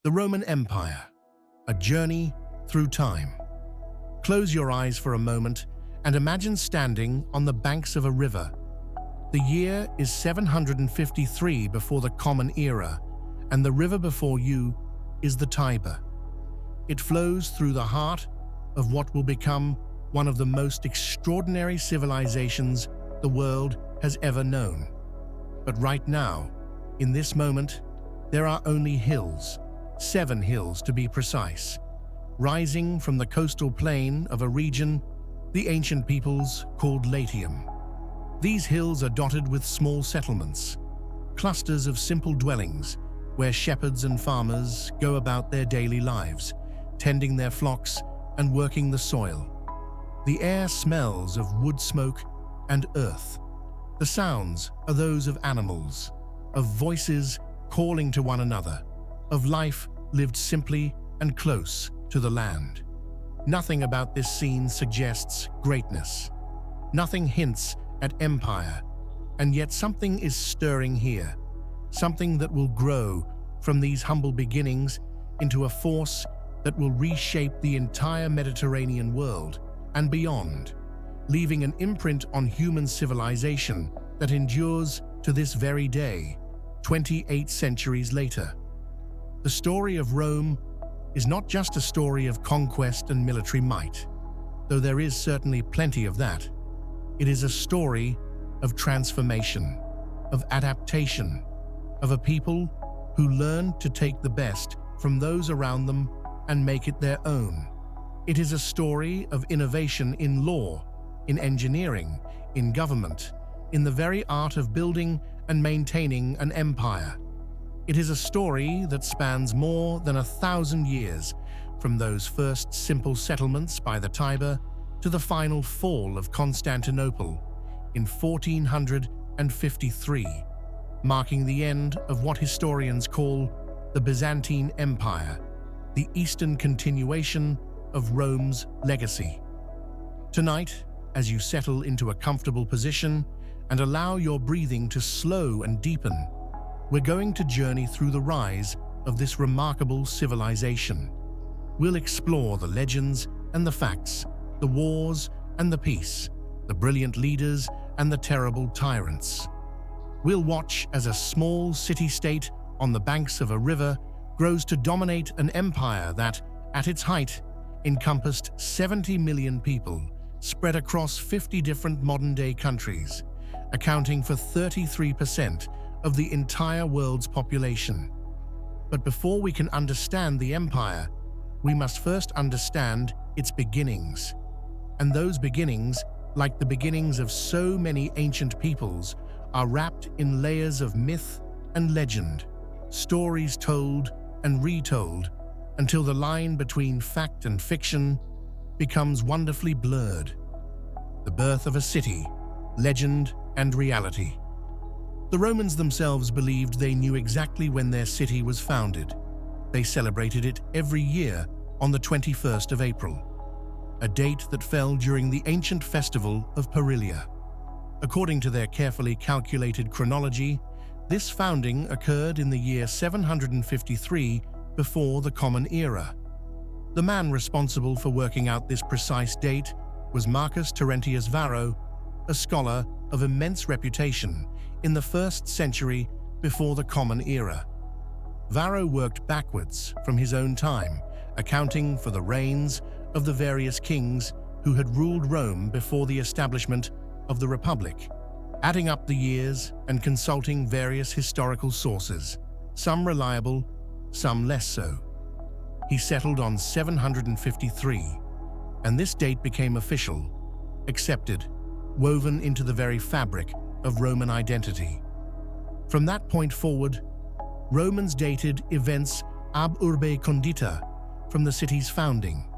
The Roman Empire, a journey through time. Close your eyes for a moment and imagine standing on the banks of a river. The year is 753 before the Common Era, and the river before you is the Tiber. It flows through the heart of what will become one of the most extraordinary civilizations the world has ever known. But right now, in this moment, there are only hills, 7 hills to be precise, rising from the coastal plain of a region the ancient peoples called Latium. These hills are dotted with small settlements, clusters of simple dwellings where shepherds and farmers go about their daily lives, tending their flocks and working the soil. The air smells of wood smoke and earth. The sounds are those of animals, of voices calling to one another, of life lived simply and close to the land. Nothing about this scene suggests greatness. Nothing hints at empire, and yet something is stirring here, something that will grow from these humble beginnings into a force that will reshape the entire Mediterranean world and beyond, leaving an imprint on human civilization that endures to this very day, 28 centuries later. The story of Rome is not just a story of conquest and military might, though there is certainly plenty of that. It is a story of transformation, of adaptation, of a people who learned to take the best from those around them and make it their own. It is a story of innovation in law, in engineering, in government, in the very art of building and maintaining an empire. It is a story that spans more than 1,000 years, from those first simple settlements by the Tiber to the final fall of Constantinople in 1453, marking the end of what historians call the Byzantine Empire, the eastern continuation of Rome's legacy. Tonight, as you settle into a comfortable position and allow your breathing to slow and deepen, we're going to journey through the rise of this remarkable civilization. We'll explore the legends and the facts, the wars and the peace, the brilliant leaders and the terrible tyrants. We'll watch as a small city-state on the banks of a river grows to dominate an empire that, at its height, encompassed 70 million people spread across 50 different modern-day countries, accounting for 33% of the entire world's population. But before we can understand the empire, we must first understand its beginnings. And those beginnings, like the beginnings of so many ancient peoples, are wrapped in layers of myth and legend, stories told and retold until the line between fact and fiction becomes wonderfully blurred. The birth of a city, legend and reality. The Romans themselves believed they knew exactly when their city was founded. They celebrated it every year on the 21st of April, a date that fell during the ancient festival of Perilia. According to their carefully calculated chronology, this founding occurred in the year 753 before the Common Era. The man responsible for working out this precise date was Marcus Terentius Varro, a scholar of immense reputation in the 1st century before the Common Era. Varro worked backwards from his own time, accounting for the reigns of the various kings who had ruled Rome before the establishment of the Republic, adding up the years and consulting various historical sources, some reliable, some less so. He settled on 753, and this date became official, accepted, woven into the very fabric of Roman identity. From that point forward, Romans dated events ab urbe condita, from the city's founding.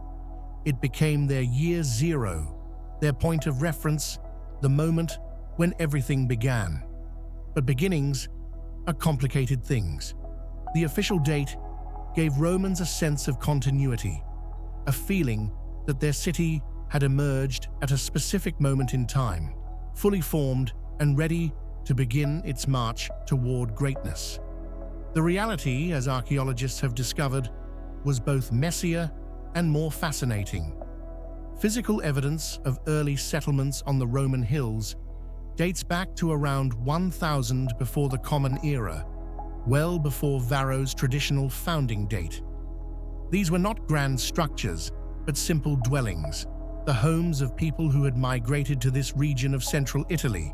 It became their year zero, their point of reference, the moment when everything began. But beginnings are complicated things. The official date gave Romans a sense of continuity, a feeling that their city had emerged at a specific moment in time, fully formed and ready to begin its march toward greatness. The reality, as archaeologists have discovered, was both messier and more fascinating. Physical evidence of early settlements on the Roman hills dates back to around 1000 before the Common Era, well before Varro's traditional founding date. These were not grand structures, but simple dwellings, the homes of people who had migrated to this region of central Italy,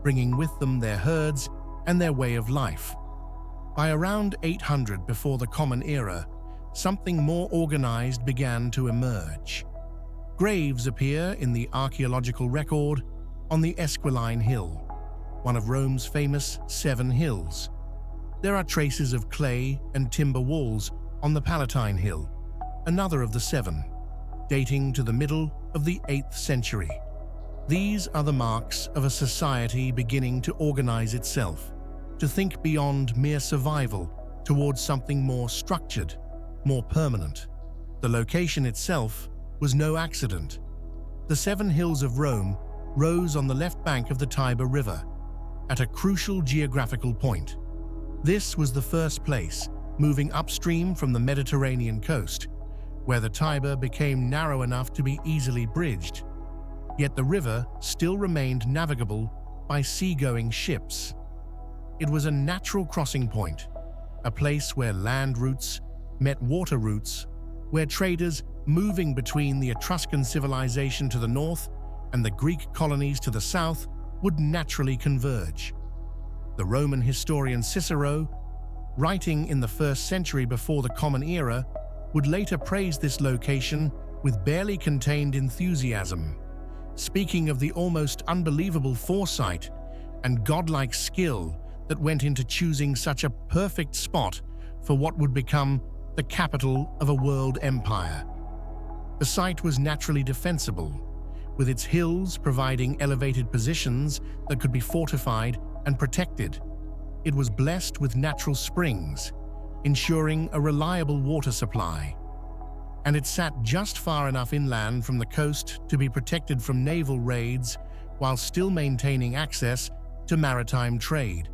bringing with them their herds and their way of life. By around 800 before the Common Era, something more organized began to emerge. Graves appear in the archaeological record on the Esquiline Hill, one of Rome's famous 7 hills. There are traces of clay and timber walls on the Palatine Hill, another of the 7, dating to the middle of the 8th century. These are the marks of a society beginning to organize itself, to think beyond mere survival towards something more structured, more permanent. The location itself was no accident. The 7 hills of Rome rose on the left bank of the Tiber River, at a crucial geographical point. This was the first place, moving upstream from the Mediterranean coast, where the Tiber became narrow enough to be easily bridged. Yet the river still remained navigable by seagoing ships. It was a natural crossing point, a place where land routes met water routes, where traders moving between the Etruscan civilization to the north and the Greek colonies to the south would naturally converge. The Roman historian Cicero, writing in the 1st century before the Common Era, would later praise this location with barely contained enthusiasm, speaking of the almost unbelievable foresight and godlike skill that went into choosing such a perfect spot for what would become the capital of a world empire. The site was naturally defensible, with its hills providing elevated positions that could be fortified and protected. It was blessed with natural springs, ensuring a reliable water supply. And it sat just far enough inland from the coast to be protected from naval raids while still maintaining access to maritime trade.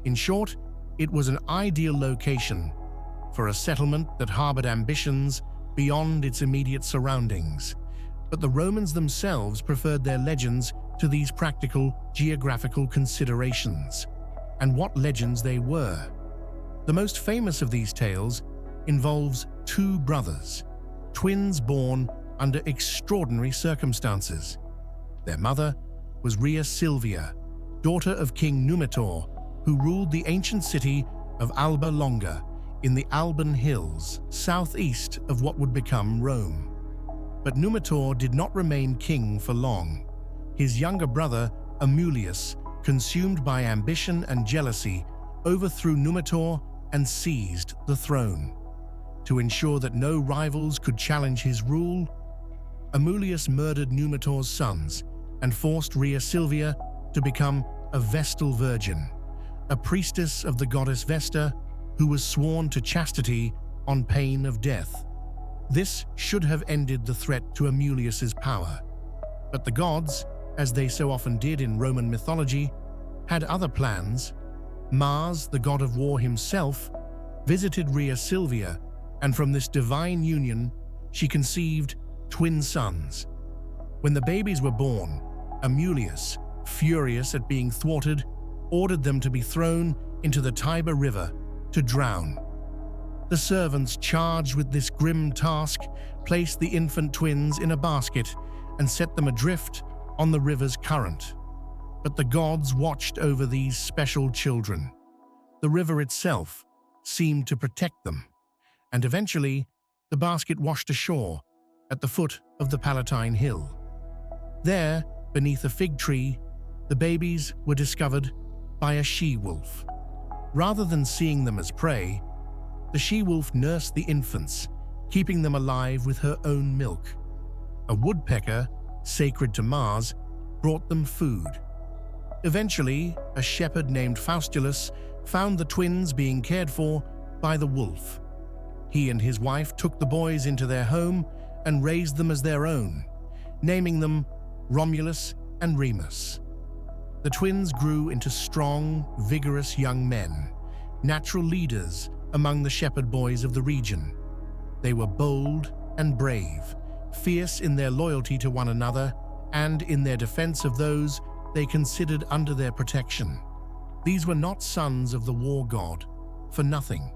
In short, it was an ideal location for a settlement that harbored ambitions beyond its immediate surroundings. But the Romans themselves preferred their legends to these practical geographical considerations. And what legends they were. The most famous of these tales involves 2 brothers, twins born under extraordinary circumstances. Their mother was Rhea Silvia, daughter of King Numitor, who ruled the ancient city of Alba Longa in the Alban Hills, southeast of what would become Rome. But Numitor did not remain king for long. His younger brother, Amulius, consumed by ambition and jealousy, overthrew Numitor and seized the throne. To ensure that no rivals could challenge his rule, Amulius murdered Numitor's sons and forced Rhea Silvia to become a Vestal Virgin, a priestess of the goddess Vesta who was sworn to chastity on pain of death. This should have ended the threat to Amulius's power. But the gods, as they so often did in Roman mythology, had other plans. Mars, the god of war himself, visited Rhea Silvia, and from this divine union, she conceived twin sons. When the babies were born, Amulius, furious at being thwarted, ordered them to be thrown into the Tiber River to drown. The servants charged with this grim task placed the infant twins in a basket and set them adrift on the river's current. But the gods watched over these special children. The river itself seemed to protect them, and eventually the basket washed ashore at the foot of the Palatine Hill. There, beneath a fig tree, the babies were discovered by a she-wolf. Rather than seeing them as prey, the she-wolf nursed the infants, keeping them alive with her own milk. A woodpecker, sacred to Mars, brought them food. Eventually, a shepherd named Faustulus found the twins being cared for by the wolf. He and his wife took the boys into their home and raised them as their own, naming them Romulus and Remus. The twins grew into strong, vigorous young men, natural leaders among the shepherd boys of the region. They were bold and brave, fierce in their loyalty to one another and in their defense of those they considered under their protection. These were not sons of the war god for nothing.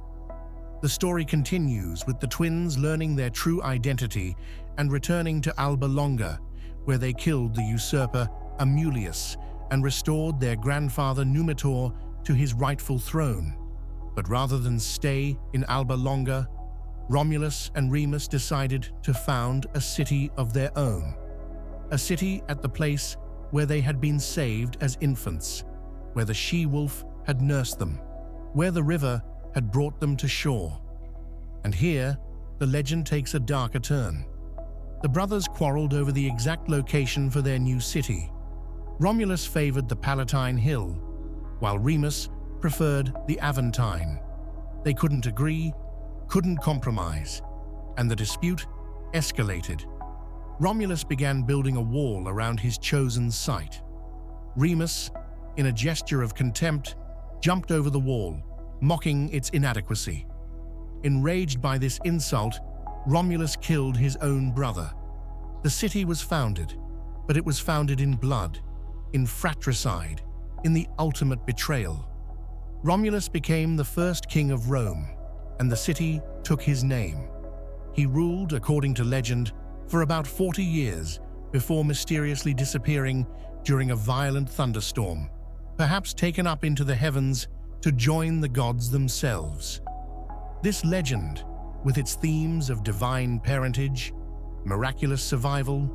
The story continues with the twins learning their true identity and returning to Alba Longa, where they killed the usurper Romulus and restored their grandfather Numitor to his rightful throne. But rather than stay in Alba Longa, Romulus and Remus decided to found a city of their own. A city at the place where they had been saved as infants, where the she-wolf had nursed them, where the river had brought them to shore. And here, the legend takes a darker turn. The brothers quarreled over the exact location for their new city. Romulus favored the Palatine Hill, while Remus preferred the Aventine. They couldn't agree, couldn't compromise, and the dispute escalated. Romulus began building a wall around his chosen site. Remus, in a gesture of contempt, jumped over the wall, mocking its inadequacy. Enraged by this insult, Romulus killed his own brother. The city was founded, but it was founded in blood, in fratricide, in the ultimate betrayal. Romulus became the first king of Rome, and the city took his name. He ruled, according to legend, for about 40 years before mysteriously disappearing during a violent thunderstorm, perhaps taken up into the heavens to join the gods themselves. This legend, with its themes of divine parentage, miraculous survival,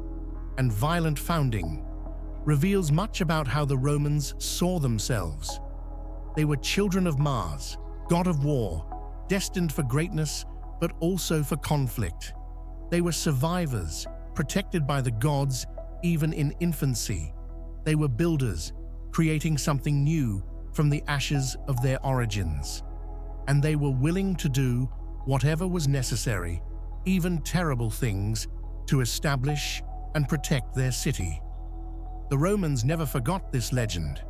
and violent founding, reveals much about how the Romans saw themselves. They were children of Mars, god of war, destined for greatness but also for conflict. They were survivors, protected by the gods even in infancy. They were builders, creating something new from the ashes of their origins. And they were willing to do whatever was necessary, even terrible things, to establish and protect their city. The Romans never forgot this legend.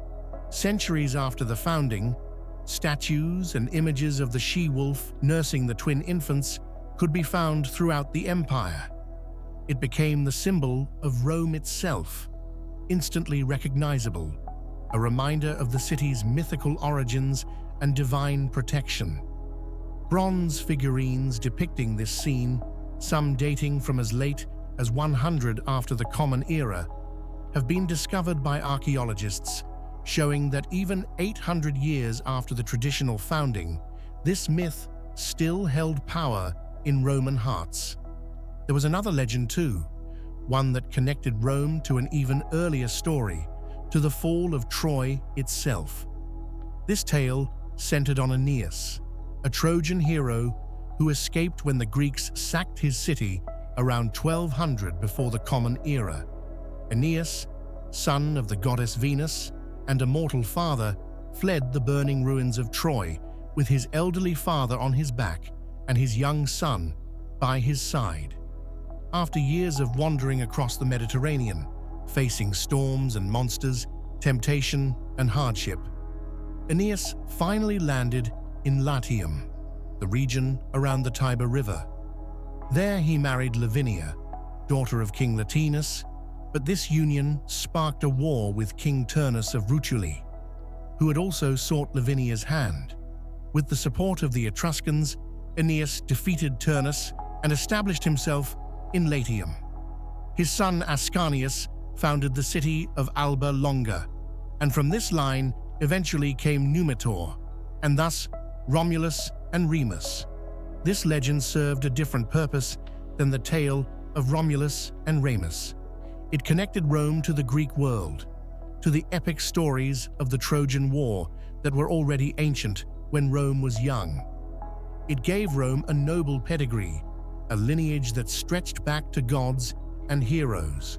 Centuries after the founding, statues and images of the she-wolf nursing the twin infants could be found throughout the empire. It became the symbol of Rome itself, instantly recognizable, a reminder of the city's mythical origins and divine protection. Bronze figurines depicting this scene, some dating from as late as 100 after the Common Era, have been discovered by archaeologists, showing that even 800 years after the traditional founding, this myth still held power in Roman hearts. There was another legend too, one that connected Rome to an even earlier story, to the fall of Troy itself. This tale centered on Aeneas, a Trojan hero who escaped when the Greeks sacked his city around 1200 before the Common Era. Aeneas, son of the goddess Venus and a mortal father, fled the burning ruins of Troy with his elderly father on his back and his young son by his side. After years of wandering across the Mediterranean, facing storms and monsters, temptation and hardship, Aeneas finally landed in Latium, the region around the Tiber River. There he married Lavinia, daughter of King Latinus, but this union sparked a war with King Turnus of Rutuly, who had also sought Lavinia's hand. With the support of the Etruscans, Aeneas defeated Turnus and established himself in Latium. His son Ascanius founded the city of Alba Longa, and from this line eventually came Numitor, and thus Romulus and Remus. This legend served a different purpose than the tale of Romulus and Remus. It connected Rome to the Greek world, to the epic stories of the Trojan War that were already ancient when Rome was young. It gave Rome a noble pedigree, a lineage that stretched back to gods and heroes.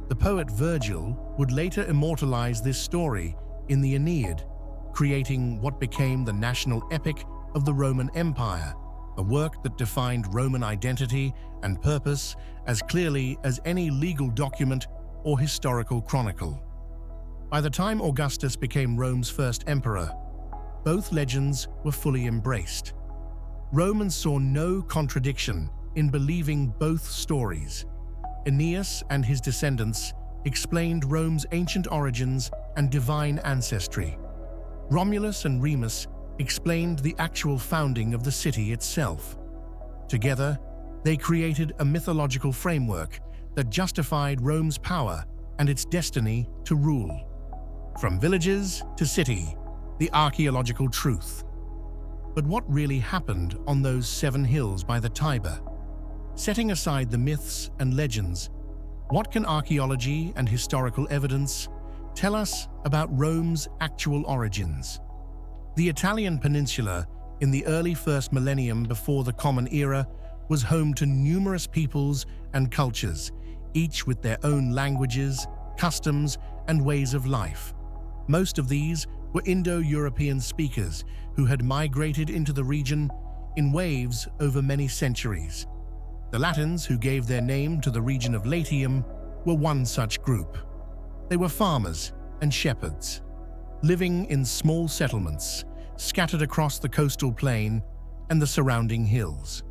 The poet Virgil would later immortalize this story in the Aeneid, creating what became the national epic of the Roman Empire, a work that defined Roman identity and purpose as clearly as any legal document or historical chronicle. By the time Augustus became Rome's first emperor, both legends were fully embraced. Romans saw no contradiction in believing both stories. Aeneas and his descendants explained Rome's ancient origins and divine ancestry. Romulus and Remus explained the actual founding of the city itself. Together, they created a mythological framework that justified Rome's power and its destiny to rule. From villages to city, the archaeological truth. But what really happened on those 7 hills by the Tiber? Setting aside the myths and legends, what can archaeology and historical evidence tell us about Rome's actual origins? The Italian peninsula in the early first millennium before the Common Era was home to numerous peoples and cultures, each with their own languages, customs, and ways of life. Most of these were Indo-European speakers who had migrated into the region in waves over many centuries. The Latins, who gave their name to the region of Latium, were one such group. They were farmers and shepherds, living in small settlements scattered across the coastal plain and the surrounding hills.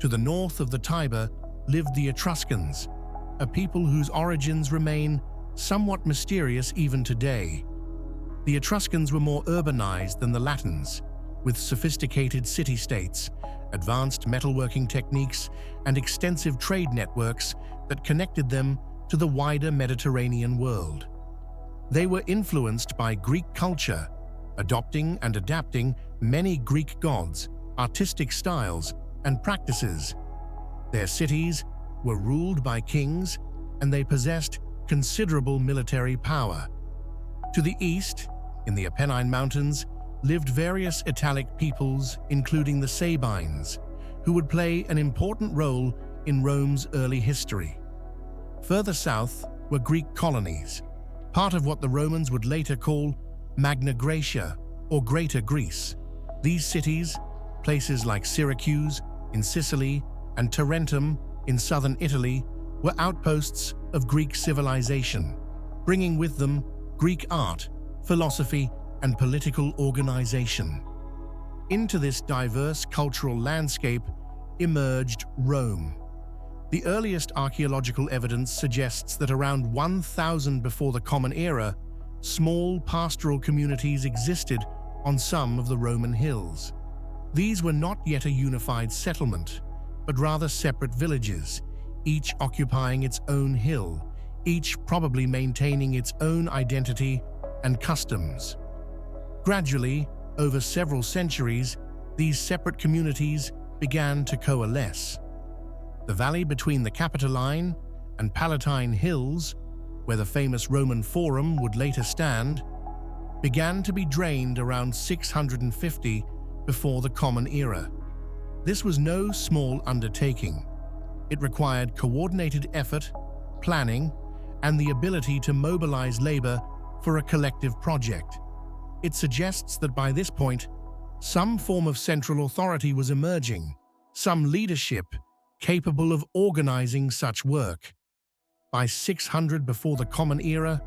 To the north of the Tiber lived the Etruscans, a people whose origins remain somewhat mysterious even today. The Etruscans were more urbanized than the Latins, with sophisticated city-states, advanced metalworking techniques, and extensive trade networks that connected them to the wider Mediterranean world. They were influenced by Greek culture, adopting and adapting many Greek gods, artistic styles, and practices. Their cities were ruled by kings, and they possessed considerable military power. To the east, in the Apennine Mountains, lived various Italic peoples, including the Sabines, who would play an important role in Rome's early history. Further south were Greek colonies, part of what the Romans would later call Magna Graecia, or Greater Greece. These cities, places like Syracuse in Sicily and Tarentum in southern Italy, were outposts of Greek civilization, bringing with them Greek art, philosophy, and political organization. Into this diverse cultural landscape emerged Rome. The earliest archaeological evidence suggests that around 1000 before the Common Era, small pastoral communities existed on some of the Roman hills. These were not yet a unified settlement, but rather separate villages, each occupying its own hill, each probably maintaining its own identity and customs. Gradually, over several centuries, these separate communities began to coalesce. The valley between the Capitoline and Palatine Hills, where the famous Roman Forum would later stand, began to be drained around 650 before the Common Era. This was no small undertaking. It required coordinated effort, planning, and the ability to mobilize labor for a collective project. It suggests that by this point, some form of central authority was emerging, some leadership capable of organizing such work. By 600 before the Common Era,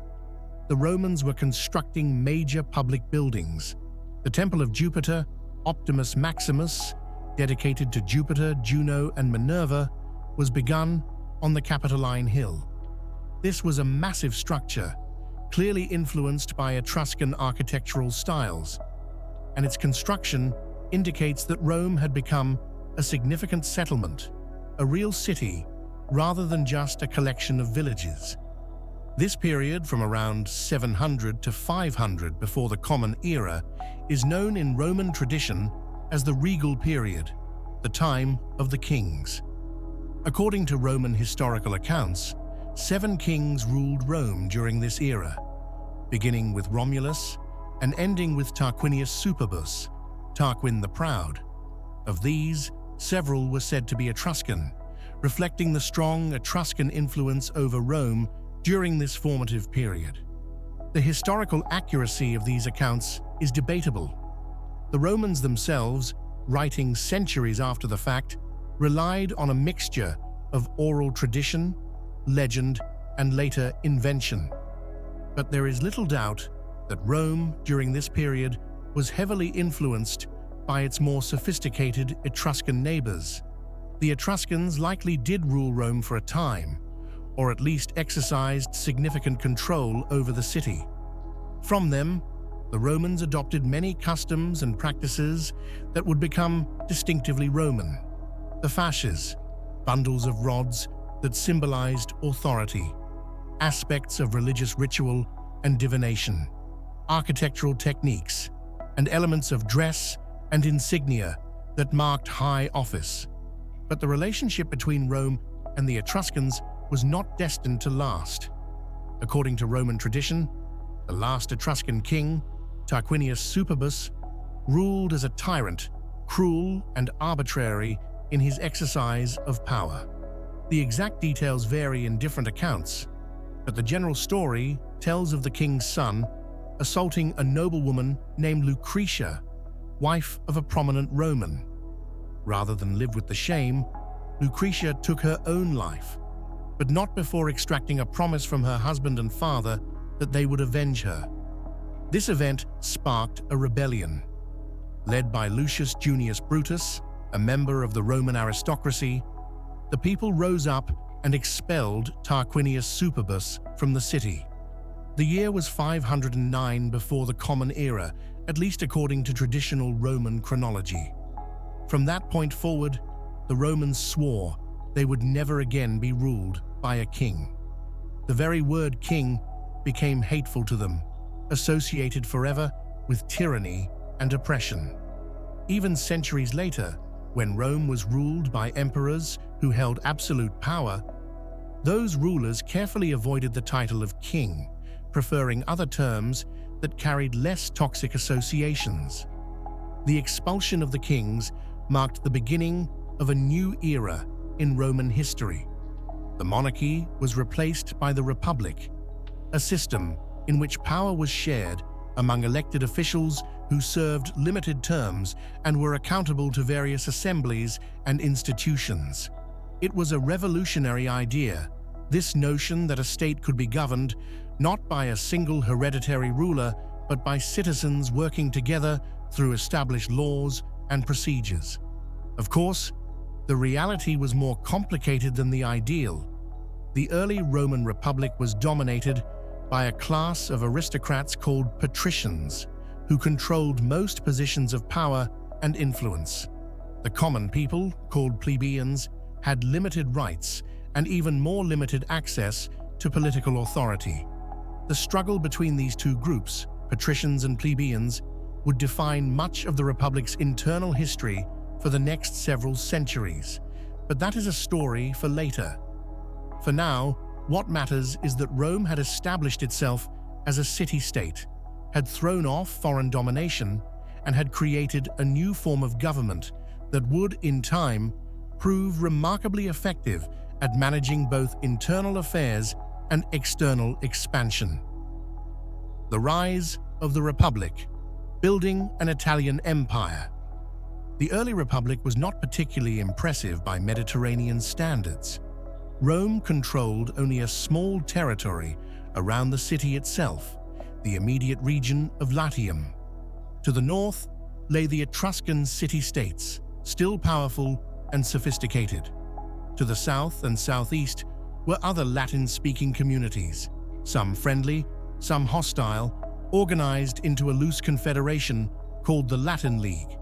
the Romans were constructing major public buildings. The Temple of Jupiter, Optimus Maximus, dedicated to Jupiter, Juno, and Minerva, was begun on the Capitoline Hill. This was a massive structure, clearly influenced by Etruscan architectural styles, and its construction indicates that Rome had become a significant settlement, a real city, rather than just a collection of villages. This period, from around 700 to 500 before the Common Era, is known in Roman tradition as the regal period, the time of the kings. According to Roman historical accounts, 7 kings ruled Rome during this era, beginning with Romulus and ending with Tarquinius Superbus, Tarquin the Proud. Of these, several were said to be Etruscan, reflecting the strong Etruscan influence over Rome during this formative period. The historical accuracy of these accounts is debatable. The Romans themselves, writing centuries after the fact, relied on a mixture of oral tradition, legend, and later invention. But there is little doubt that Rome, during this period, was heavily influenced by its more sophisticated Etruscan neighbors. The Etruscans likely did rule Rome for a time, or at least exercised significant control over the city. From them, the Romans adopted many customs and practices that would become distinctively Roman. The fasces, bundles of rods that symbolized authority, aspects of religious ritual and divination, architectural techniques, and elements of dress and insignia that marked high office. But the relationship between Rome and the Etruscans was not destined to last. According to Roman tradition, the last Etruscan king, Tarquinius Superbus, ruled as a tyrant, cruel and arbitrary in his exercise of power. The exact details vary in different accounts, but the general story tells of the king's son assaulting a noblewoman named Lucretia, wife of a prominent Roman. Rather than live with the shame, Lucretia took her own life, but not before extracting a promise from her husband and father that they would avenge her. This event sparked a rebellion. Led by Lucius Junius Brutus, a member of the Roman aristocracy, the people rose up and expelled Tarquinius Superbus from the city. The year was 509 before the Common Era, at least according to traditional Roman chronology. From that point forward, the Romans swore they would never again be ruled by a king. The very word king became hateful to them, associated forever with tyranny and oppression. Even centuries later, when Rome was ruled by emperors who held absolute power, those rulers carefully avoided the title of king, preferring other terms that carried less toxic associations. The expulsion of the kings marked the beginning of a new era in Roman history. The monarchy was replaced by the republic, a system in which power was shared among elected officials who served limited terms and were accountable to various assemblies and institutions. It was a revolutionary idea, this notion that a state could be governed not by a single hereditary ruler, but by citizens working together through established laws and procedures. Of course, the reality was more complicated than the ideal. The early Roman Republic was dominated by a class of aristocrats called patricians, who controlled most positions of power and influence. The common people, called plebeians, had limited rights and even more limited access to political authority. The struggle between these two groups, patricians and plebeians, would define much of the Republic's internal history for the next several centuries. But that is a story for later. For now, what matters is that Rome had established itself as a city-state, had thrown off foreign domination, and had created a new form of government that would, in time, prove remarkably effective at managing both internal affairs and external expansion. The rise of the Republic, building an Italian empire. The early Republic was not particularly impressive by Mediterranean standards. Rome controlled only a small territory around the city itself, the immediate region of Latium. To the north lay the Etruscan city-states, still powerful and sophisticated. To the south and southeast were other Latin-speaking communities, some friendly, some hostile, organized into a loose confederation called the Latin League.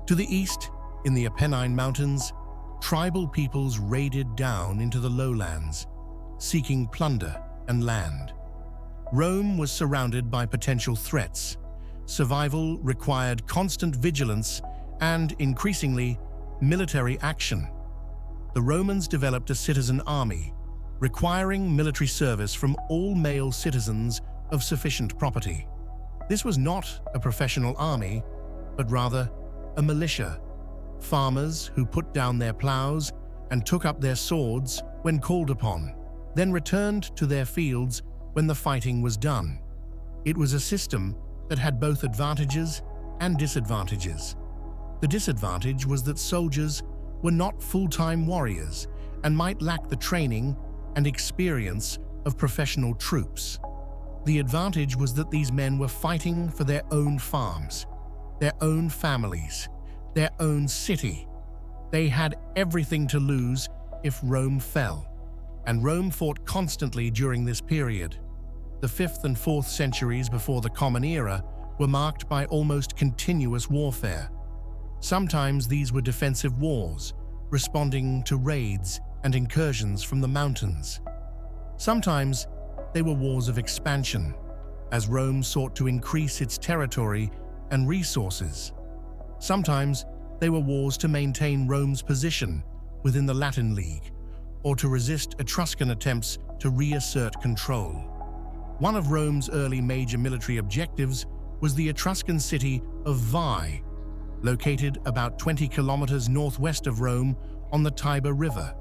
To the east, in the Apennine Mountains, tribal peoples raided down into the lowlands, seeking plunder and land. Rome was surrounded by potential threats. Survival required constant vigilance and, increasingly, military action. The Romans developed a citizen army, requiring military service from all male citizens of sufficient property. This was not a professional army, but rather a militia. Farmers who put down their plows and took up their swords when called upon, then returned to their fields when the fighting was done. It was a system that had both advantages and disadvantages. The disadvantage was that soldiers were not full-time warriors and might lack the training and experience of professional troops. The advantage was that these men were fighting for their own farms, their own families, their own city. They had everything to lose if Rome fell, and Rome fought constantly during this period. The 5th and 4th centuries before the Common Era were marked by almost continuous warfare. Sometimes these were defensive wars, responding to raids and incursions from the mountains. Sometimes they were wars of expansion, as Rome sought to increase its territory and resources. Sometimes they were wars to maintain Rome's position within the Latin League, or to resist Etruscan attempts to reassert control. One of Rome's early major military objectives was the Etruscan city of Veii, located about 20 kilometers northwest of Rome on the Tiber River.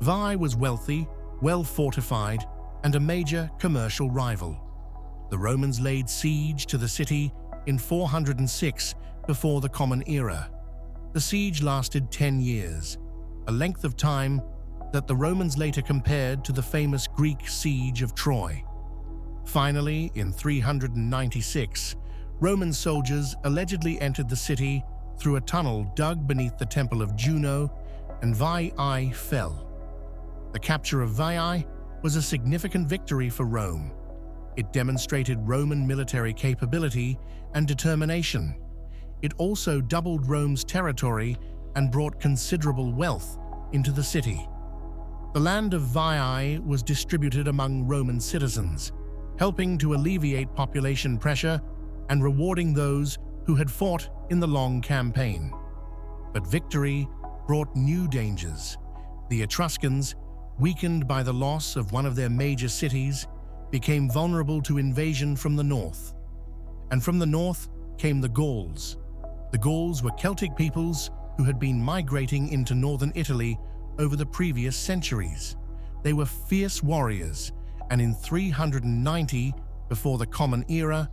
Veii was wealthy, well-fortified, and a major commercial rival. The Romans laid siege to the city in 406 before the Common Era. The siege lasted 10 years, a length of time that the Romans later compared to the famous Greek siege of Troy. Finally, in 396, Roman soldiers allegedly entered the city through a tunnel dug beneath the temple of Juno, and Veii fell. The capture of Veii was a significant victory for Rome. It demonstrated Roman military capability and determination. It also doubled Rome's territory and brought considerable wealth into the city. The land of Veii was distributed among Roman citizens, helping to alleviate population pressure and rewarding those who had fought in the long campaign. But victory brought new dangers. The Etruscans, weakened by the loss of one of their major cities, became vulnerable to invasion from the north. And from the north came the Gauls. The Gauls were Celtic peoples who had been migrating into northern Italy over the previous centuries. They were fierce warriors, and in 390, before the Common Era,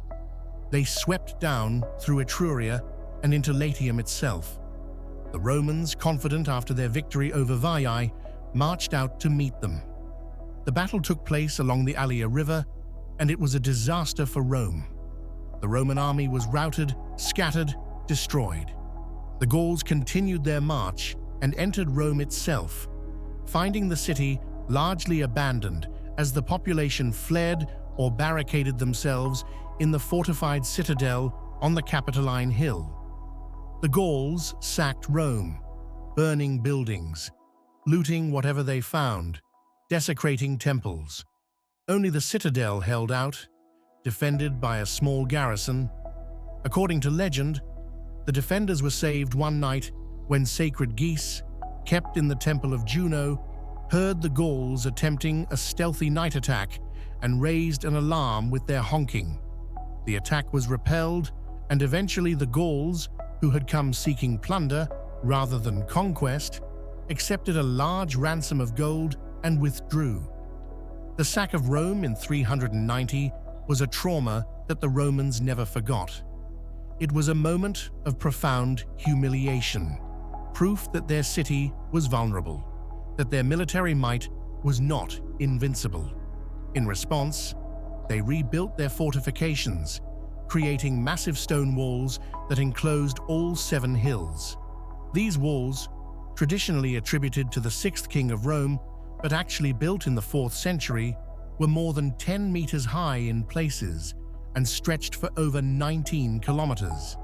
they swept down through Etruria and into Latium itself. The Romans, confident after their victory over Veii, marched out to meet them. The battle took place along the Allia River, and it was a disaster for Rome. The Roman army was routed, scattered, destroyed. The Gauls continued their march and entered Rome itself, finding the city largely abandoned as the population fled or barricaded themselves in the fortified citadel on the Capitoline Hill. The Gauls sacked Rome, burning buildings, looting whatever they found, desecrating temples. Only the citadel held out, defended by a small garrison. According to legend, the defenders were saved one night when sacred geese, kept in the temple of Juno, heard the Gauls attempting a stealthy night attack and raised an alarm with their honking. The attack was repelled, and eventually the Gauls, who had come seeking plunder rather than conquest, accepted a large ransom of gold and withdrew. The sack of Rome in 390 was a trauma that the Romans never forgot. It was a moment of profound humiliation, proof that their city was vulnerable, that their military might was not invincible. In response, they rebuilt their fortifications, creating massive stone walls that enclosed all 7 hills. These walls, traditionally attributed to the 6th king of Rome, but actually built in the 4th century, were more than 10 meters high in places and stretched for over 19 kilometers.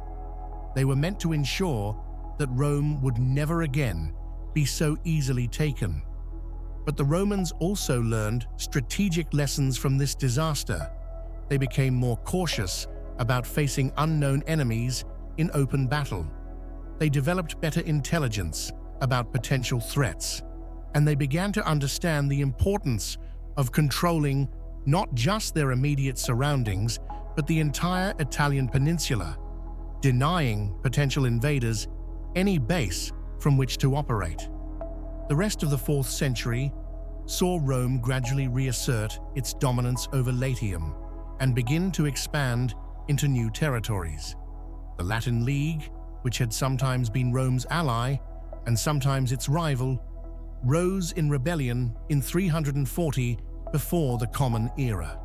They were meant to ensure that Rome would never again be so easily taken. But the Romans also learned strategic lessons from this disaster. They became more cautious about facing unknown enemies in open battle. They developed better intelligence about potential threats, and they began to understand the importance of controlling not just their immediate surroundings, but the entire Italian peninsula, denying potential invaders any base from which to operate. The rest of the 4th century saw Rome gradually reassert its dominance over Latium and begin to expand into new territories. The Latin League, which had sometimes been Rome's ally and sometimes its rival, rose in rebellion in 340 before the Common Era.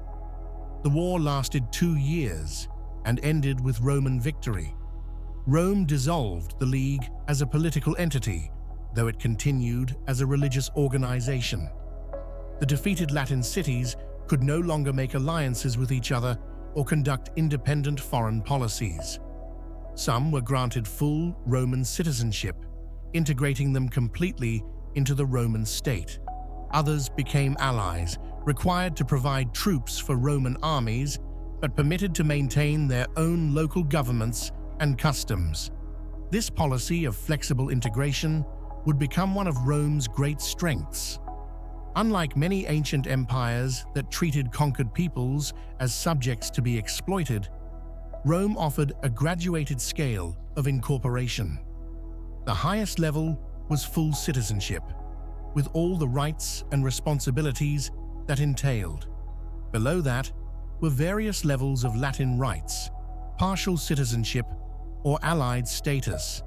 The war lasted 2 years and ended with Roman victory. Rome dissolved the League as a political entity, though it continued as a religious organization. The defeated Latin cities could no longer make alliances with each other or conduct independent foreign policies. Some were granted full Roman citizenship, integrating them completely into the Roman state. Others became allies, required to provide troops for Roman armies, but permitted to maintain their own local governments and customs. This policy of flexible integration would become one of Rome's great strengths. Unlike many ancient empires that treated conquered peoples as subjects to be exploited, Rome offered a graduated scale of incorporation. The highest level was full citizenship, with all the rights and responsibilities that entailed. Below that were various levels of Latin rights, partial citizenship, or allied status.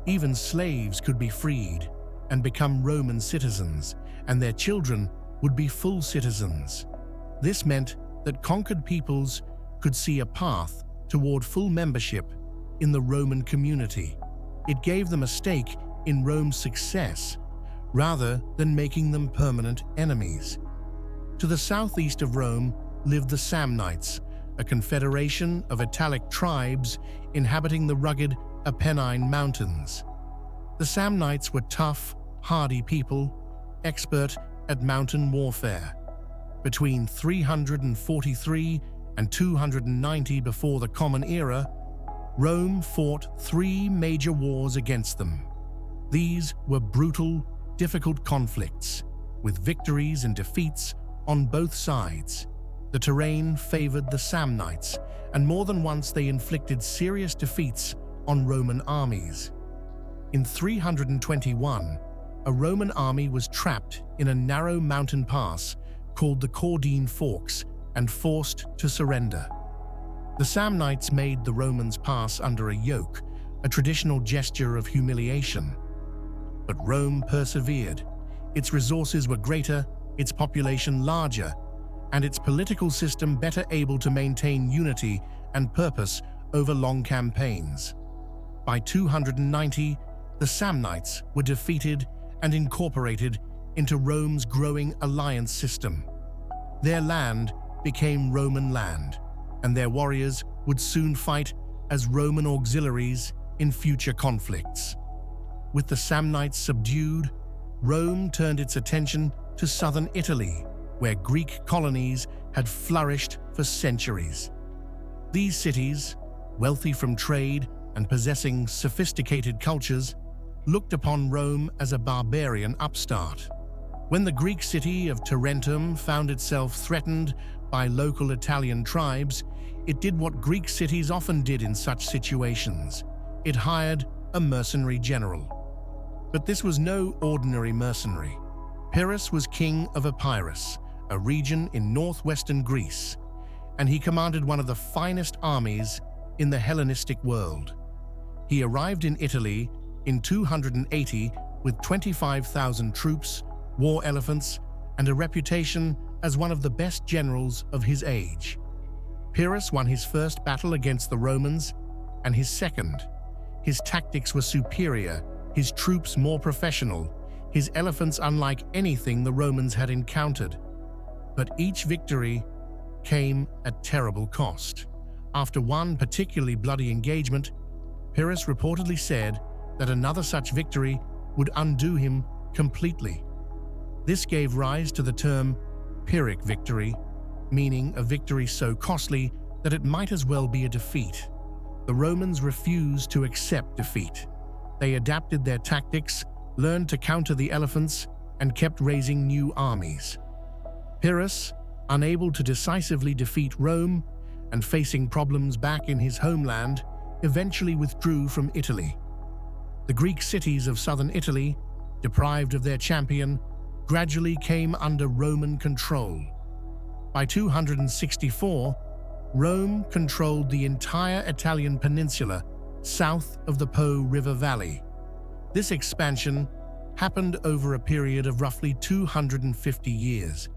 Even slaves could be freed and become Roman citizens, and their children would be full citizens. This meant that conquered peoples could see a path toward full membership in the Roman community. It gave them a stake in Rome's success, rather than making them permanent enemies. To the southeast of Rome lived the Samnites, a confederation of Italic tribes inhabiting the rugged Apennine Mountains. The Samnites were tough, hardy people, expert at mountain warfare. Between 343 and 290 before the Common Era, Rome fought 3 major wars against them. These were brutal, difficult conflicts, with victories and defeats on both sides. The terrain favored the Samnites, and more than once they inflicted serious defeats on Roman armies. In 321, a Roman army was trapped in a narrow mountain pass called the Caudine Forks and forced to surrender. The Samnites made the Romans pass under a yoke, a traditional gesture of humiliation. But Rome persevered. Its resources were greater, its population larger, and its political system better able to maintain unity and purpose over long campaigns. By 290, the Samnites were defeated and incorporated into Rome's growing alliance system. Their land became Roman land, and their warriors would soon fight as Roman auxiliaries in future conflicts. With the Samnites subdued, Rome turned its attention to southern Italy, where Greek colonies had flourished for centuries. These cities, wealthy from trade and possessing sophisticated cultures, looked upon Rome as a barbarian upstart. When the Greek city of Tarentum found itself threatened by local Italian tribes, it did what Greek cities often did in such situations. It hired a mercenary general. But this was no ordinary mercenary. Pyrrhus was king of Epirus, a region in northwestern Greece, and he commanded one of the finest armies in the Hellenistic world. He arrived in Italy in 280 with 25,000 troops, war elephants, and a reputation as one of the best generals of his age. Pyrrhus won his first battle against the Romans and his second. His tactics were superior, his troops more professional, his elephants unlike anything the Romans had encountered. But each victory came at terrible cost. After one particularly bloody engagement, Pyrrhus reportedly said that another such victory would undo him completely. This gave rise to the term Pyrrhic victory, meaning a victory so costly that it might as well be a defeat. The Romans refused to accept defeat. They adapted their tactics, learned to counter the elephants, and kept raising new armies. Pyrrhus, unable to decisively defeat Rome and facing problems back in his homeland, eventually withdrew from Italy. The Greek cities of southern Italy, deprived of their champion, gradually came under Roman control. By 264, Rome controlled the entire Italian peninsula south of the Po River Valley. This expansion happened over a period of roughly 250 years.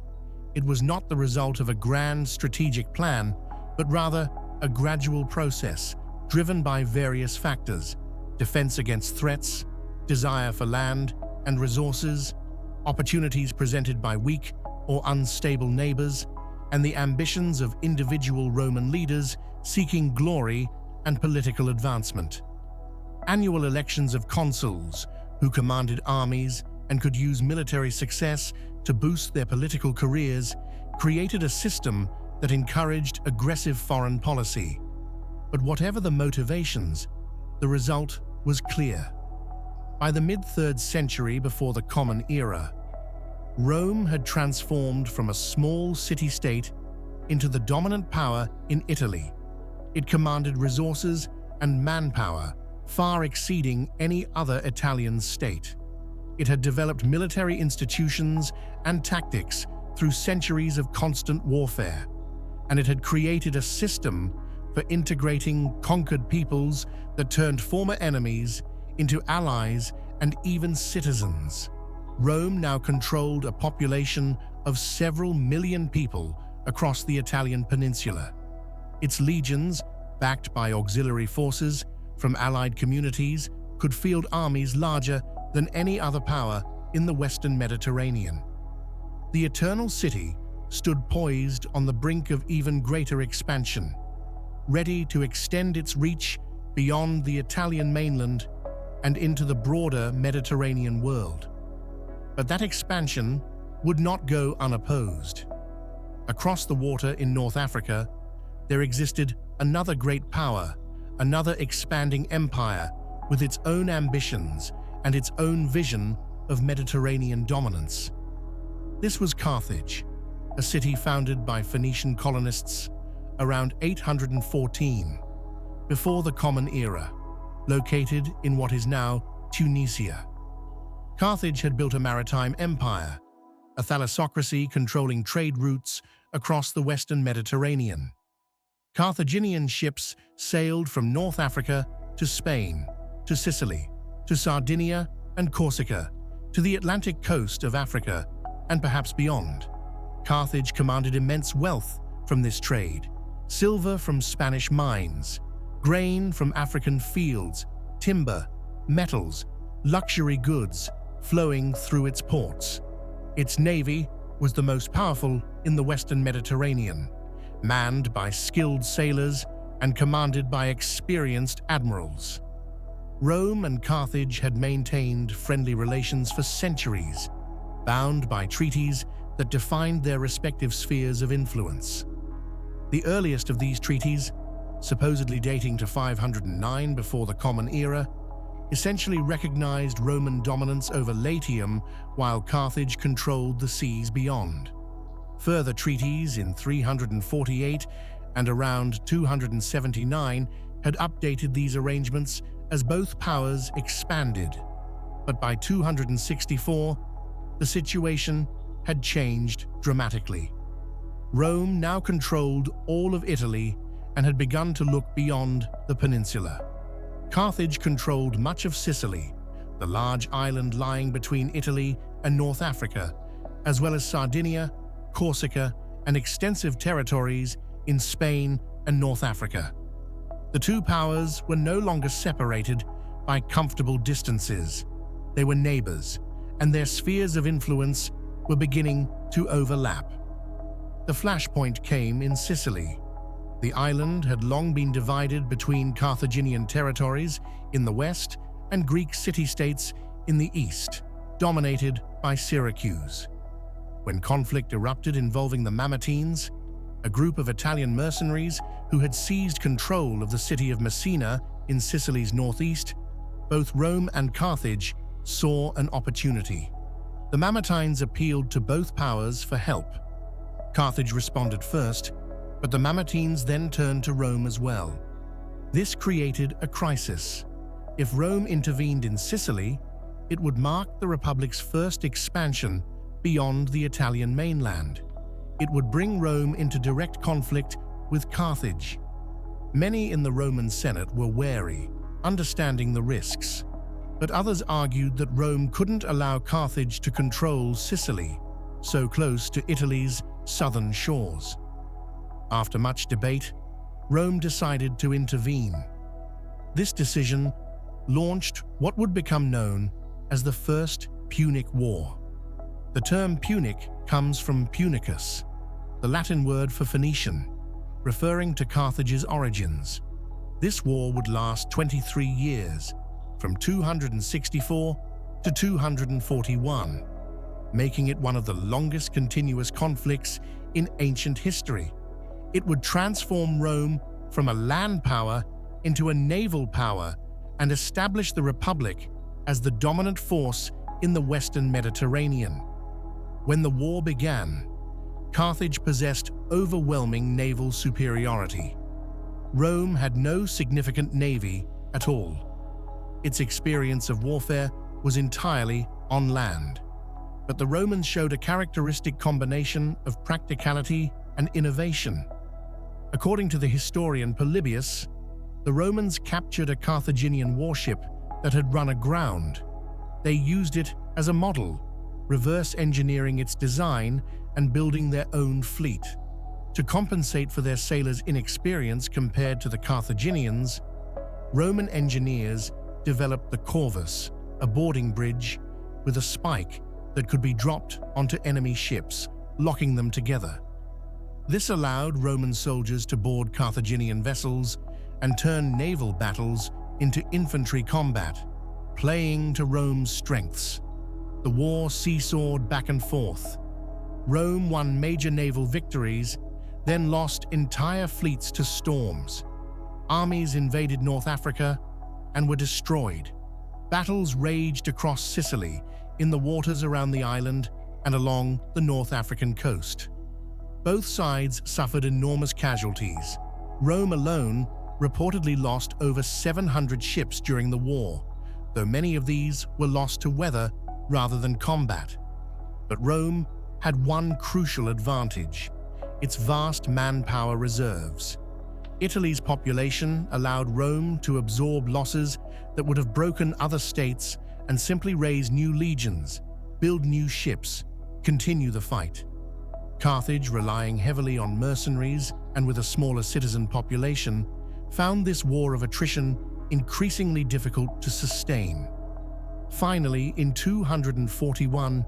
It was not the result of a grand strategic plan, but rather a gradual process driven by various factors: defense against threats, desire for land and resources, opportunities presented by weak or unstable neighbors, and the ambitions of individual Roman leaders seeking glory and political advancement. Annual elections of consuls, who commanded armies and could use military success to boost their political careers, created a system that encouraged aggressive foreign policy. But whatever the motivations, the result was clear. By the mid-3rd century before the Common Era, Rome had transformed from a small city-state into the dominant power in Italy. It commanded resources and manpower far exceeding any other Italian state. It had developed military institutions and tactics through centuries of constant warfare, and it had created a system for integrating conquered peoples that turned former enemies into allies and even citizens. Rome now controlled a population of several million people across the Italian peninsula. Its legions, backed by auxiliary forces from allied communities, could field armies larger than any other power in the Western Mediterranean. The Eternal City stood poised on the brink of even greater expansion, ready to extend its reach beyond the Italian mainland and into the broader Mediterranean world. But that expansion would not go unopposed. Across the water in North Africa, there existed another great power, another expanding empire with its own ambitions and its own vision of Mediterranean dominance. This was Carthage, a city founded by Phoenician colonists around 814, before the Common Era, located in what is now Tunisia. Carthage had built a maritime empire, a thalassocracy controlling trade routes across the Western Mediterranean. Carthaginian ships sailed from North Africa to Spain, to Sicily, to Sardinia and Corsica, to the Atlantic coast of Africa, and perhaps beyond. Carthage commanded immense wealth from this trade: silver from Spanish mines, grain from African fields, timber, metals, luxury goods flowing through its ports. Its navy was the most powerful in the Western Mediterranean, manned by skilled sailors and commanded by experienced admirals. Rome and Carthage had maintained friendly relations for centuries, bound by treaties that defined their respective spheres of influence. The earliest of these treaties, supposedly dating to 509 before the Common Era, essentially recognized Roman dominance over Latium while Carthage controlled the seas beyond. Further treaties in 348 and around 279 had updated these arrangements as both powers expanded. But by 264, the situation had changed dramatically. Rome now controlled all of Italy and had begun to look beyond the peninsula. Carthage controlled much of Sicily, the large island lying between Italy and North Africa, as well as Sardinia, Corsica, and extensive territories in Spain and North Africa. The two powers were no longer separated by comfortable distances. They were neighbors, and their spheres of influence were beginning to overlap. The flashpoint came in Sicily. The island had long been divided between Carthaginian territories in the west and Greek city-states in the east, dominated by Syracuse. When conflict erupted involving the Mamertines, a group of Italian mercenaries who had seized control of the city of Messina in Sicily's northeast, both Rome and Carthage saw an opportunity. The Mamertines appealed to both powers for help. Carthage responded first, but the Mamertines then turned to Rome as well. This created a crisis. If Rome intervened in Sicily, it would mark the Republic's first expansion beyond the Italian mainland. It would bring Rome into direct conflict with Carthage. Many in the Roman Senate were wary, understanding the risks, but others argued that Rome couldn't allow Carthage to control Sicily, so close to Italy's southern shores. After much debate, Rome decided to intervene. This decision launched what would become known as the First Punic War. The term Punic comes from Punicus, the Latin word for Phoenician, referring to Carthage's origins. This war would last 23 years, from 264 to 241, making it one of the longest continuous conflicts in ancient history. It would transform Rome from a land power into a naval power and establish the Republic as the dominant force in the Western Mediterranean. When the war began, Carthage possessed overwhelming naval superiority. Rome had no significant navy at all. Its experience of warfare was entirely on land. But the Romans showed a characteristic combination of practicality and innovation. According to the historian Polybius, the Romans captured a Carthaginian warship that had run aground. They used it as a model, reverse engineering its design and building their own fleet. To compensate for their sailors' inexperience compared to the Carthaginians, Roman engineers developed the corvus, a boarding bridge with a spike that could be dropped onto enemy ships, locking them together. This allowed Roman soldiers to board Carthaginian vessels and turn naval battles into infantry combat, playing to Rome's strengths. The war seesawed back and forth. Rome won major naval victories, then lost entire fleets to storms. Armies invaded North Africa and were destroyed. Battles raged across Sicily, in the waters around the island, and along the North African coast. Both sides suffered enormous casualties. Rome alone reportedly lost over 700 ships during the war, though many of these were lost to weather rather than combat. But Rome had one crucial advantage: its vast manpower reserves. Italy's population allowed Rome to absorb losses that would have broken other states and simply raise new legions, build new ships, continue the fight. Carthage, relying heavily on mercenaries and with a smaller citizen population, found this war of attrition increasingly difficult to sustain. Finally, in 241,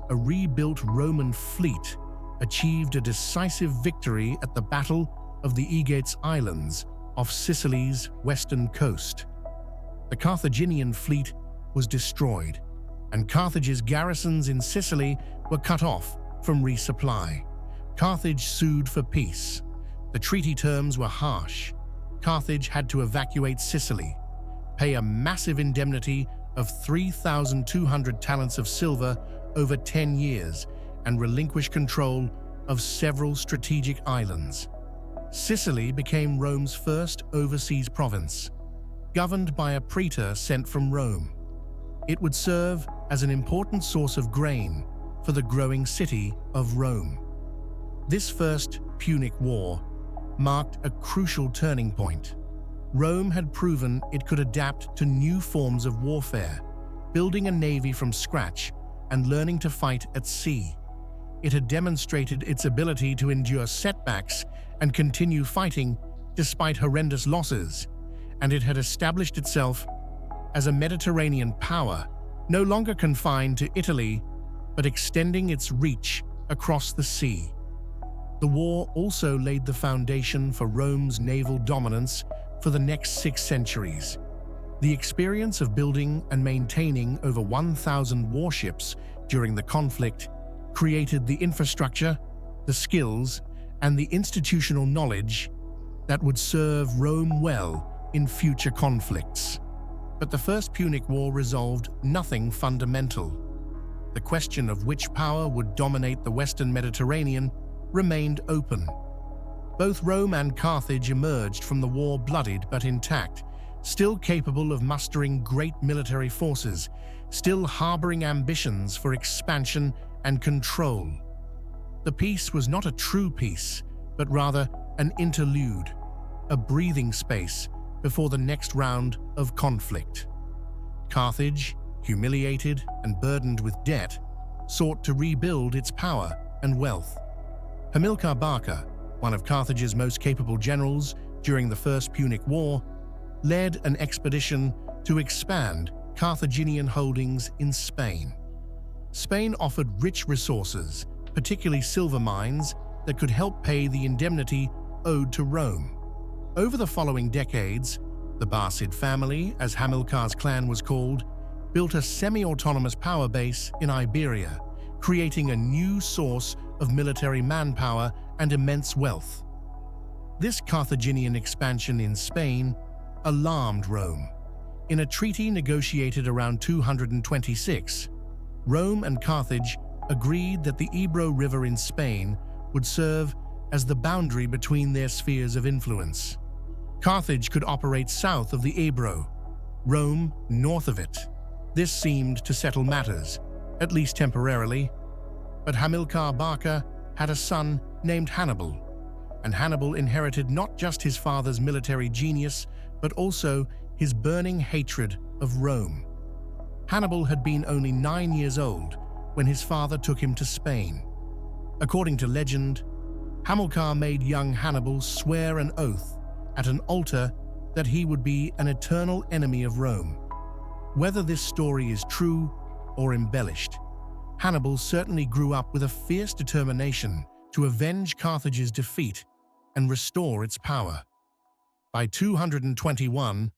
a rebuilt Roman fleet achieved a decisive victory at the Battle of the Aegates Islands off Sicily's western coast. The Carthaginian fleet was destroyed, and Carthage's garrisons in Sicily were cut off from resupply. Carthage sued for peace. The treaty terms were harsh. Carthage had to evacuate Sicily, pay a massive indemnity of 3,200 talents of silver over 10 years, and relinquish control of several strategic islands. Sicily became Rome's first overseas province, governed by a praetor sent from Rome. It would serve as an important source of grain for the growing city of Rome. This First Punic War marked a crucial turning point. Rome had proven it could adapt to new forms of warfare, building a navy from scratch and learning to fight at sea. It had demonstrated its ability to endure setbacks and continue fighting despite horrendous losses, and it had established itself as a Mediterranean power, no longer confined to Italy, but extending its reach across the sea. The war also laid the foundation for Rome's naval dominance for the next 6 centuries. The experience of building and maintaining over 1,000 warships during the conflict created the infrastructure, the skills, and the institutional knowledge that would serve Rome well in future conflicts. But the First Punic War resolved nothing fundamental. The question of which power would dominate the Western Mediterranean remained open. Both Rome and Carthage emerged from the war bloodied but intact, still capable of mustering great military forces, still harboring ambitions for expansion and control. The peace was not a true peace, but rather an interlude, a breathing space before the next round of conflict. Carthage, humiliated and burdened with debt, sought to rebuild its power and wealth. Hamilcar Barca, one of Carthage's most capable generals during the First Punic War, led an expedition to expand Carthaginian holdings in Spain. Spain offered rich resources, particularly silver mines, that could help pay the indemnity owed to Rome. Over the following decades, the Barcid family, as Hamilcar's clan was called, built a semi-autonomous power base in Iberia, creating a new source of military manpower and immense wealth. This Carthaginian expansion in Spain alarmed Rome. In a treaty negotiated around 226, Rome and Carthage agreed that the Ebro River in Spain would serve as the boundary between their spheres of influence. Carthage could operate south of the Ebro, Rome north of it. This seemed to settle matters, at least temporarily. But Hamilcar Barca had a son named Hannibal, and Hannibal inherited not just his father's military genius, but also his burning hatred of Rome. Hannibal had been only 9 years old when his father took him to Spain. According to legend, Hamilcar made young Hannibal swear an oath at an altar that he would be an eternal enemy of Rome. Whether this story is true or embellished, Hannibal certainly grew up with a fierce determination to avenge Carthage's defeat and restore its power. By 221,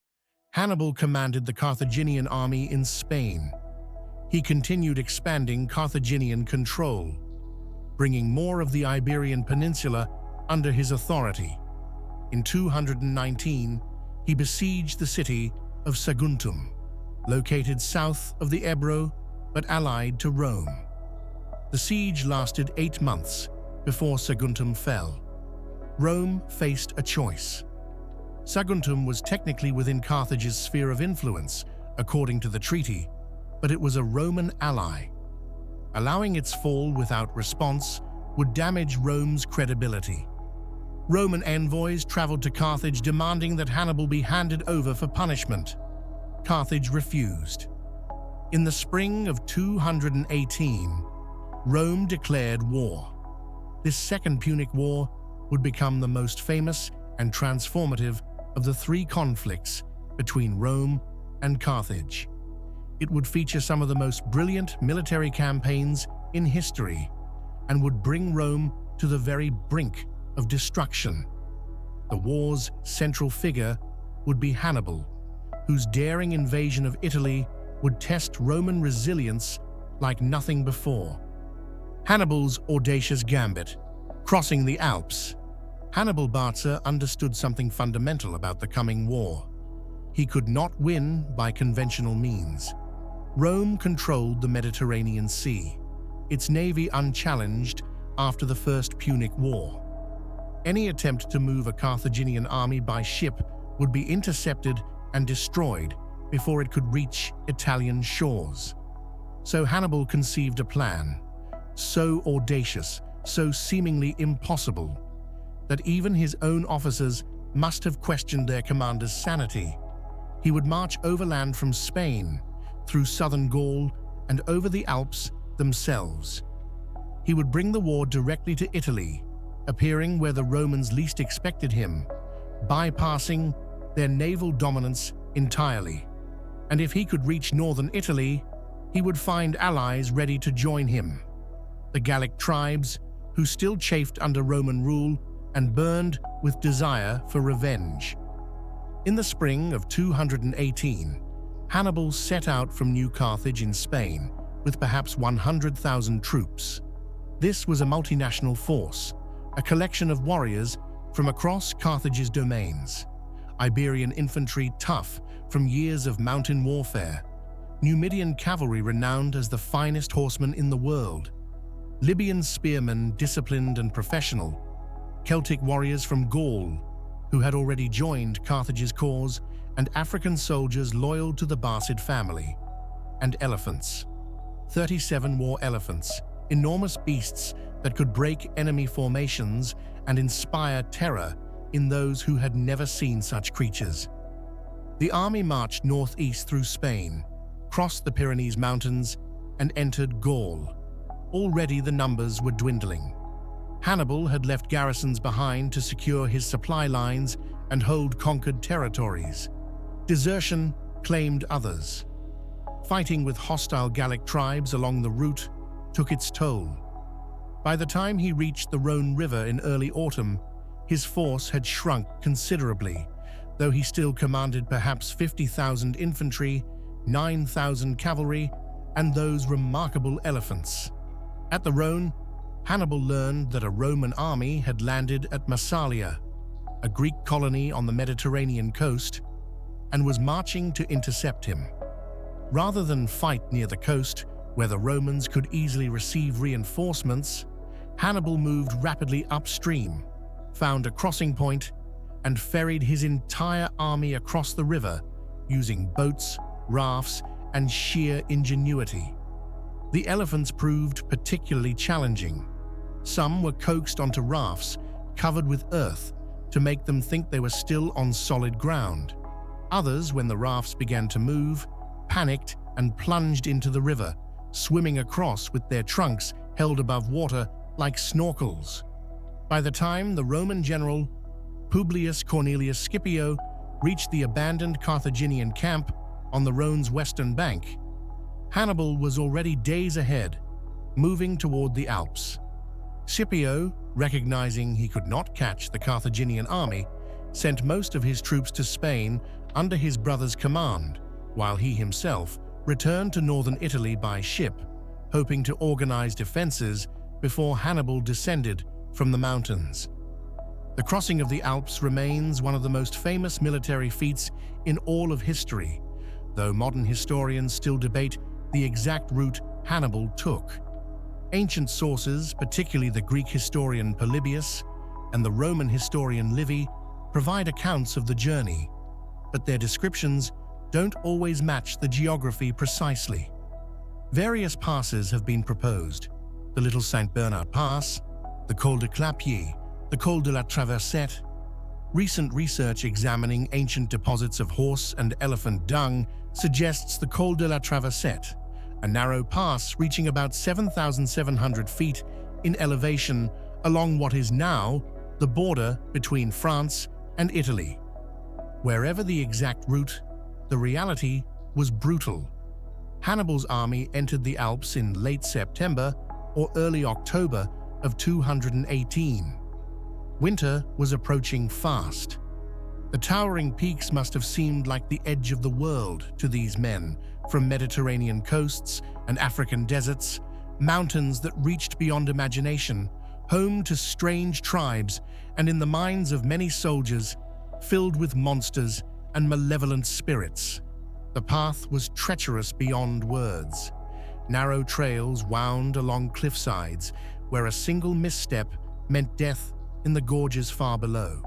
Hannibal commanded the Carthaginian army in Spain. He continued expanding Carthaginian control, bringing more of the Iberian Peninsula under his authority. In 219, he besieged the city of Saguntum, located south of the Ebro but allied to Rome. The siege lasted 8 months before Saguntum fell. Rome faced a choice. Saguntum was technically within Carthage's sphere of influence, according to the treaty, but it was a Roman ally. Allowing its fall without response would damage Rome's credibility. Roman envoys traveled to Carthage demanding that Hannibal be handed over for punishment. Carthage refused. In the spring of 218, Rome declared war. This Second Punic War would become the most famous and transformative of the 3 conflicts between Rome and Carthage. It would feature some of the most brilliant military campaigns in history and would bring Rome to the very brink of destruction. The war's central figure would be Hannibal, whose daring invasion of Italy would test Roman resilience like nothing before. Hannibal's audacious gambit, crossing the Alps. Hannibal Barca understood something fundamental about the coming war. He could not win by conventional means. Rome controlled the Mediterranean Sea, its navy unchallenged after the First Punic War. Any attempt to move a Carthaginian army by ship would be intercepted and destroyed before it could reach Italian shores. So Hannibal conceived a plan, so audacious, so seemingly impossible, that even his own officers must have questioned their commander's sanity. He would march overland from Spain, through southern Gaul, and over the Alps themselves. He would bring the war directly to Italy, appearing where the Romans least expected him, bypassing their naval dominance entirely. And if he could reach northern Italy, he would find allies ready to join him. The Gallic tribes, who still chafed under Roman rule and burned with desire for revenge. In the spring of 218, Hannibal set out from New Carthage in Spain with perhaps 100,000 troops. This was a multinational force, a collection of warriors from across Carthage's domains. Iberian infantry tough from years of mountain warfare, Numidian cavalry renowned as the finest horsemen in the world, Libyan spearmen disciplined and professional, Celtic warriors from Gaul, who had already joined Carthage's cause, and African soldiers loyal to the Barcid family, and elephants. 37 war elephants, enormous beasts that could break enemy formations and inspire terror in those who had never seen such creatures. The army marched northeast through Spain, crossed the Pyrenees Mountains, and entered Gaul. Already the numbers were dwindling. Hannibal had left garrisons behind to secure his supply lines and hold conquered territories. Desertion claimed others. Fighting with hostile Gallic tribes along the route took its toll. By the time he reached the Rhone River in early autumn, his force had shrunk considerably, though he still commanded perhaps 50,000 infantry, 9,000 cavalry, and those remarkable elephants. At the Rhone, Hannibal learned that a Roman army had landed at Massalia, a Greek colony on the Mediterranean coast, and was marching to intercept him. Rather than fight near the coast, where the Romans could easily receive reinforcements, Hannibal moved rapidly upstream, found a crossing point, and ferried his entire army across the river using boats, rafts, and sheer ingenuity. The elephants proved particularly challenging. Some were coaxed onto rafts covered with earth to make them think they were still on solid ground. Others, when the rafts began to move, panicked and plunged into the river, swimming across with their trunks held above water like snorkels. By the time the Roman general Publius Cornelius Scipio reached the abandoned Carthaginian camp on the Rhone's western bank, Hannibal was already days ahead, moving toward the Alps. Scipio, recognizing he could not catch the Carthaginian army, sent most of his troops to Spain under his brother's command, while he himself returned to northern Italy by ship, hoping to organize defenses before Hannibal descended from the mountains. The crossing of the Alps remains one of the most famous military feats in all of history, though modern historians still debate the exact route Hannibal took. Ancient sources, particularly the Greek historian Polybius and the Roman historian Livy, provide accounts of the journey, but their descriptions don't always match the geography precisely. Various passes have been proposed: the Little St. Bernard Pass, the Col de Clapier, the Col de la Traversette. Recent research examining ancient deposits of horse and elephant dung suggests the Col de la Traversette, a narrow pass reaching about 7,700 feet in elevation along what is now the border between France and Italy. Wherever the exact route, the reality was brutal. Hannibal's army entered the Alps in late September or early October of 218. Winter was approaching fast. The towering peaks must have seemed like the edge of the world to these men, from Mediterranean coasts and African deserts, mountains that reached beyond imagination, home to strange tribes, and in the minds of many soldiers, filled with monsters and malevolent spirits. The path was treacherous beyond words. Narrow trails wound along cliffsides, where a single misstep meant death in the gorges far below.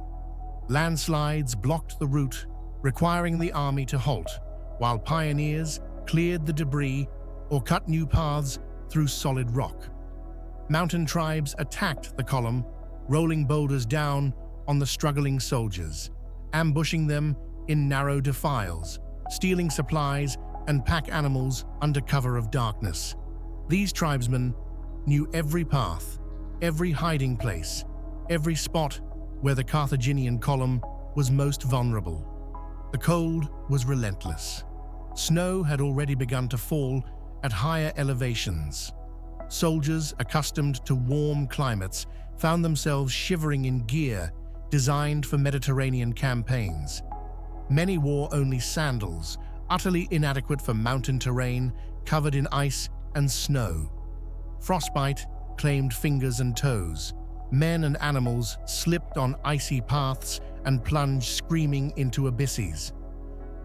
Landslides blocked the route, requiring the army to halt, while pioneers cleared the debris or cut new paths through solid rock. Mountain tribes attacked the column, rolling boulders down on the struggling soldiers, ambushing them in narrow defiles, stealing supplies and pack animals under cover of darkness. These tribesmen knew every path, every hiding place, every spot where the Carthaginian column was most vulnerable. The cold was relentless. Snow had already begun to fall at higher elevations. Soldiers accustomed to warm climates found themselves shivering in gear designed for Mediterranean campaigns. Many wore only sandals, utterly inadequate for mountain terrain covered in ice and snow. Frostbite claimed fingers and toes. Men and animals slipped on icy paths and plunged screaming into abysses.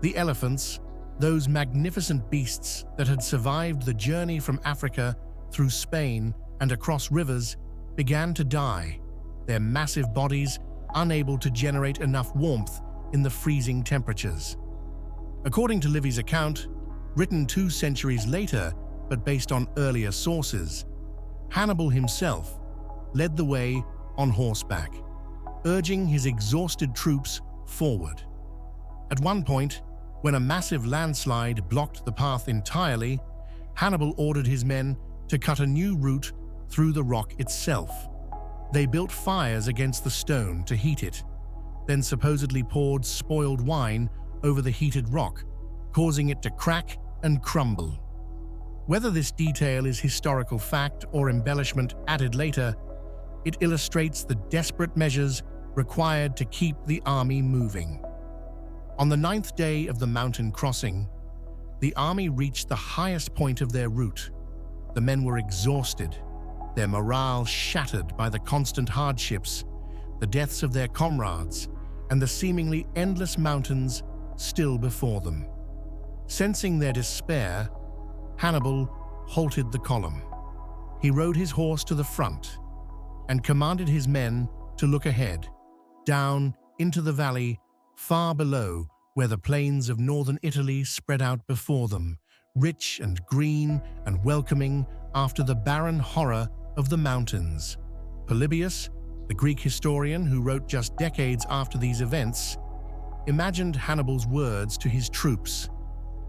The elephants, those magnificent beasts that had survived the journey from Africa through Spain and across rivers, began to die, their massive bodies unable to generate enough warmth in the freezing temperatures. According to Livy's account, written 2 centuries later but based on earlier sources, Hannibal himself led the way on horseback, urging his exhausted troops forward. At one point, when a massive landslide blocked the path entirely, Hannibal ordered his men to cut a new route through the rock itself. They built fires against the stone to heat it, then supposedly poured spoiled wine over the heated rock, causing it to crack and crumble. Whether this detail is historical fact or embellishment added later, it illustrates the desperate measures required to keep the army moving. On the 9th day of the mountain crossing, the army reached the highest point of their route. The men were exhausted, their morale shattered by the constant hardships, the deaths of their comrades, and the seemingly endless mountains still before them. Sensing their despair, Hannibal halted the column. He rode his horse to the front and commanded his men to look ahead, down into the valley far below where the plains of northern Italy spread out before them, rich and green and welcoming after the barren horror of the mountains. Polybius, the Greek historian who wrote just decades after these events, imagined Hannibal's words to his troops.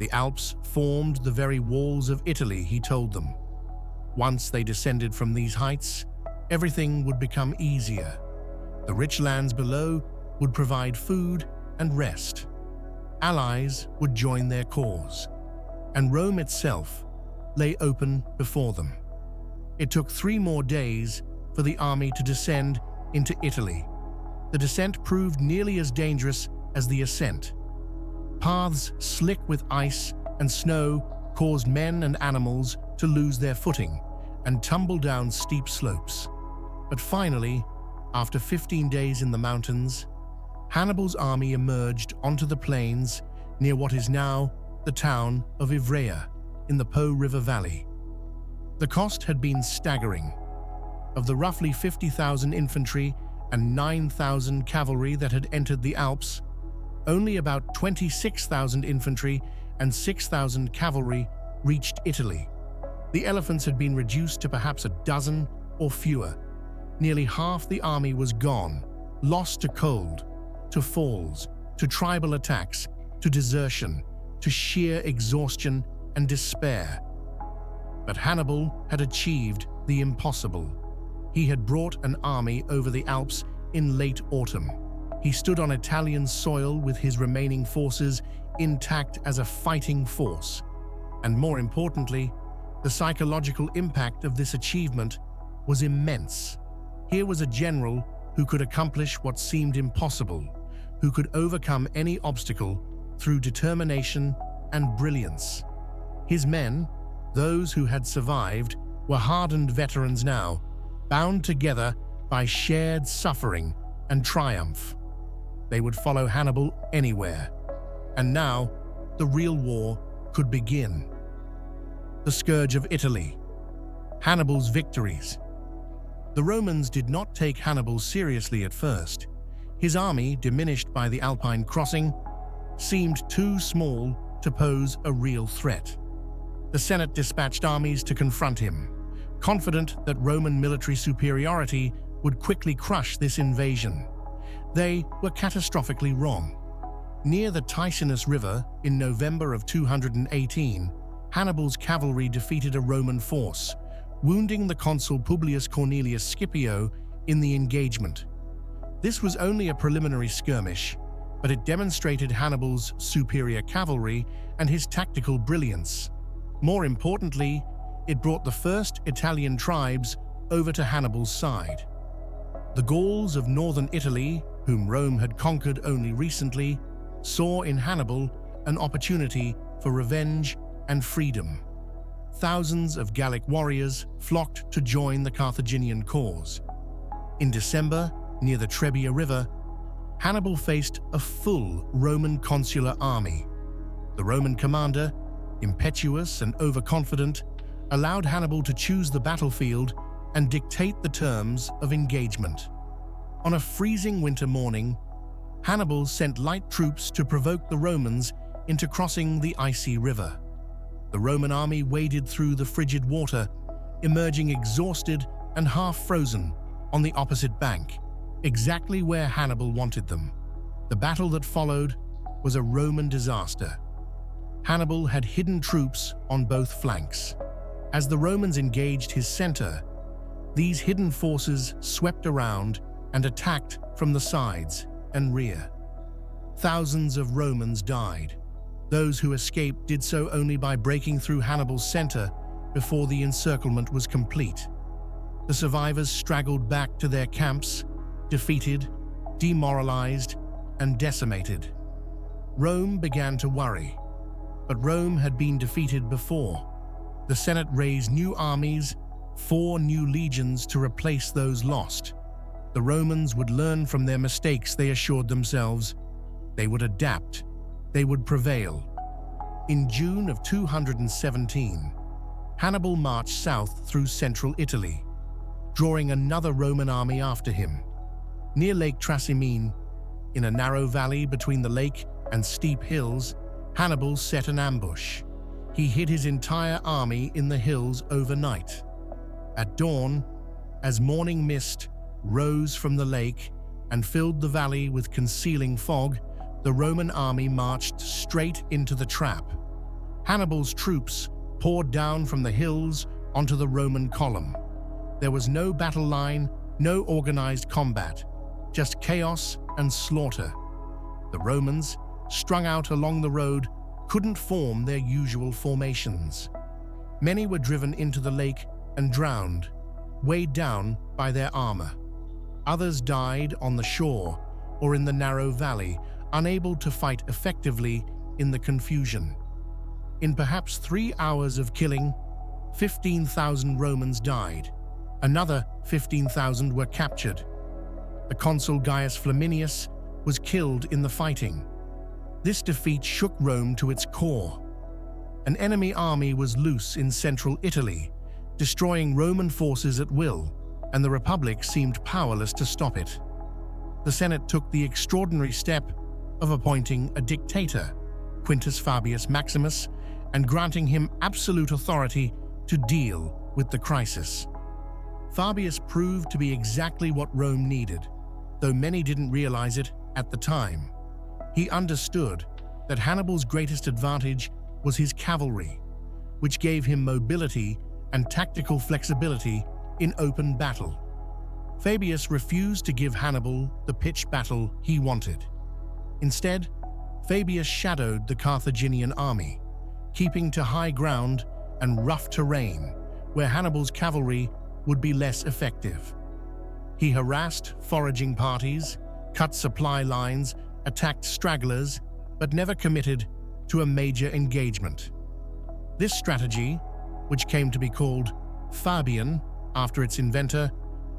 The Alps formed the very walls of Italy, he told them. Once they descended from these heights, everything would become easier. The rich lands below would provide food and rest. Allies would join their cause, and Rome itself lay open before them. It took 3 more days for the army to descend into Italy. The descent proved nearly as dangerous as the ascent. Paths slick with ice and snow caused men and animals to lose their footing and tumble down steep slopes. But finally, after 15 days in the mountains, Hannibal's army emerged onto the plains near what is now the town of Ivrea in the Po River Valley. The cost had been staggering. Of the roughly 50,000 infantry and 9,000 cavalry that had entered the Alps, only about 26,000 infantry and 6,000 cavalry reached Italy. The elephants had been reduced to perhaps a dozen or fewer. Nearly half the army was gone, lost to cold, to falls, to tribal attacks, to desertion, to sheer exhaustion and despair. But Hannibal had achieved the impossible. He had brought an army over the Alps in late autumn. He stood on Italian soil with his remaining forces intact as a fighting force. And more importantly, the psychological impact of this achievement was immense. Here was a general who could accomplish what seemed impossible, who could overcome any obstacle through determination and brilliance. His men, those who had survived, were hardened veterans now, bound together by shared suffering and triumph. They would follow Hannibal anywhere. And now, the real war could begin. The scourge of Italy. Hannibal's victories. The Romans did not take Hannibal seriously at first. His army, diminished by the Alpine crossing, seemed too small to pose a real threat. The Senate dispatched armies to confront him, confident that Roman military superiority would quickly crush this invasion. They were catastrophically wrong. Near the Ticinus River in November of 218, Hannibal's cavalry defeated a Roman force, wounding the consul Publius Cornelius Scipio in the engagement. This was only a preliminary skirmish, but it demonstrated Hannibal's superior cavalry and his tactical brilliance. More importantly, it brought the first Italian tribes over to Hannibal's side. The Gauls of northern Italy, whom Rome had conquered only recently, saw in Hannibal an opportunity for revenge and freedom. Thousands of Gallic warriors flocked to join the Carthaginian cause. In December, near the Trebia River, Hannibal faced a full Roman consular army. The Roman commander, impetuous and overconfident, allowed Hannibal to choose the battlefield and dictate the terms of engagement. On a freezing winter morning, Hannibal sent light troops to provoke the Romans into crossing the icy river. The Roman army waded through the frigid water, emerging exhausted and half-frozen on the opposite bank, exactly where Hannibal wanted them. The battle that followed was a Roman disaster. Hannibal had hidden troops on both flanks. As the Romans engaged his center, these hidden forces swept around and attacked from the sides and rear. thousands of Romans died. Those who escaped did so only by breaking through Hannibal's center before the encirclement was complete. The survivors straggled back to their camps, defeated, demoralized, and decimated. Rome began to worry, but Rome had been defeated before. The Senate raised new armies, 4 new legions to replace those lost. The Romans would learn from their mistakes, they assured themselves. They would adapt. They would prevail. In June of 217, Hannibal marched south through central Italy, drawing another Roman army after him. Near Lake Trasimene, in a narrow valley between the lake and steep hills, Hannibal set an ambush. He hid his entire army in the hills overnight. At dawn, as morning mist rose from the lake and filled the valley with concealing fog, the Roman army marched straight into the trap. Hannibal's troops poured down from the hills onto the Roman column. There was no battle line, no organized combat, just chaos and slaughter. The Romans, strung out along the road, couldn't form their usual formations. Many were driven into the lake and drowned, weighed down by their armor. Others died on the shore or in the narrow valley, unable to fight effectively in the confusion. In perhaps 3 hours of killing, 15,000 Romans died. Another 15,000 were captured. The consul Gaius Flaminius was killed in the fighting. This defeat shook Rome to its core. An enemy army was loose in central Italy, destroying Roman forces at will, and the Republic seemed powerless to stop it. The Senate took the extraordinary step of appointing a dictator, Quintus Fabius Maximus, and granting him absolute authority to deal with the crisis. Fabius proved to be exactly what Rome needed, though many didn't realize it at the time. He understood that Hannibal's greatest advantage was his cavalry, which gave him mobility and tactical flexibility in open battle. Fabius refused to give Hannibal the pitched battle he wanted. Instead, Fabius shadowed the Carthaginian army, keeping to high ground and rough terrain where Hannibal's cavalry would be less effective. He harassed foraging parties, cut supply lines, attacked stragglers, but never committed to a major engagement. This strategy, which came to be called Fabian after its inventor,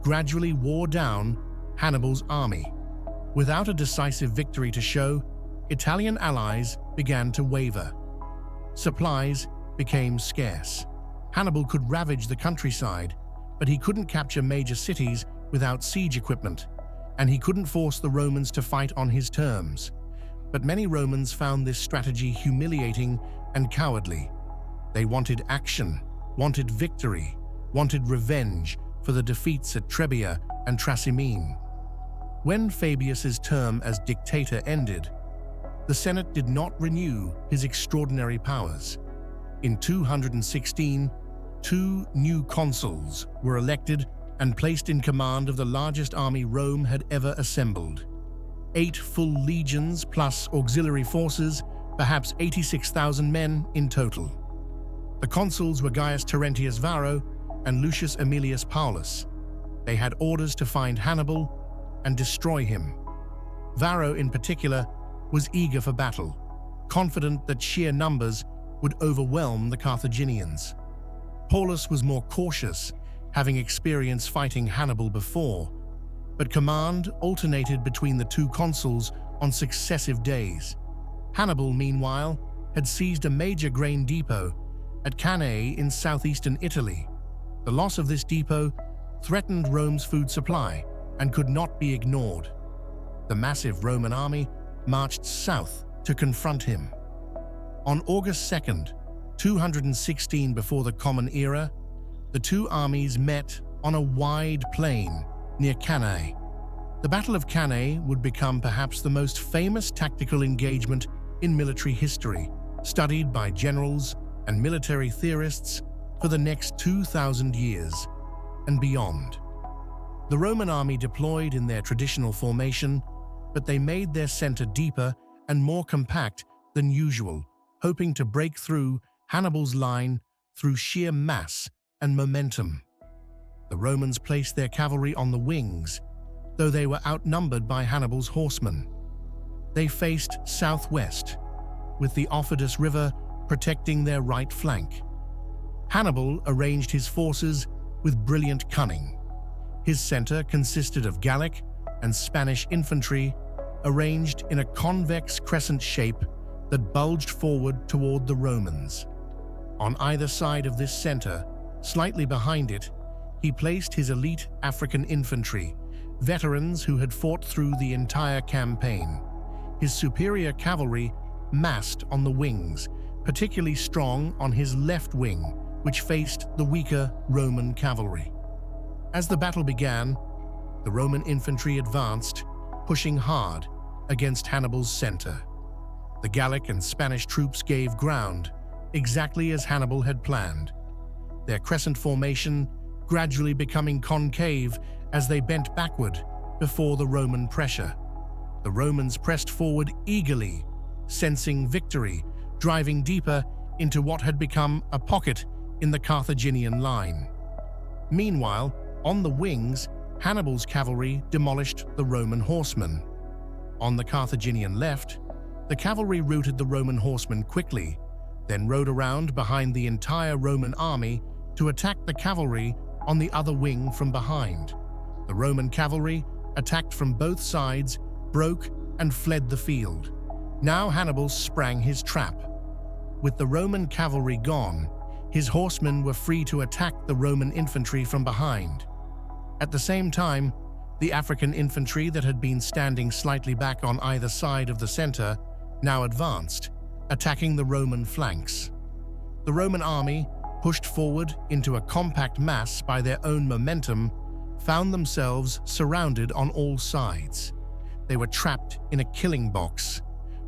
gradually wore down Hannibal's army. Without a decisive victory to show, Italian allies began to waver. Supplies became scarce. Hannibal could ravage the countryside, but he couldn't capture major cities without siege equipment, and he couldn't force the Romans to fight on his terms. But many Romans found this strategy humiliating and cowardly. They wanted action, wanted victory, wanted revenge for the defeats at Trebia and Trasimene. When Fabius's term as dictator ended, the Senate did not renew his extraordinary powers. In 216, 2 new consuls were elected and placed in command of the largest army Rome had ever assembled. 8 full legions plus auxiliary forces, perhaps 86,000 men in total. The consuls were Gaius Terentius Varro and Lucius Aemilius Paulus. They had orders to find Hannibal and destroy him. Varro, in particular, was eager for battle, confident that sheer numbers would overwhelm the Carthaginians. Paulus was more cautious, having experience fighting Hannibal before, but command alternated between the 2 consuls on successive days. Hannibal, meanwhile, had seized a major grain depot at Cannae in southeastern Italy. The loss of this depot threatened Rome's food supply and could not be ignored. The massive Roman army marched south to confront him. On August 2nd, 216 before the Common Era, the 2 armies met on a wide plain near Cannae. The Battle of Cannae would become perhaps the most famous tactical engagement in military history, studied by generals and military theorists for the next 2,000 years and beyond. The Roman army deployed in their traditional formation, but they made their center deeper and more compact than usual, hoping to break through Hannibal's line through sheer mass and momentum. The Romans placed their cavalry on the wings, though they were outnumbered by Hannibal's horsemen. They faced southwest, with the Aufidus River protecting their right flank. Hannibal arranged his forces with brilliant cunning. His center consisted of Gallic and Spanish infantry arranged in a convex crescent shape that bulged forward toward the Romans. On either side of this center, slightly behind it, he placed his elite African infantry, veterans who had fought through the entire campaign. His superior cavalry massed on the wings, particularly strong on his left wing, which faced the weaker Roman cavalry. As the battle began, the Roman infantry advanced, pushing hard against Hannibal's center. The Gallic and Spanish troops gave ground, exactly as Hannibal had planned, their crescent formation gradually becoming concave as they bent backward before the Roman pressure. The Romans pressed forward eagerly, sensing victory, driving deeper into what had become a pocket in the Carthaginian line. Meanwhile, on the wings, Hannibal's cavalry demolished the Roman horsemen. On the Carthaginian left, the cavalry routed the Roman horsemen quickly, then rode around behind the entire Roman army to attack the cavalry on the other wing from behind. The Roman cavalry, attacked from both sides, broke and fled the field. Now Hannibal sprang his trap. With the Roman cavalry gone, his horsemen were free to attack the Roman infantry from behind. At the same time, the African infantry that had been standing slightly back on either side of the center now advanced, attacking the Roman flanks. The Roman army, pushed forward into a compact mass by their own momentum, found themselves surrounded on all sides. They were trapped in a killing box.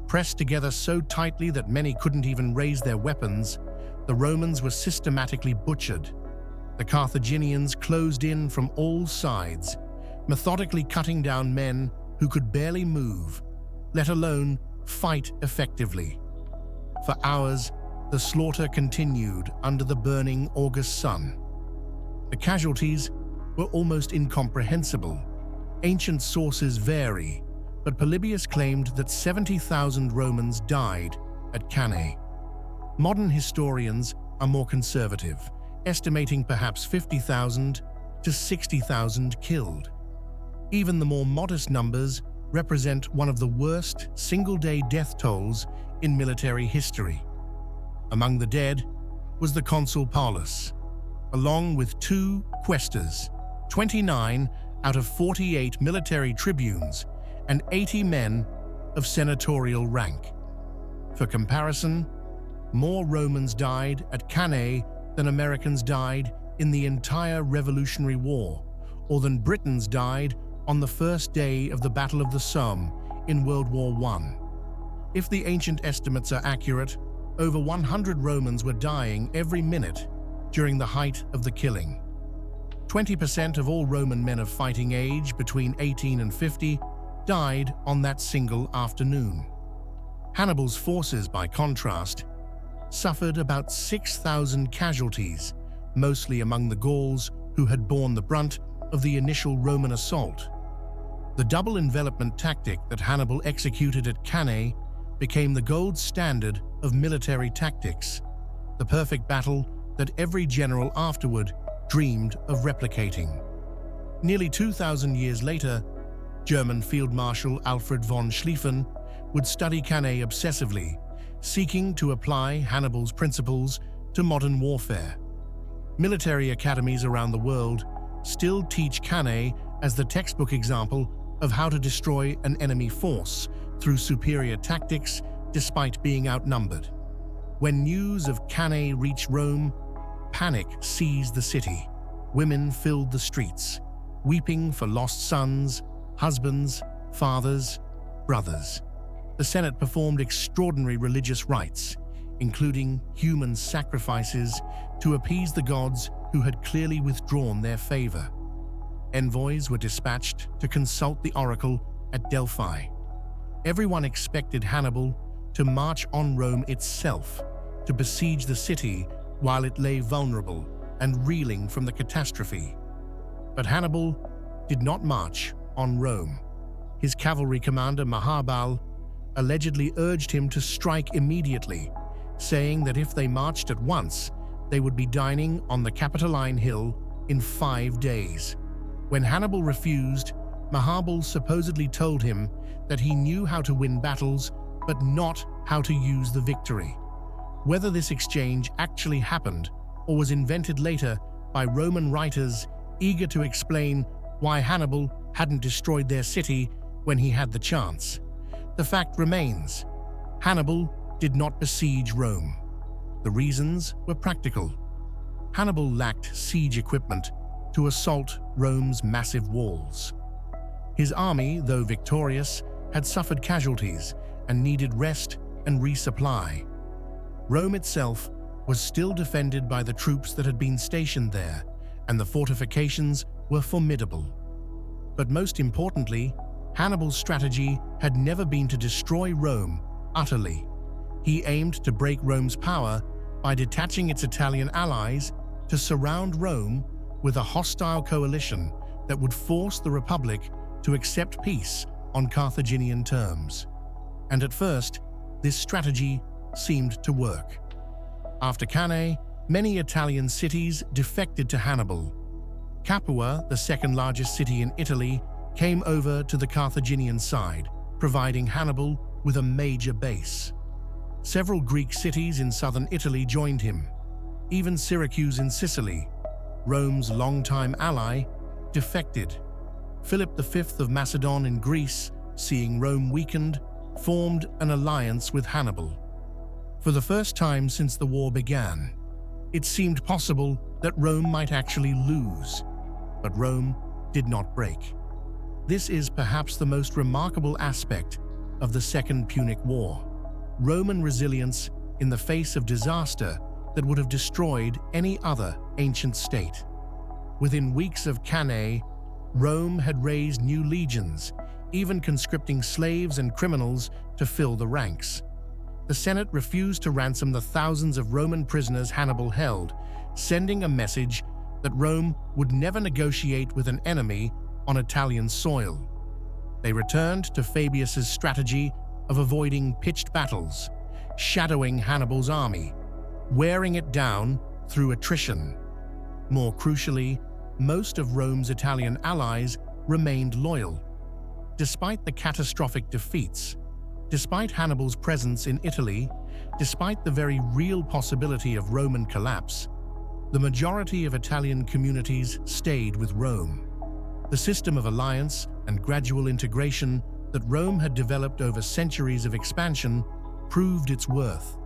Pressed together so tightly that many couldn't even raise their weapons, the Romans were systematically butchered. The Carthaginians closed in from all sides, methodically cutting down men who could barely move, let alone fight effectively. For hours, the slaughter continued under the burning August sun. The casualties were almost incomprehensible. Ancient sources vary, but Polybius claimed that 70,000 Romans died at Cannae. Modern historians are more conservative, estimating perhaps 50,000 to 60,000 killed. Even the more modest numbers represent one of the worst single-day death tolls in military history. Among the dead was the consul Paulus, along with 2 quaestors, 29 out of 48 military tribunes, and 80 men of senatorial rank. For comparison, more Romans died at Cannae than Americans died in the entire Revolutionary War, or than Britons died on the first day of the Battle of the Somme in World War I. If the ancient estimates are accurate, over 100 Romans were dying every minute during the height of the killing. 20% of all Roman men of fighting age between 18 and 50 died on that single afternoon. Hannibal's forces, by contrast, suffered about 6,000 casualties, mostly among the Gauls who had borne the brunt of the initial Roman assault. The double envelopment tactic that Hannibal executed at Cannae became the gold standard of military tactics, the perfect battle that every general afterward dreamed of replicating. Nearly 2,000 years later, German Field Marshal Alfred von Schlieffen would study Cannae obsessively, seeking to apply Hannibal's principles to modern warfare. Military academies around the world still teach Cannae as the textbook example of how to destroy an enemy force through superior tactics despite being outnumbered. When news of Cannae reached Rome, panic seized the city. Women filled the streets, weeping for lost sons, husbands, fathers, brothers. The Senate performed extraordinary religious rites, including human sacrifices, to appease the gods who had clearly withdrawn their favor. Envoys were dispatched to consult the oracle at Delphi. Everyone expected Hannibal to march on Rome itself, to besiege the city while it lay vulnerable and reeling from the catastrophe. But Hannibal did not march on Rome. His cavalry commander Maharbal allegedly urged him to strike immediately, saying that if they marched at once, they would be dining on the Capitoline Hill in 5 days. When Hannibal refused, Maharbal supposedly told him that he knew how to win battles, but not how to use the victory. Whether this exchange actually happened or was invented later by Roman writers eager to explain why Hannibal hadn't destroyed their city when he had the chance, the fact remains: Hannibal did not besiege Rome. The reasons were practical. Hannibal lacked siege equipment to assault Rome's massive walls. His army, though victorious, had suffered casualties and needed rest and resupply. Rome itself was still defended by the troops that had been stationed there, and the fortifications were formidable. But most importantly, Hannibal's strategy had never been to destroy Rome utterly. He aimed to break Rome's power by detaching its Italian allies to surround Rome with a hostile coalition that would force the Republic to accept peace on Carthaginian terms. And at first, this strategy seemed to work. After Cannae, many Italian cities defected to Hannibal. Capua, the second largest city in Italy, came over to the Carthaginian side, providing Hannibal with a major base. Several Greek cities in southern Italy joined him. Even Syracuse in Sicily, Rome's longtime ally, defected. Philip V of Macedon in Greece, seeing Rome weakened, formed an alliance with Hannibal. For the first time since the war began, it seemed possible that Rome might actually lose, but Rome did not break. This is perhaps the most remarkable aspect of the Second Punic War: Roman resilience in the face of disaster that would have destroyed any other ancient state. Within weeks of Cannae, Rome had raised new legions, even conscripting slaves and criminals to fill the ranks. The Senate refused to ransom the thousands of Roman prisoners Hannibal held, sending a message that Rome would never negotiate with an enemy on Italian soil. They returned to Fabius's strategy of avoiding pitched battles, shadowing Hannibal's army, wearing it down through attrition. More crucially, most of Rome's Italian allies remained loyal. Despite the catastrophic defeats, despite Hannibal's presence in Italy, despite the very real possibility of Roman collapse, the majority of Italian communities stayed with Rome. The system of alliance and gradual integration that Rome had developed over centuries of expansion proved its worth.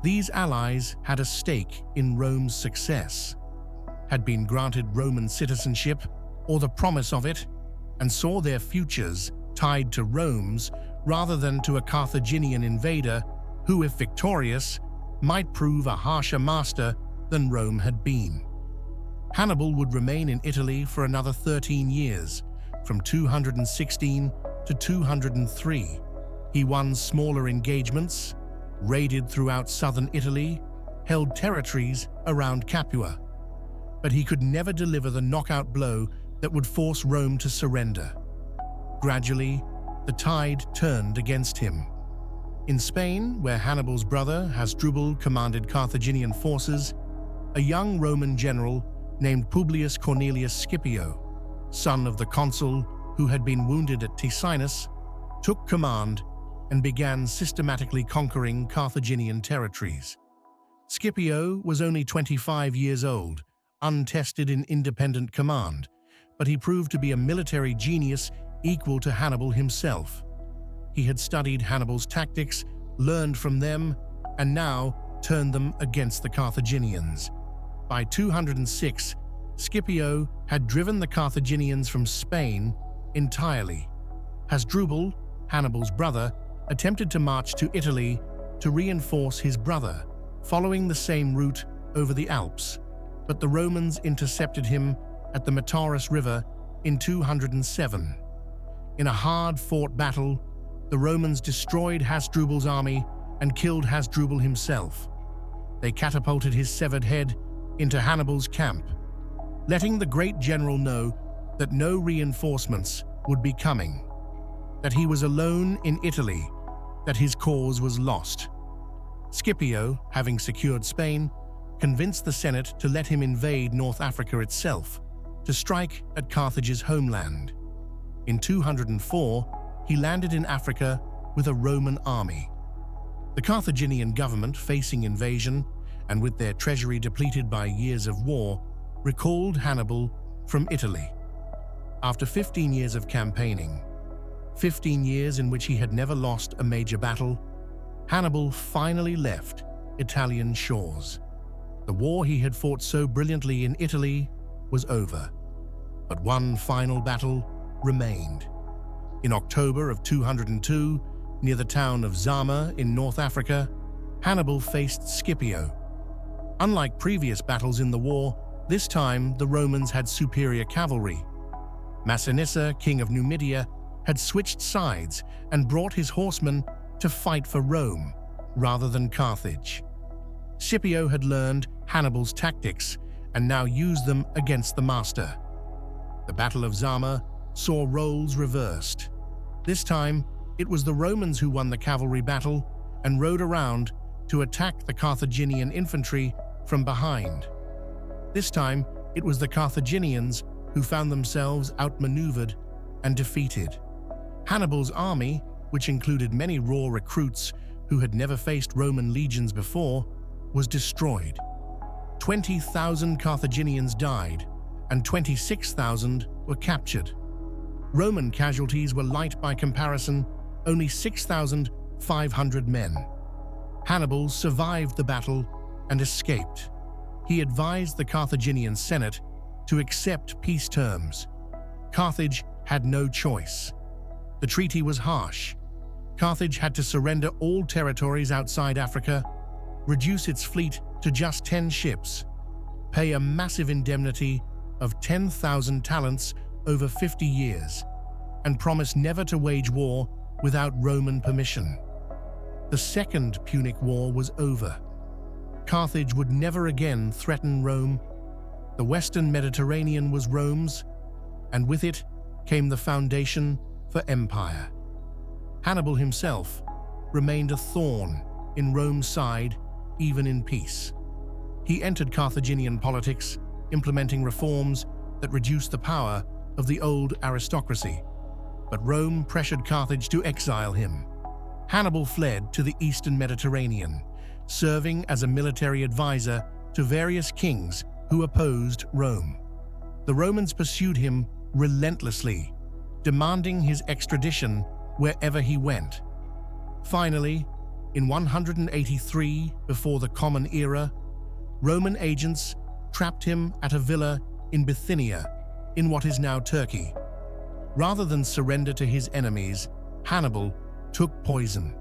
These allies had a stake in Rome's success, had been granted Roman citizenship or the promise of it, and saw their futures tied to Rome's rather than to a Carthaginian invader who, if victorious, might prove a harsher master than Rome had been. Hannibal would remain in Italy for another 13 years, from 216 to 203. He won smaller engagements, raided throughout southern Italy, held territories around Capua. But he could never deliver the knockout blow that would force Rome to surrender. Gradually, the tide turned against him. In Spain, where Hannibal's brother Hasdrubal commanded Carthaginian forces, a young Roman general named Publius Cornelius Scipio, son of the consul who had been wounded at Ticinus, took command and began systematically conquering Carthaginian territories. Scipio was only 25 years old, untested in independent command, but he proved to be a military genius equal to Hannibal himself. He had studied Hannibal's tactics, learned from them, and now turned them against the Carthaginians. By 206, Scipio had driven the Carthaginians from Spain entirely. Hasdrubal, Hannibal's brother, attempted to march to Italy to reinforce his brother, following the same route over the Alps, but the Romans intercepted him at the Metaurus River in 207. In a hard-fought battle, the Romans destroyed Hasdrubal's army and killed Hasdrubal himself. They catapulted his severed head into Hannibal's camp, letting the great general know that no reinforcements would be coming, that he was alone in Italy, that his cause was lost. Scipio, having secured Spain, convinced the Senate to let him invade North Africa itself, to strike at Carthage's homeland. In 204, he landed in Africa with a Roman army. The Carthaginian government, facing invasion and with their treasury depleted by years of war, recalled Hannibal from Italy. After 15 years of campaigning, 15 years in which he had never lost a major battle, Hannibal finally left Italian shores. The war he had fought so brilliantly in Italy was over, but one final battle remained. In October of 202, near the town of Zama in North Africa, Hannibal faced Scipio. Unlike previous battles in the war, this time the Romans had superior cavalry. Massinissa, king of Numidia, had switched sides and brought his horsemen to fight for Rome rather than Carthage. Scipio had learned Hannibal's tactics and now used them against the master. The Battle of Zama saw roles reversed. This time, it was the Romans who won the cavalry battle and rode around to attack the Carthaginian infantry from behind. This time, it was the Carthaginians who found themselves outmaneuvered and defeated. Hannibal's army, which included many raw recruits who had never faced Roman legions before, was destroyed. 20,000 Carthaginians died, and 26,000 were captured. Roman casualties were light by comparison, only 6,500 men. Hannibal survived the battle and escaped. He advised the Carthaginian Senate to accept peace terms. Carthage had no choice. The treaty was harsh. Carthage had to surrender all territories outside Africa, reduce its fleet to just 10 ships, pay a massive indemnity of 10,000 talents over 50 years, and promise never to wage war without Roman permission. The Second Punic War was over. Carthage would never again threaten Rome. The Western Mediterranean was Rome's, and with it came the foundation for empire. Hannibal himself remained a thorn in Rome's side even in peace. He entered Carthaginian politics, implementing reforms that reduced the power of the old aristocracy. But Rome pressured Carthage to exile him. Hannibal fled to the eastern Mediterranean, serving as a military advisor to various kings who opposed Rome. The Romans pursued him relentlessly, demanding his extradition wherever he went. Finally, in 183 before the Common Era, Roman agents trapped him at a villa in Bithynia, in what is now Turkey. Rather than surrender to his enemies, Hannibal took poison.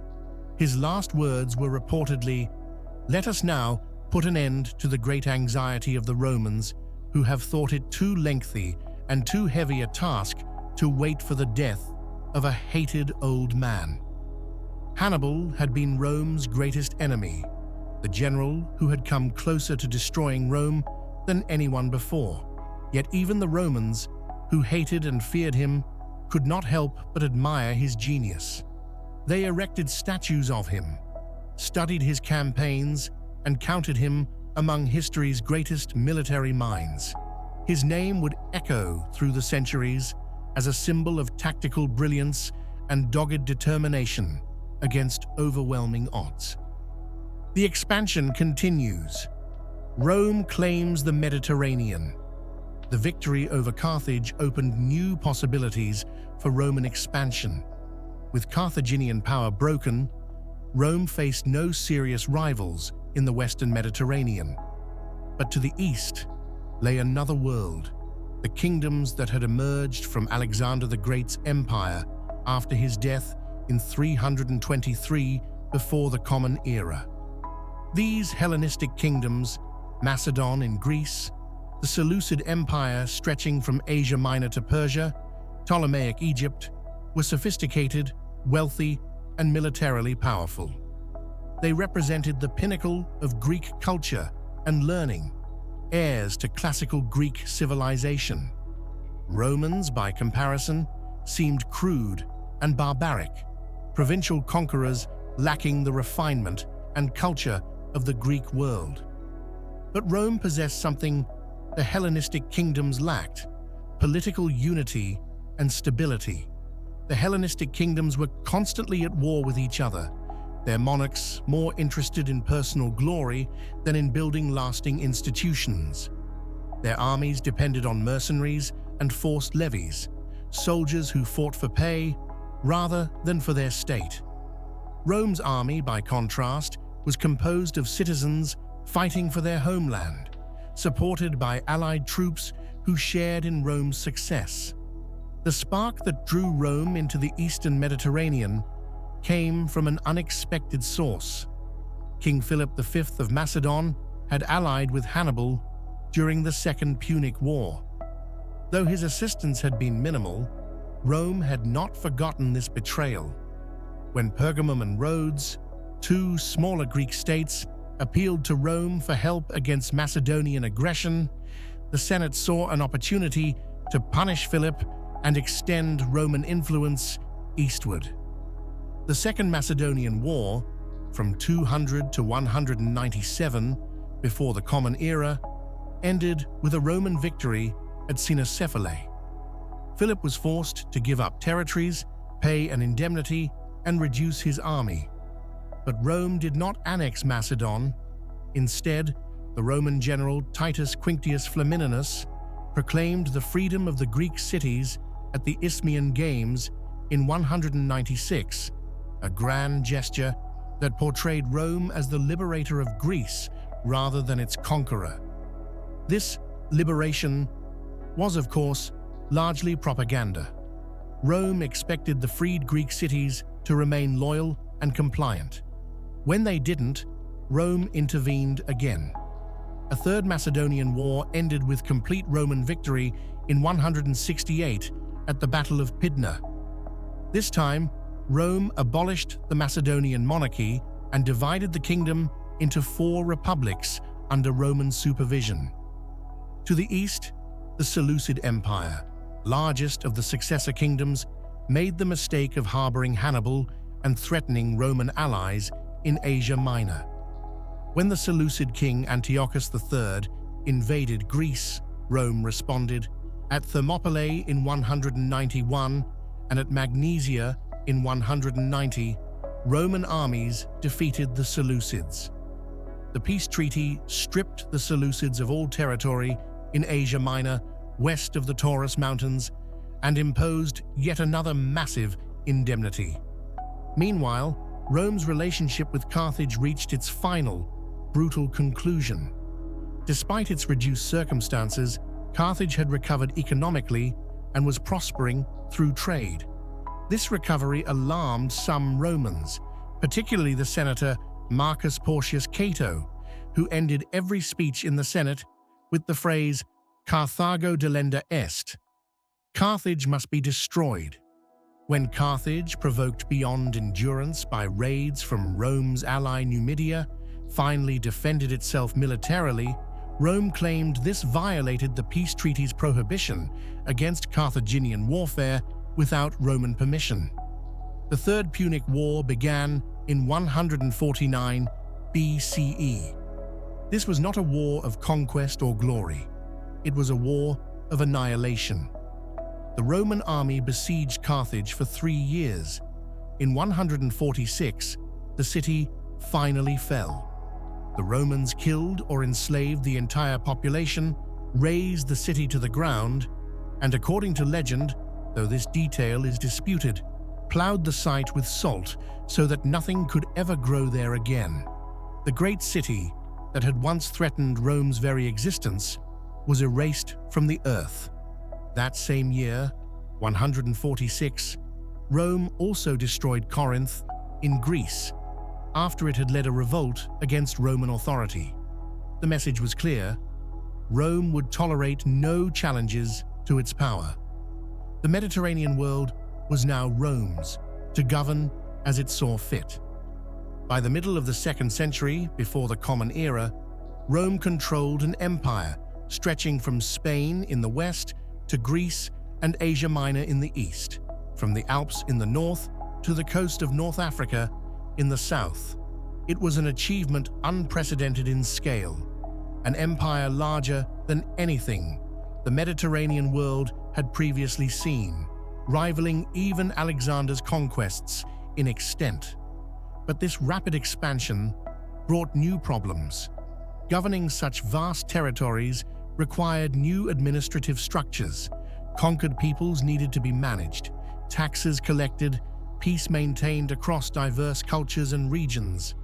His last words were reportedly, "Let us now put an end to the great anxiety of the Romans, who have thought it too lengthy and too heavy a task to wait for the death of a hated old man." Hannibal had been Rome's greatest enemy, the general who had come closer to destroying Rome than anyone before. Yet even the Romans, who hated and feared him, could not help but admire his genius. They erected statues of him, studied his campaigns, and counted him among history's greatest military minds. His name would echo through the centuries as a symbol of tactical brilliance and dogged determination against overwhelming odds. The expansion continues. Rome claims the Mediterranean. The victory over Carthage opened new possibilities for Roman expansion. With Carthaginian power broken, Rome faced no serious rivals in the Western Mediterranean. But to the east lay another world, the kingdoms that had emerged from Alexander the Great's empire after his death in 323 before the Common Era. These Hellenistic kingdoms, Macedon in Greece, the Seleucid Empire stretching from Asia Minor to Persia, Ptolemaic Egypt, were sophisticated wealthy, and militarily powerful. They represented the pinnacle of Greek culture and learning, heirs to classical Greek civilization. Romans, by comparison, seemed crude and barbaric, provincial conquerors lacking the refinement and culture of the Greek world. But Rome possessed something the Hellenistic kingdoms lacked: political unity and stability. The Hellenistic kingdoms were constantly at war with each other, their monarchs more interested in personal glory than in building lasting institutions. Their armies depended on mercenaries and forced levies, soldiers who fought for pay rather than for their state. Rome's army, by contrast, was composed of citizens fighting for their homeland, supported by allied troops who shared in Rome's success. The spark that drew Rome into the Eastern Mediterranean came from an unexpected source. King Philip V of Macedon had allied with Hannibal during the Second Punic War. Though his assistance had been minimal, Rome had not forgotten this betrayal. When Pergamum and Rhodes, two smaller Greek states, appealed to Rome for help against Macedonian aggression, the Senate saw an opportunity to punish Philip and extend Roman influence eastward. The Second Macedonian War, from 200 to 197 before the Common Era, ended with a Roman victory at Cynocephalae. Philip was forced to give up territories, pay an indemnity, and reduce his army. But Rome did not annex Macedon. Instead, the Roman general Titus Quinctius Flamininus proclaimed the freedom of the Greek cities at the Isthmian Games in 196, a grand gesture that portrayed Rome as the liberator of Greece rather than its conqueror. This liberation was, of course, largely propaganda. Rome expected the freed Greek cities to remain loyal and compliant. When they didn't, Rome intervened again. A Third Macedonian War ended with complete Roman victory in 168 at the Battle of Pydna. This time, Rome abolished the Macedonian monarchy and divided the kingdom into 4 republics under Roman supervision. To the east, the Seleucid Empire, largest of the successor kingdoms, made the mistake of harboring Hannibal and threatening Roman allies in Asia Minor. When the Seleucid king Antiochus III invaded Greece, Rome responded. At Thermopylae in 191 and at Magnesia in 190, Roman armies defeated the Seleucids. The peace treaty stripped the Seleucids of all territory in Asia Minor, west of the Taurus Mountains, and imposed yet another massive indemnity. Meanwhile, Rome's relationship with Carthage reached its final, brutal conclusion. Despite its reduced circumstances, Carthage had recovered economically and was prospering through trade. This recovery alarmed some Romans, particularly the senator Marcus Porcius Cato, who ended every speech in the Senate with the phrase, "Carthago delenda est." Carthage must be destroyed. When Carthage, provoked beyond endurance by raids from Rome's ally Numidia, finally defended itself militarily, Rome claimed this violated the peace treaty's prohibition against Carthaginian warfare without Roman permission. The Third Punic War began in 149 BCE. This was not a war of conquest or glory. It was a war of annihilation. The Roman army besieged Carthage for 3 years. In 146, the city finally fell. The Romans killed or enslaved the entire population, razed the city to the ground, and according to legend, though this detail is disputed, plowed the site with salt so that nothing could ever grow there again. The great city that had once threatened Rome's very existence was erased from the earth. That same year, 146, Rome also destroyed Corinth in Greece, after it had led a revolt against Roman authority. The message was clear: Rome would tolerate no challenges to its power. The Mediterranean world was now Rome's, to govern as it saw fit. By the middle of the 2nd century, before the Common Era, Rome controlled an empire stretching from Spain in the west to Greece and Asia Minor in the east, from the Alps in the north to the coast of North Africa in the south. It was an achievement unprecedented in scale, an empire larger than anything the Mediterranean world had previously seen, rivaling even Alexander's conquests in extent. But this rapid expansion brought new problems. Governing such vast territories required new administrative structures. Conquered peoples needed to be managed, taxes collected, peace maintained across diverse cultures and regions.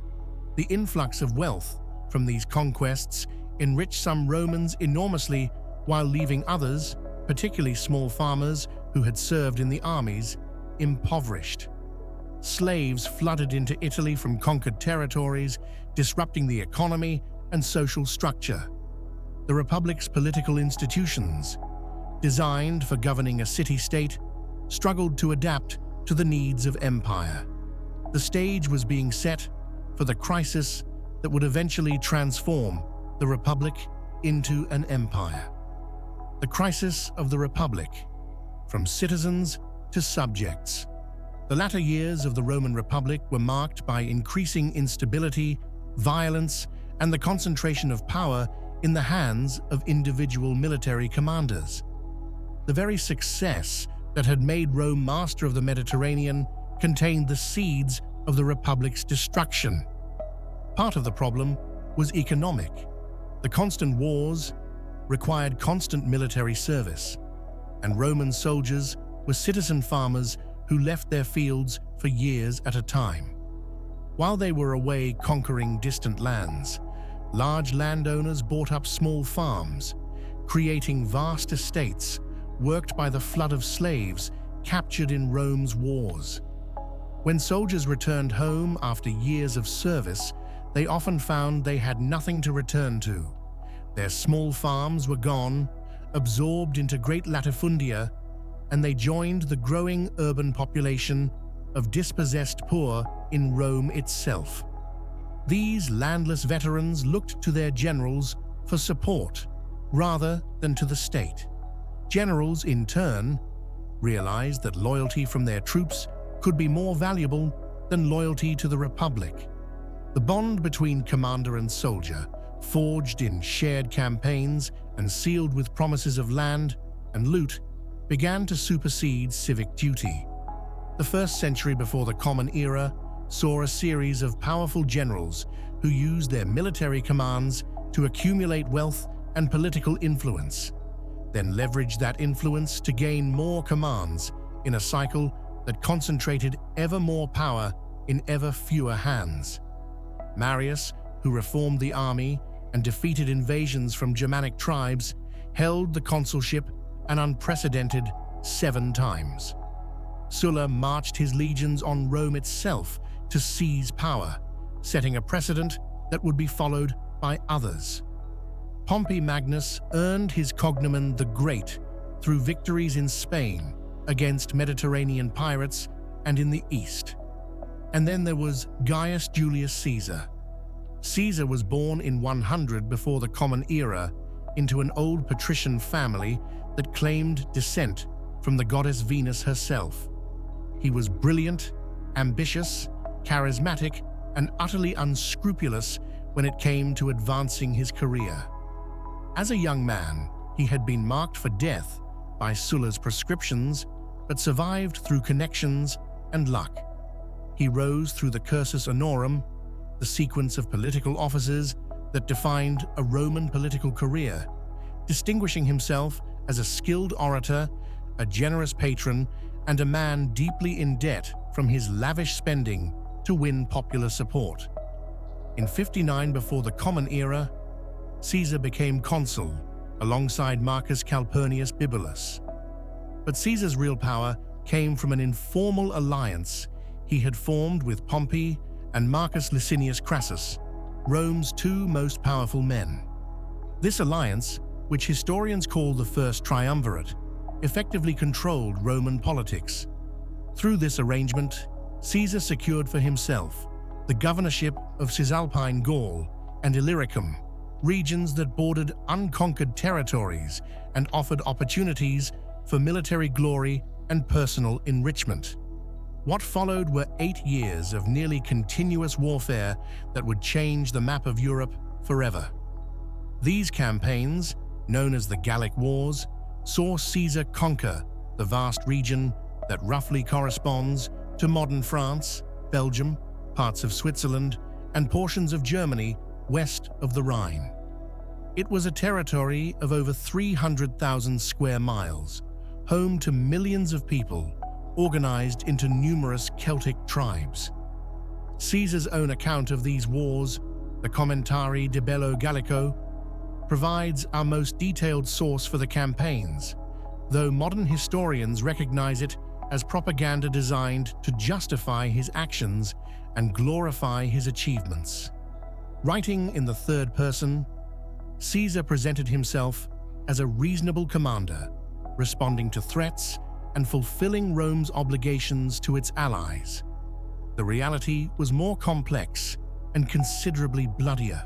The influx of wealth from these conquests enriched some Romans enormously while leaving others, particularly small farmers who had served in the armies, impoverished. Slaves flooded into Italy from conquered territories, disrupting the economy and social structure. The Republic's political institutions, designed for governing a city-state, struggled to adapt to the needs of empire. The stage was being set for the crisis that would eventually transform the Republic into an empire. The crisis of the Republic, from citizens to subjects. The latter years of the Roman Republic were marked by increasing instability, violence, and the concentration of power in the hands of individual military commanders. The very success that had made Rome master of the Mediterranean contained the seeds of the Republic's destruction. Part of the problem was economic. The constant wars required constant military service, and Roman soldiers were citizen farmers who left their fields for years at a time. While they were away conquering distant lands, large landowners bought up small farms, creating vast estates worked by the flood of slaves captured in Rome's wars. When soldiers returned home after years of service, they often found they had nothing to return to. Their small farms were gone, absorbed into great latifundia, and they joined the growing urban population of dispossessed poor in Rome itself. These landless veterans looked to their generals for support rather than to the state. Generals, in turn, realized that loyalty from their troops could be more valuable than loyalty to the Republic. The bond between commander and soldier, forged in shared campaigns and sealed with promises of land and loot, began to supersede civic duty. The 1st century before the Common Era saw a series of powerful generals who used their military commands to accumulate wealth and political influence, then leveraged that influence to gain more commands in a cycle that concentrated ever more power in ever fewer hands. Marius, who reformed the army and defeated invasions from Germanic tribes, held the consulship an unprecedented 7 times. Sulla marched his legions on Rome itself to seize power, setting a precedent that would be followed by others. Pompey Magnus earned his cognomen the Great through victories in Spain against Mediterranean pirates and in the East. And then there was Gaius Julius Caesar. Caesar was born in 100 before the Common Era into an old patrician family that claimed descent from the goddess Venus herself. He was brilliant, ambitious, charismatic, and utterly unscrupulous when it came to advancing his career. As a young man, he had been marked for death by Sulla's prescriptions, but survived through connections and luck. He rose through the cursus honorum, the sequence of political offices that defined a Roman political career, distinguishing himself as a skilled orator, a generous patron, and a man deeply in debt from his lavish spending to win popular support. In 59 before the Common Era, Caesar became consul alongside Marcus Calpurnius Bibulus. But Caesar's real power came from an informal alliance he had formed with Pompey and Marcus Licinius Crassus, Rome's 2 most powerful men. This alliance, which historians call the First Triumvirate, effectively controlled Roman politics. Through this arrangement, Caesar secured for himself the governorship of Cisalpine Gaul and Illyricum, regions that bordered unconquered territories and offered opportunities for military glory and personal enrichment. What followed were 8 years of nearly continuous warfare that would change the map of Europe forever. These campaigns, known as the Gallic Wars, saw Caesar conquer the vast region that roughly corresponds to modern France, Belgium, parts of Switzerland, and portions of Germany west of the Rhine. It was a territory of over 300,000 square miles, home to millions of people, organized into numerous Celtic tribes. Caesar's own account of these wars, the Commentari de Bello Gallico, provides our most detailed source for the campaigns, though modern historians recognize it as propaganda designed to justify his actions and glorify his achievements. Writing in the third person, Caesar presented himself as a reasonable commander, responding to threats and fulfilling Rome's obligations to its allies. The reality was more complex and considerably bloodier.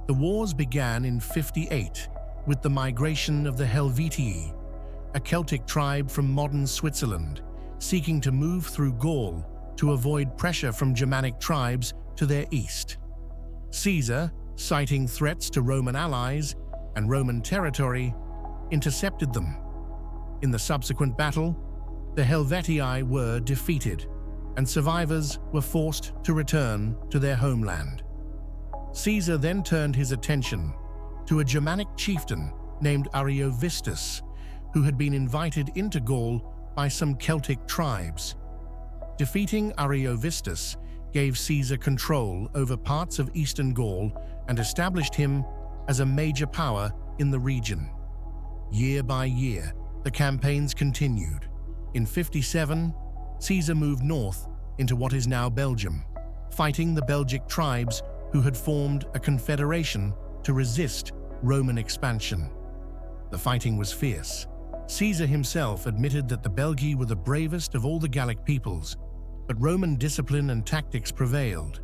The wars began in 58 with the migration of the Helvetii, a Celtic tribe from modern Switzerland, seeking to move through Gaul to avoid pressure from Germanic tribes to their east. Caesar, citing threats to Roman allies and Roman territory, intercepted them. In the subsequent battle, the Helvetii were defeated, and survivors were forced to return to their homeland. Caesar then turned his attention to a Germanic chieftain named Ariovistus, who had been invited into Gaul by some Celtic tribes. Defeating Ariovistus gave Caesar control over parts of eastern Gaul and established him as a major power in the region. Year by year, the campaigns continued. In 57, Caesar moved north into what is now Belgium, fighting the Belgic tribes who had formed a confederation to resist Roman expansion. The fighting was fierce. Caesar himself admitted that the Belgi were the bravest of all the Gallic peoples, but Roman discipline and tactics prevailed.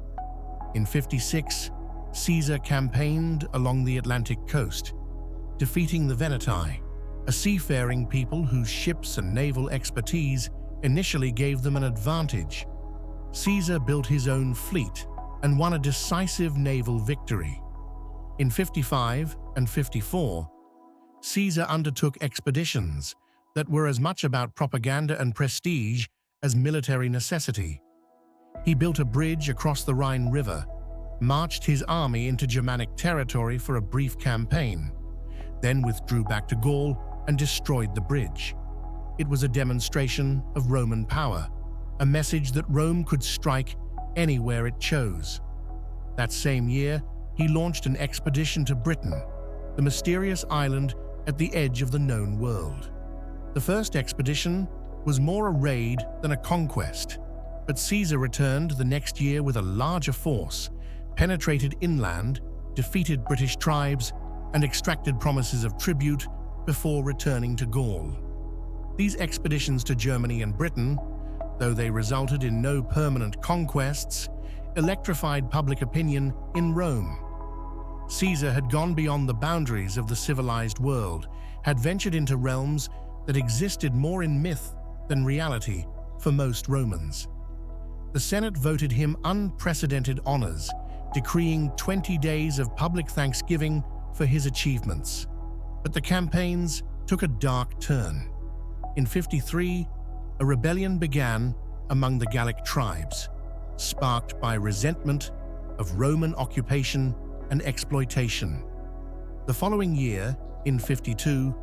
In 56, Caesar campaigned along the Atlantic coast, defeating the Veneti, a seafaring people whose ships and naval expertise initially gave them an advantage. Caesar built his own fleet and won a decisive naval victory. In 55 and 54, Caesar undertook expeditions that were as much about propaganda and prestige as military necessity. He built a bridge across the Rhine River, marched his army into Germanic territory for a brief campaign, then withdrew back to Gaul and destroyed the bridge. It was a demonstration of Roman power, a message that Rome could strike anywhere it chose. That same year, he launched an expedition to Britain, the mysterious island at the edge of the known world. The first expedition was more a raid than a conquest, but Caesar returned the next year with a larger force, penetrated inland, defeated British tribes, and extracted promises of tribute before returning to Gaul. These expeditions to Germany and Britain, though they resulted in no permanent conquests, electrified public opinion in Rome. Caesar had gone beyond the boundaries of the civilized world, had ventured into realms that existed more in myth than reality for most Romans. The Senate voted him unprecedented honors, decreeing 20 days of public thanksgiving for his achievements. But the campaigns took a dark turn. In 53, a rebellion began among the Gallic tribes, sparked by resentment of Roman occupation and exploitation. The following year, in 52,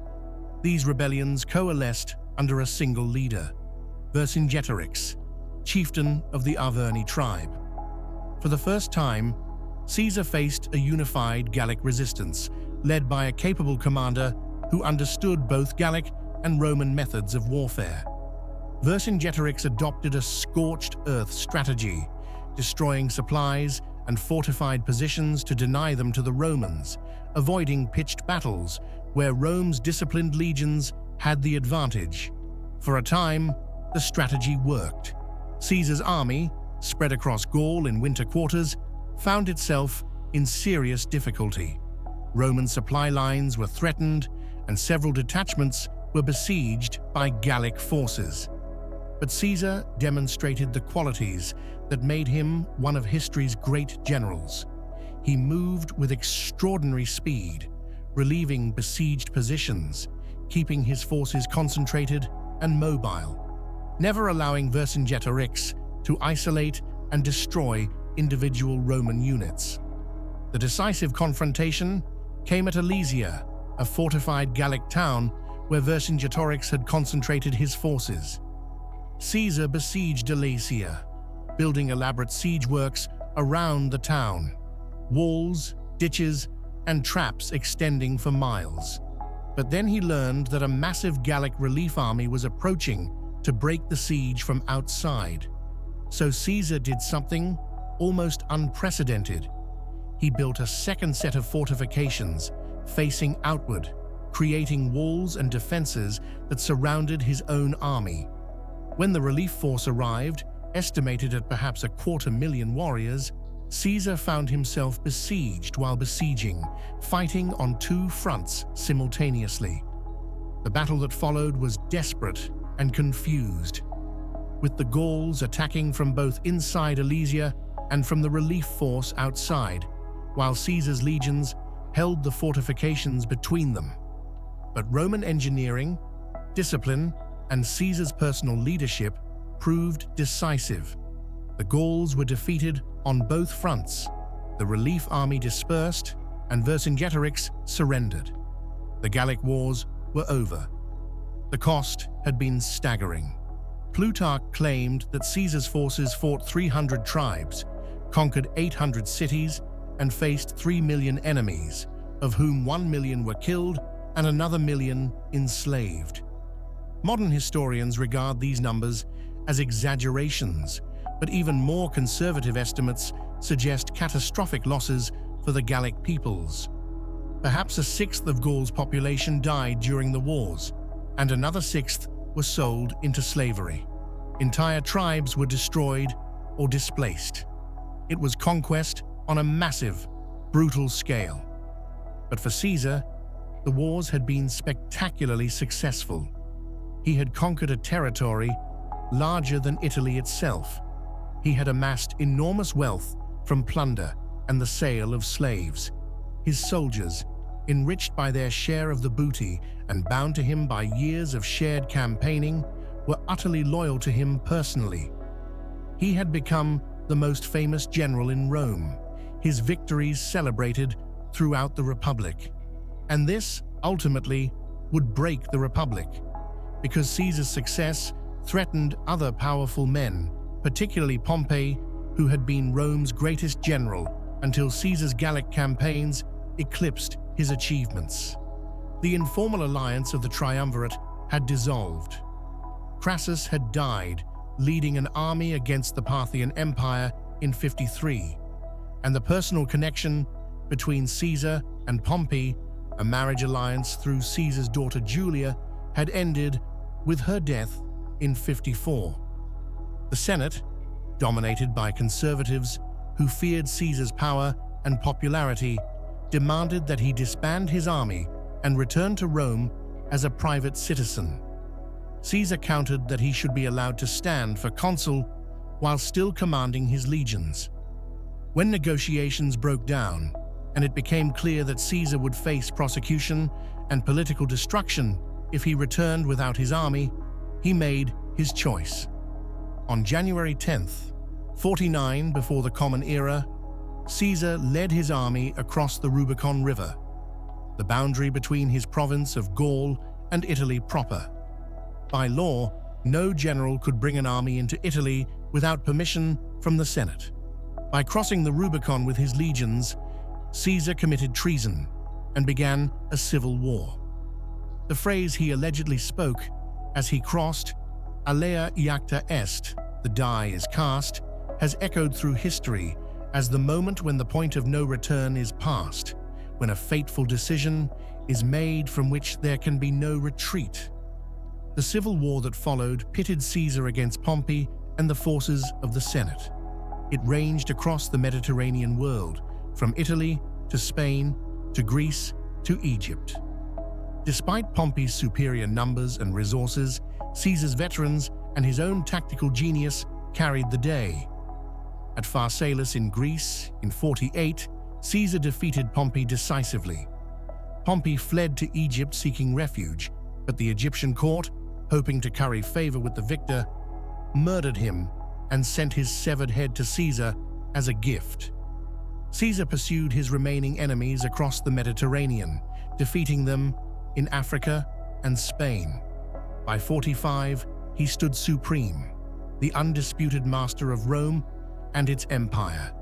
these rebellions coalesced under a single leader, Vercingetorix, chieftain of the Arverni tribe. For the first time, Caesar faced a unified Gallic resistance, led by a capable commander who understood both Gallic and Roman methods of warfare. Vercingetorix adopted a scorched earth strategy, destroying supplies and fortified positions to deny them to the Romans, avoiding pitched battles where Rome's disciplined legions had the advantage. For a time, the strategy worked. Caesar's army, spread across Gaul in winter quarters, found itself in serious difficulty. Roman supply lines were threatened, and several detachments were besieged by Gallic forces. But Caesar demonstrated the qualities that made him one of history's great generals. He moved with extraordinary speed, relieving besieged positions, keeping his forces concentrated and mobile, never allowing Vercingetorix to isolate and destroy individual Roman units. The decisive confrontation came at Alesia, a fortified Gallic town where Vercingetorix had concentrated his forces. Caesar besieged Alesia, building elaborate siege works around the town, walls, ditches, and traps extending for miles. But then he learned that a massive Gallic relief army was approaching to break the siege from outside. So Caesar did something almost unprecedented. He built a second set of fortifications facing outward, creating walls and defenses that surrounded his own army. When the relief force arrived, estimated at perhaps 250,000 warriors, Caesar found himself besieged while besieging, fighting on two fronts simultaneously. The battle that followed was desperate and confused, with the Gauls attacking from both inside Alesia and from the relief force outside, while Caesar's legions held the fortifications between them. But Roman engineering, discipline, and Caesar's personal leadership proved decisive. The Gauls were defeated on both fronts, the relief army dispersed, and Vercingetorix surrendered. The Gallic Wars were over. The cost had been staggering. Plutarch claimed that Caesar's forces fought 300 tribes, conquered 800 cities, and faced 3 million enemies, of whom 1 million were killed and another million enslaved. Modern historians regard these numbers as exaggerations, but even more conservative estimates suggest catastrophic losses for the Gallic peoples. Perhaps a sixth of Gaul's population died during the wars, and another sixth were sold into slavery. Entire tribes were destroyed or displaced. It was conquest on a massive, brutal scale. But for Caesar, the wars had been spectacularly successful. He had conquered a territory larger than Italy itself. He had amassed enormous wealth from plunder and the sale of slaves. His soldiers, enriched by their share of the booty and bound to him by years of shared campaigning, were utterly loyal to him personally. He had become the most famous general in Rome, his victories celebrated throughout the Republic. And this, ultimately, would break the Republic, because Caesar's success threatened other powerful men, particularly Pompey, who had been Rome's greatest general until Caesar's Gallic campaigns eclipsed his achievements. The informal alliance of the triumvirate had dissolved. Crassus had died, leading an army against the Parthian Empire in 53, and the personal connection between Caesar and Pompey, a marriage alliance through Caesar's daughter Julia, had ended with her death in 54. The Senate, dominated by conservatives who feared Caesar's power and popularity, demanded that he disband his army and return to Rome as a private citizen. Caesar countered that he should be allowed to stand for consul while still commanding his legions. When negotiations broke down, and it became clear that Caesar would face prosecution and political destruction if he returned without his army, he made his choice. On January 10th, 49 before the Common Era, Caesar led his army across the Rubicon River, the boundary between his province of Gaul and Italy proper. By law, no general could bring an army into Italy without permission from the Senate. By crossing the Rubicon with his legions, Caesar committed treason and began a civil war. The phrase he allegedly spoke as he crossed, "Alea iacta est," the die is cast, has echoed through history as the moment when the point of no return is passed, when a fateful decision is made from which there can be no retreat. The civil war that followed pitted Caesar against Pompey and the forces of the Senate. It ranged across the Mediterranean world, from Italy to Spain to Greece to Egypt. Despite Pompey's superior numbers and resources, Caesar's veterans and his own tactical genius carried the day. At Pharsalus in Greece in 48, Caesar defeated Pompey decisively. Pompey fled to Egypt seeking refuge, but the Egyptian court, hoping to curry favor with the victor, murdered him and sent his severed head to Caesar as a gift. Caesar pursued his remaining enemies across the Mediterranean, defeating them in Africa and Spain. By 45, he stood supreme, the undisputed master of Rome and its empire.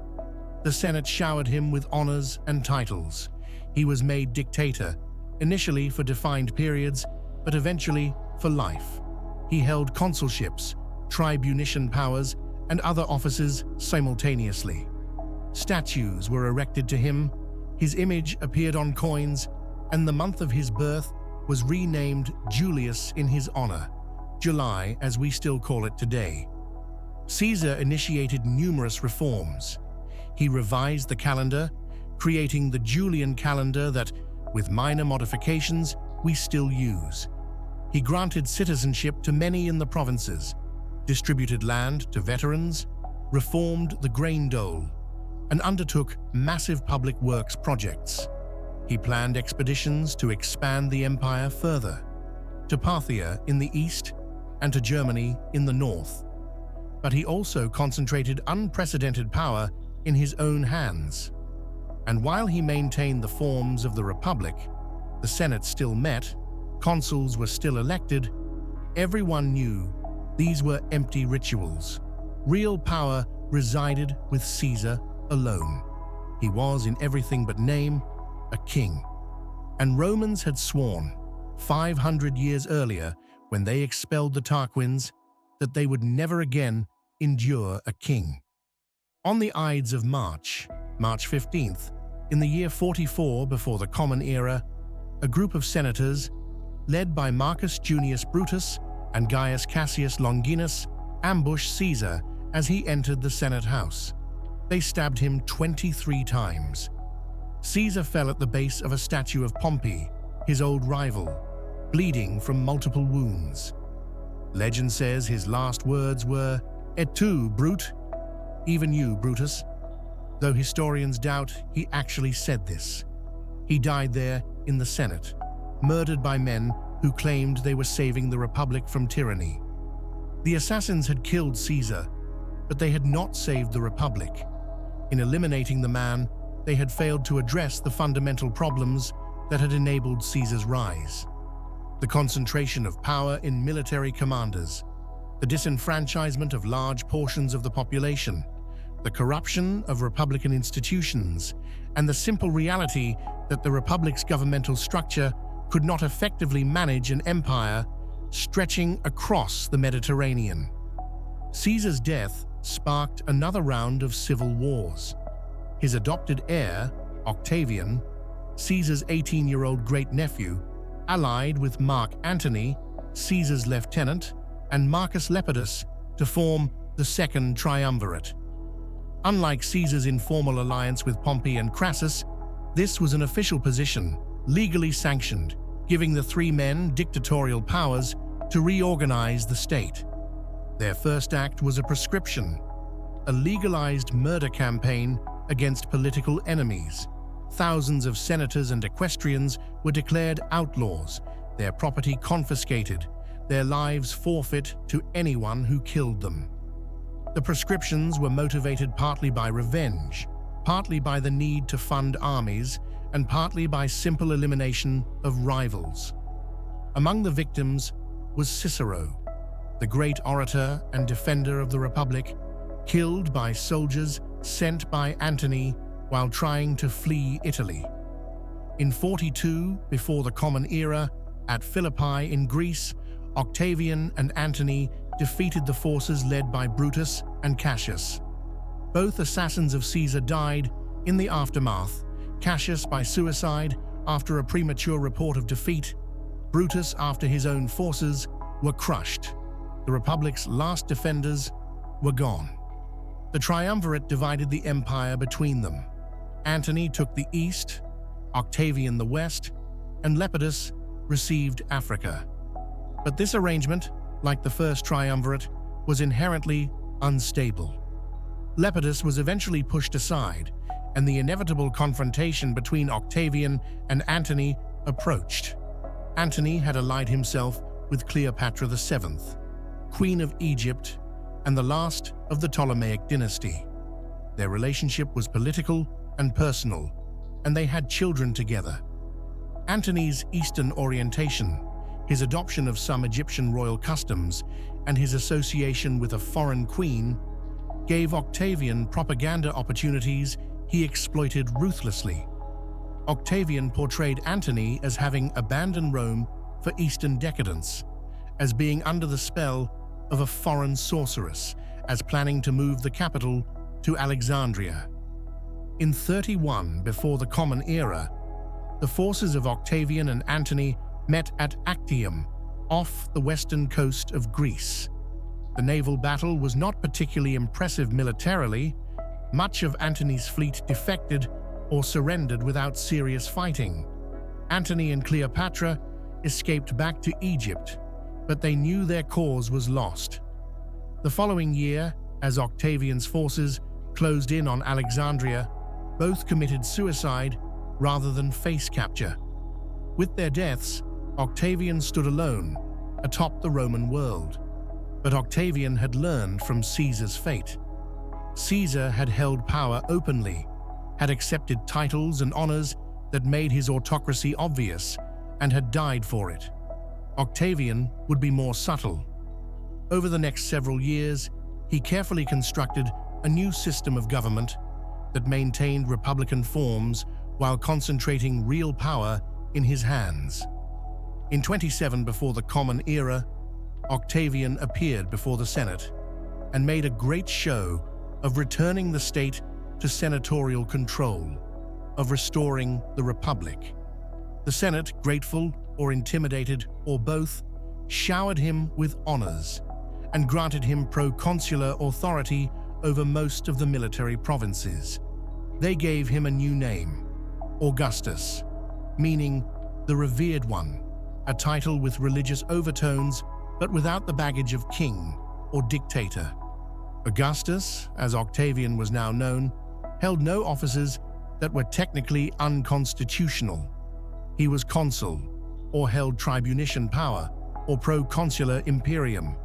The Senate showered him with honors and titles. He was made dictator, initially for defined periods, but eventually for life. He held consulships, tribunician powers, and other offices simultaneously. Statues were erected to him, his image appeared on coins, and the month of his birth was renamed Julius in his honor, July as we still call it today. Caesar initiated numerous reforms. He revised the calendar, creating the Julian calendar that, with minor modifications, we still use. He granted citizenship to many in the provinces, distributed land to veterans, reformed the grain dole, and undertook massive public works projects. He planned expeditions to expand the empire further, to Parthia in the east and to Germany in the north. But he also concentrated unprecedented power in his own hands. And while he maintained the forms of the Republic, the Senate still met, consuls were still elected, everyone knew these were empty rituals. Real power resided with Caesar alone. He was, in everything but name, a king. And Romans had sworn, 500 years earlier, when they expelled the Tarquins, that they would never again endure a king. On the Ides of March 15th, in the year 44 before the Common Era, a group of senators, led by Marcus Junius Brutus and Gaius Cassius Longinus, ambushed Caesar as he entered the Senate house. They stabbed him 23 times. Caesar fell at the base of a statue of Pompey, his old rival, bleeding from multiple wounds. Legend says his last words were, "Et tu, Brute?" Even you, Brutus. Though historians doubt he actually said this. He died there in the Senate, murdered by men who claimed they were saving the Republic from tyranny. The assassins had killed Caesar, but they had not saved the Republic. In eliminating the man, they had failed to address the fundamental problems that had enabled Caesar's rise. The concentration of power in military commanders, the disenfranchisement of large portions of the population, the corruption of republican institutions, and the simple reality that the Republic's governmental structure could not effectively manage an empire stretching across the Mediterranean. Caesar's death sparked another round of civil wars. His adopted heir, Octavian, Caesar's 18-year-old great-nephew, allied with Mark Antony, Caesar's lieutenant, and Marcus Lepidus to form the Second Triumvirate. Unlike Caesar's informal alliance with Pompey and Crassus, this was an official position, legally sanctioned, giving the three men dictatorial powers to reorganize the state. Their first act was a proscription, a legalized murder campaign against political enemies. Thousands of senators and equestrians were declared outlaws, their property confiscated, their lives forfeit to anyone who killed them. The proscriptions were motivated partly by revenge, partly by the need to fund armies, and partly by simple elimination of rivals. Among the victims was Cicero, the great orator and defender of the Republic, killed by soldiers sent by Antony while trying to flee Italy. In 42, before the Common Era, at Philippi in Greece, Octavian and Antony defeated the forces led by Brutus and Cassius. Both assassins of Caesar died in the aftermath, Cassius by suicide after a premature report of defeat, Brutus after his own forces were crushed. The Republic's last defenders were gone. The triumvirate divided the empire between them. Antony took the east, Octavian the west, and Lepidus received Africa. But this arrangement, like the first triumvirate, was inherently unstable. Lepidus was eventually pushed aside, and the inevitable confrontation between Octavian and Antony approached. Antony had allied himself with Cleopatra VII, Queen of Egypt and the last of the Ptolemaic dynasty. Their relationship was political and personal, and they had children together. Antony's Eastern orientation, his adoption of some Egyptian royal customs, and his association with a foreign queen gave Octavian propaganda opportunities he exploited ruthlessly. Octavian portrayed Antony as having abandoned Rome for Eastern decadence, as being under the spell of a foreign sorceress, as planning to move the capital to Alexandria. In 31 before the Common Era, the forces of Octavian and Antony met at Actium, off the western coast of Greece. The naval battle was not particularly impressive militarily. Much of Antony's fleet defected or surrendered without serious fighting. Antony and Cleopatra escaped back to Egypt, but they knew their cause was lost. The following year, as Octavian's forces closed in on Alexandria, both committed suicide rather than face capture. With their deaths, Octavian stood alone atop the Roman world. But Octavian had learned from Caesar's fate. Caesar had held power openly, had accepted titles and honors that made his autocracy obvious, and had died for it. Octavian would be more subtle. Over the next several years, he carefully constructed a new system of government that maintained republican forms while concentrating real power in his hands. In 27 before the Common Era, Octavian appeared before the Senate and made a great show of returning the state to senatorial control, of restoring the Republic. The Senate, grateful or intimidated or both, showered him with honors and granted him proconsular authority over most of the military provinces. They gave him a new name, Augustus, meaning the revered one, a title with religious overtones but without the baggage of king or dictator. Augustus, as Octavian was now known, held no offices that were technically unconstitutional. He was consul, or held tribunician power, or proconsular imperium,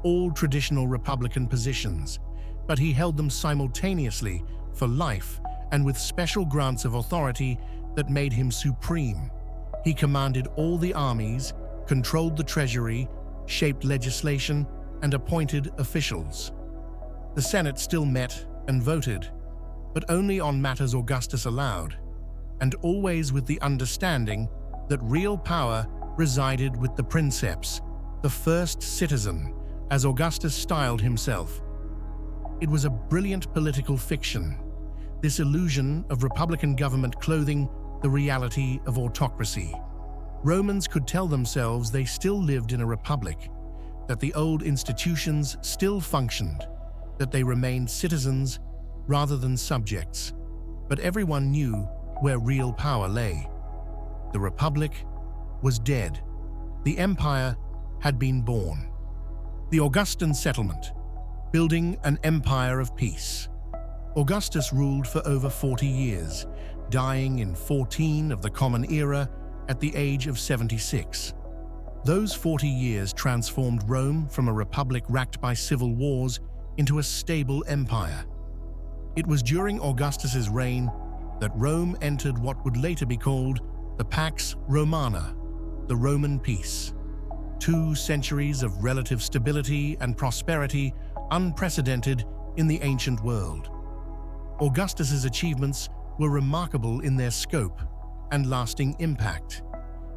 all traditional republican positions, but he held them simultaneously for life and with special grants of authority that made him supreme. He commanded all the armies, controlled the treasury, shaped legislation, and appointed officials. The Senate still met and voted, but only on matters Augustus allowed, and always with the understanding that real power resided with the princeps, the first citizen, as Augustus styled himself. It was a brilliant political fiction, this illusion of republican government clothing the reality of autocracy. Romans could tell themselves they still lived in a republic, that the old institutions still functioned, that they remained citizens rather than subjects. But everyone knew where real power lay. The republic was dead. The empire had been born. The Augustan settlement, building an empire of peace. Augustus ruled for over 40 years, dying in 14 of the Common Era at the age of 76. Those 40 years transformed Rome from a republic racked by civil wars into a stable empire. It was during Augustus's reign that Rome entered what would later be called the Pax Romana, the Roman peace. 2 centuries of relative stability and prosperity unprecedented in the ancient world. Augustus's achievements were remarkable in their scope and lasting impact.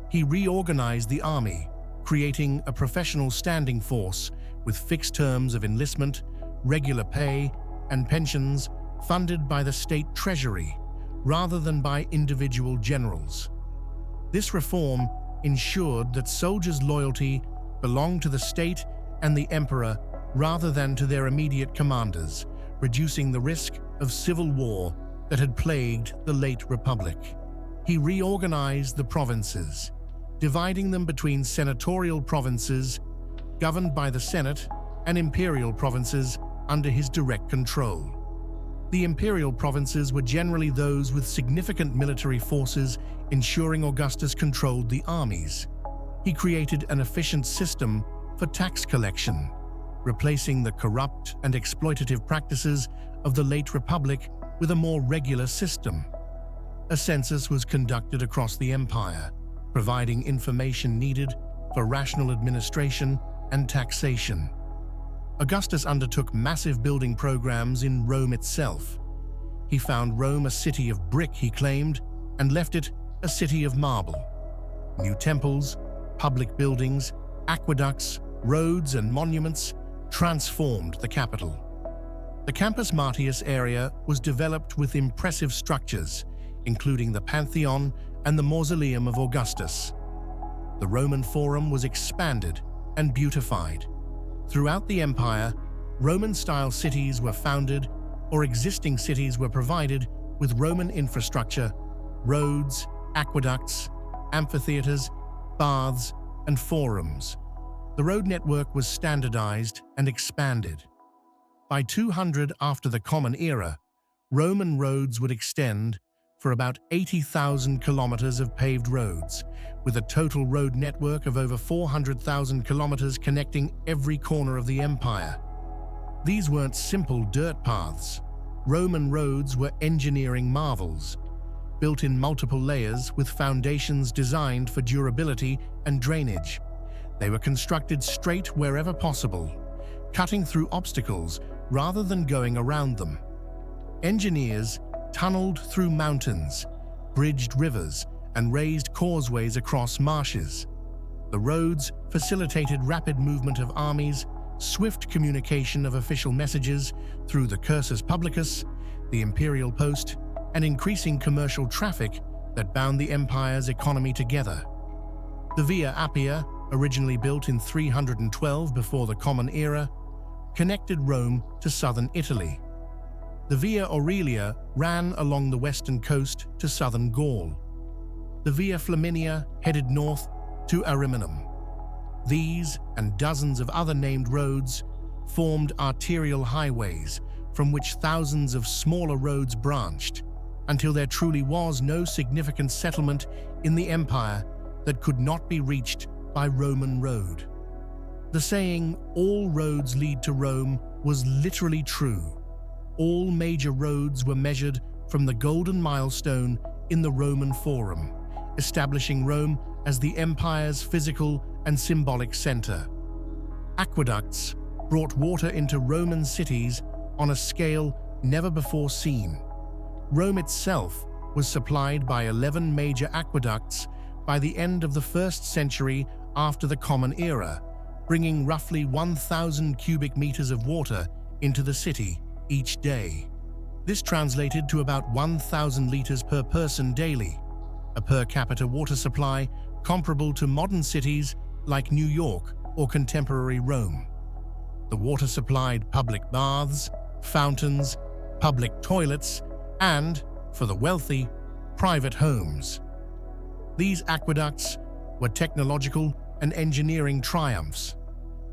He reorganized the army, creating a professional standing force with fixed terms of enlistment, regular pay, and pensions funded by the state treasury rather than by individual generals. This reform ensured that soldiers' loyalty belonged to the state and the emperor rather than to their immediate commanders, reducing the risk of civil war that had plagued the late Republic. He reorganized the provinces, dividing them between senatorial provinces governed by the Senate and imperial provinces under his direct control. The imperial provinces were generally those with significant military forces, ensuring Augustus controlled the armies. He created an efficient system for tax collection, replacing the corrupt and exploitative practices of the late Republic with a more regular system. A census was conducted across the empire, providing information needed for rational administration and taxation. Augustus undertook massive building programs in Rome itself. He found Rome a city of brick, he claimed, and left it a city of marble. New temples, public buildings, aqueducts, roads, and monuments transformed the capital. The Campus Martius area was developed with impressive structures, including the Pantheon and the Mausoleum of Augustus. The Roman Forum was expanded and beautified. Throughout the empire, Roman-style cities were founded, or existing cities were provided with Roman infrastructure, roads, aqueducts, amphitheaters, baths, and forums. The road network was standardized and expanded. By 200 after the Common Era, Roman roads would extend for about 80,000 kilometers of paved roads, with a total road network of over 400,000 kilometers connecting every corner of the empire. These weren't simple dirt paths. Roman roads were engineering marvels, built in multiple layers with foundations designed for durability and drainage. They were constructed straight wherever possible, cutting through obstacles rather than going around them. Engineers tunneled through mountains, bridged rivers, and raised causeways across marshes. The roads facilitated rapid movement of armies, swift communication of official messages through the Cursus Publicus, the imperial post, and increasing commercial traffic that bound the empire's economy together. The Via Appia, originally built in 312 before the Common Era, connected Rome to southern Italy. The Via Aurelia ran along the western coast to southern Gaul. The Via Flaminia headed north to Ariminum. These and dozens of other named roads formed arterial highways from which thousands of smaller roads branched, until there truly was no significant settlement in the empire that could not be reached by Roman road. The saying, "all roads lead to Rome," was literally true. All major roads were measured from the golden milestone in the Roman Forum, establishing Rome as the empire's physical and symbolic center. Aqueducts brought water into Roman cities on a scale never before seen. Rome itself was supplied by 11 major aqueducts by the end of the 1st century after the Common Era, bringing roughly 1,000 cubic meters of water into the city each day. This translated to about 1,000 liters per person daily, a per capita water supply comparable to modern cities like New York or contemporary Rome. The water supplied public baths, fountains, public toilets, and, for the wealthy, private homes. These aqueducts were technological and engineering triumphs.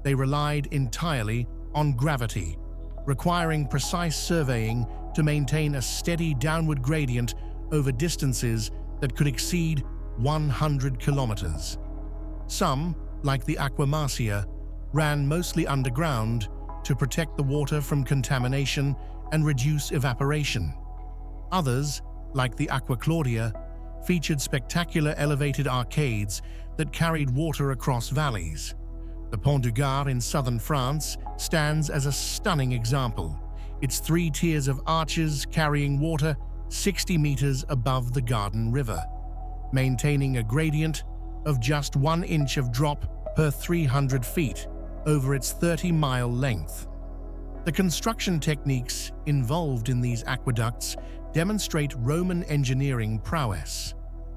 They relied entirely on gravity, requiring precise surveying to maintain a steady downward gradient over distances that could exceed 100 kilometers. Some, like the Aqua Marcia, ran mostly underground to protect the water from contamination and reduce evaporation. Others, like the Aqua Claudia, featured spectacular elevated arcades that carried water across valleys. The Pont du Gard in southern France stands as a stunning example, its 3 tiers of arches carrying water 60 meters above the Garden River, maintaining a gradient of just 1 inch of drop per 300 feet over its 30-mile length. The construction techniques involved in these aqueducts demonstrate Roman engineering prowess.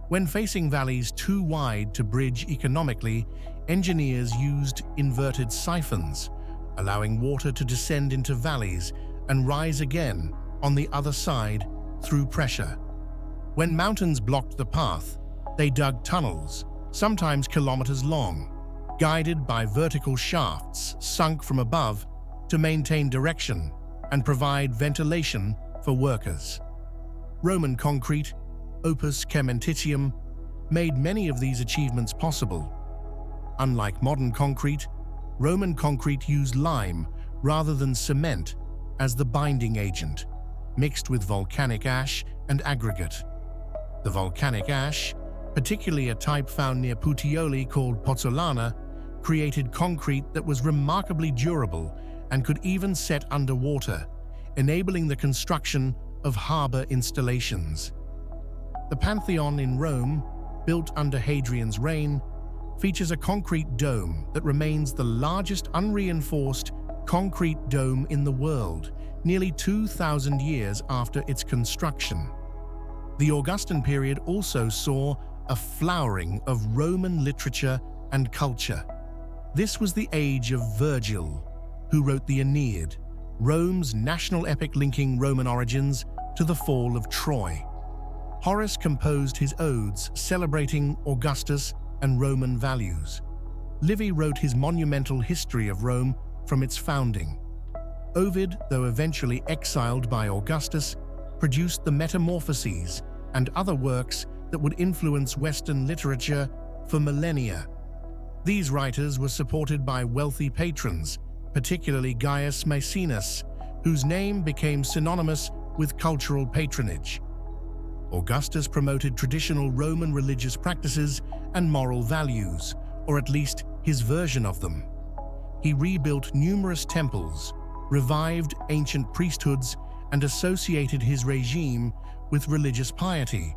When facing valleys too wide to bridge economically, engineers used inverted siphons, allowing water to descend into valleys and rise again on the other side through pressure. When mountains blocked the path, they dug tunnels, sometimes kilometers long, guided by vertical shafts sunk from above to maintain direction and provide ventilation for workers. Roman concrete, opus caementitium, made many of these achievements possible. Unlike modern concrete, Roman concrete used lime rather than cement as the binding agent, mixed with volcanic ash and aggregate. The volcanic ash, particularly a type found near Puteoli called pozzolana, created concrete that was remarkably durable and could even set underwater, enabling the construction of harbor installations. The Pantheon in Rome, built under Hadrian's reign, features a concrete dome that remains the largest unreinforced concrete dome in the world, nearly 2,000 years after its construction. The Augustan period also saw a flowering of Roman literature and culture. This was the age of Virgil, who wrote the Aeneid, Rome's national epic linking Roman origins to the fall of Troy. Horace composed his odes celebrating Augustus and Roman values. Livy wrote his monumental history of Rome from its founding. Ovid, though eventually exiled by Augustus, produced the Metamorphoses and other works that would influence Western literature for millennia. These writers were supported by wealthy patrons, particularly Gaius Maecenas, whose name became synonymous with cultural patronage. Augustus promoted traditional Roman religious practices and moral values, or at least his version of them. He rebuilt numerous temples, revived ancient priesthoods, and associated his regime with religious piety.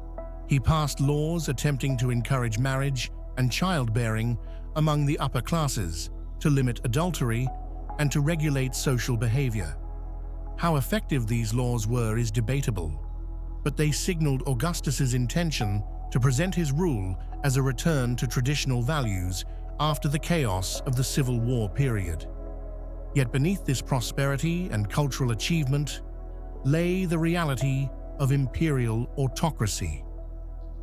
He passed laws attempting to encourage marriage and childbearing among the upper classes, to limit adultery, and to regulate social behavior. How effective these laws were is debatable, but they signaled Augustus's intention to present his rule as a return to traditional values after the chaos of the Civil War period. Yet beneath this prosperity and cultural achievement lay the reality of imperial autocracy.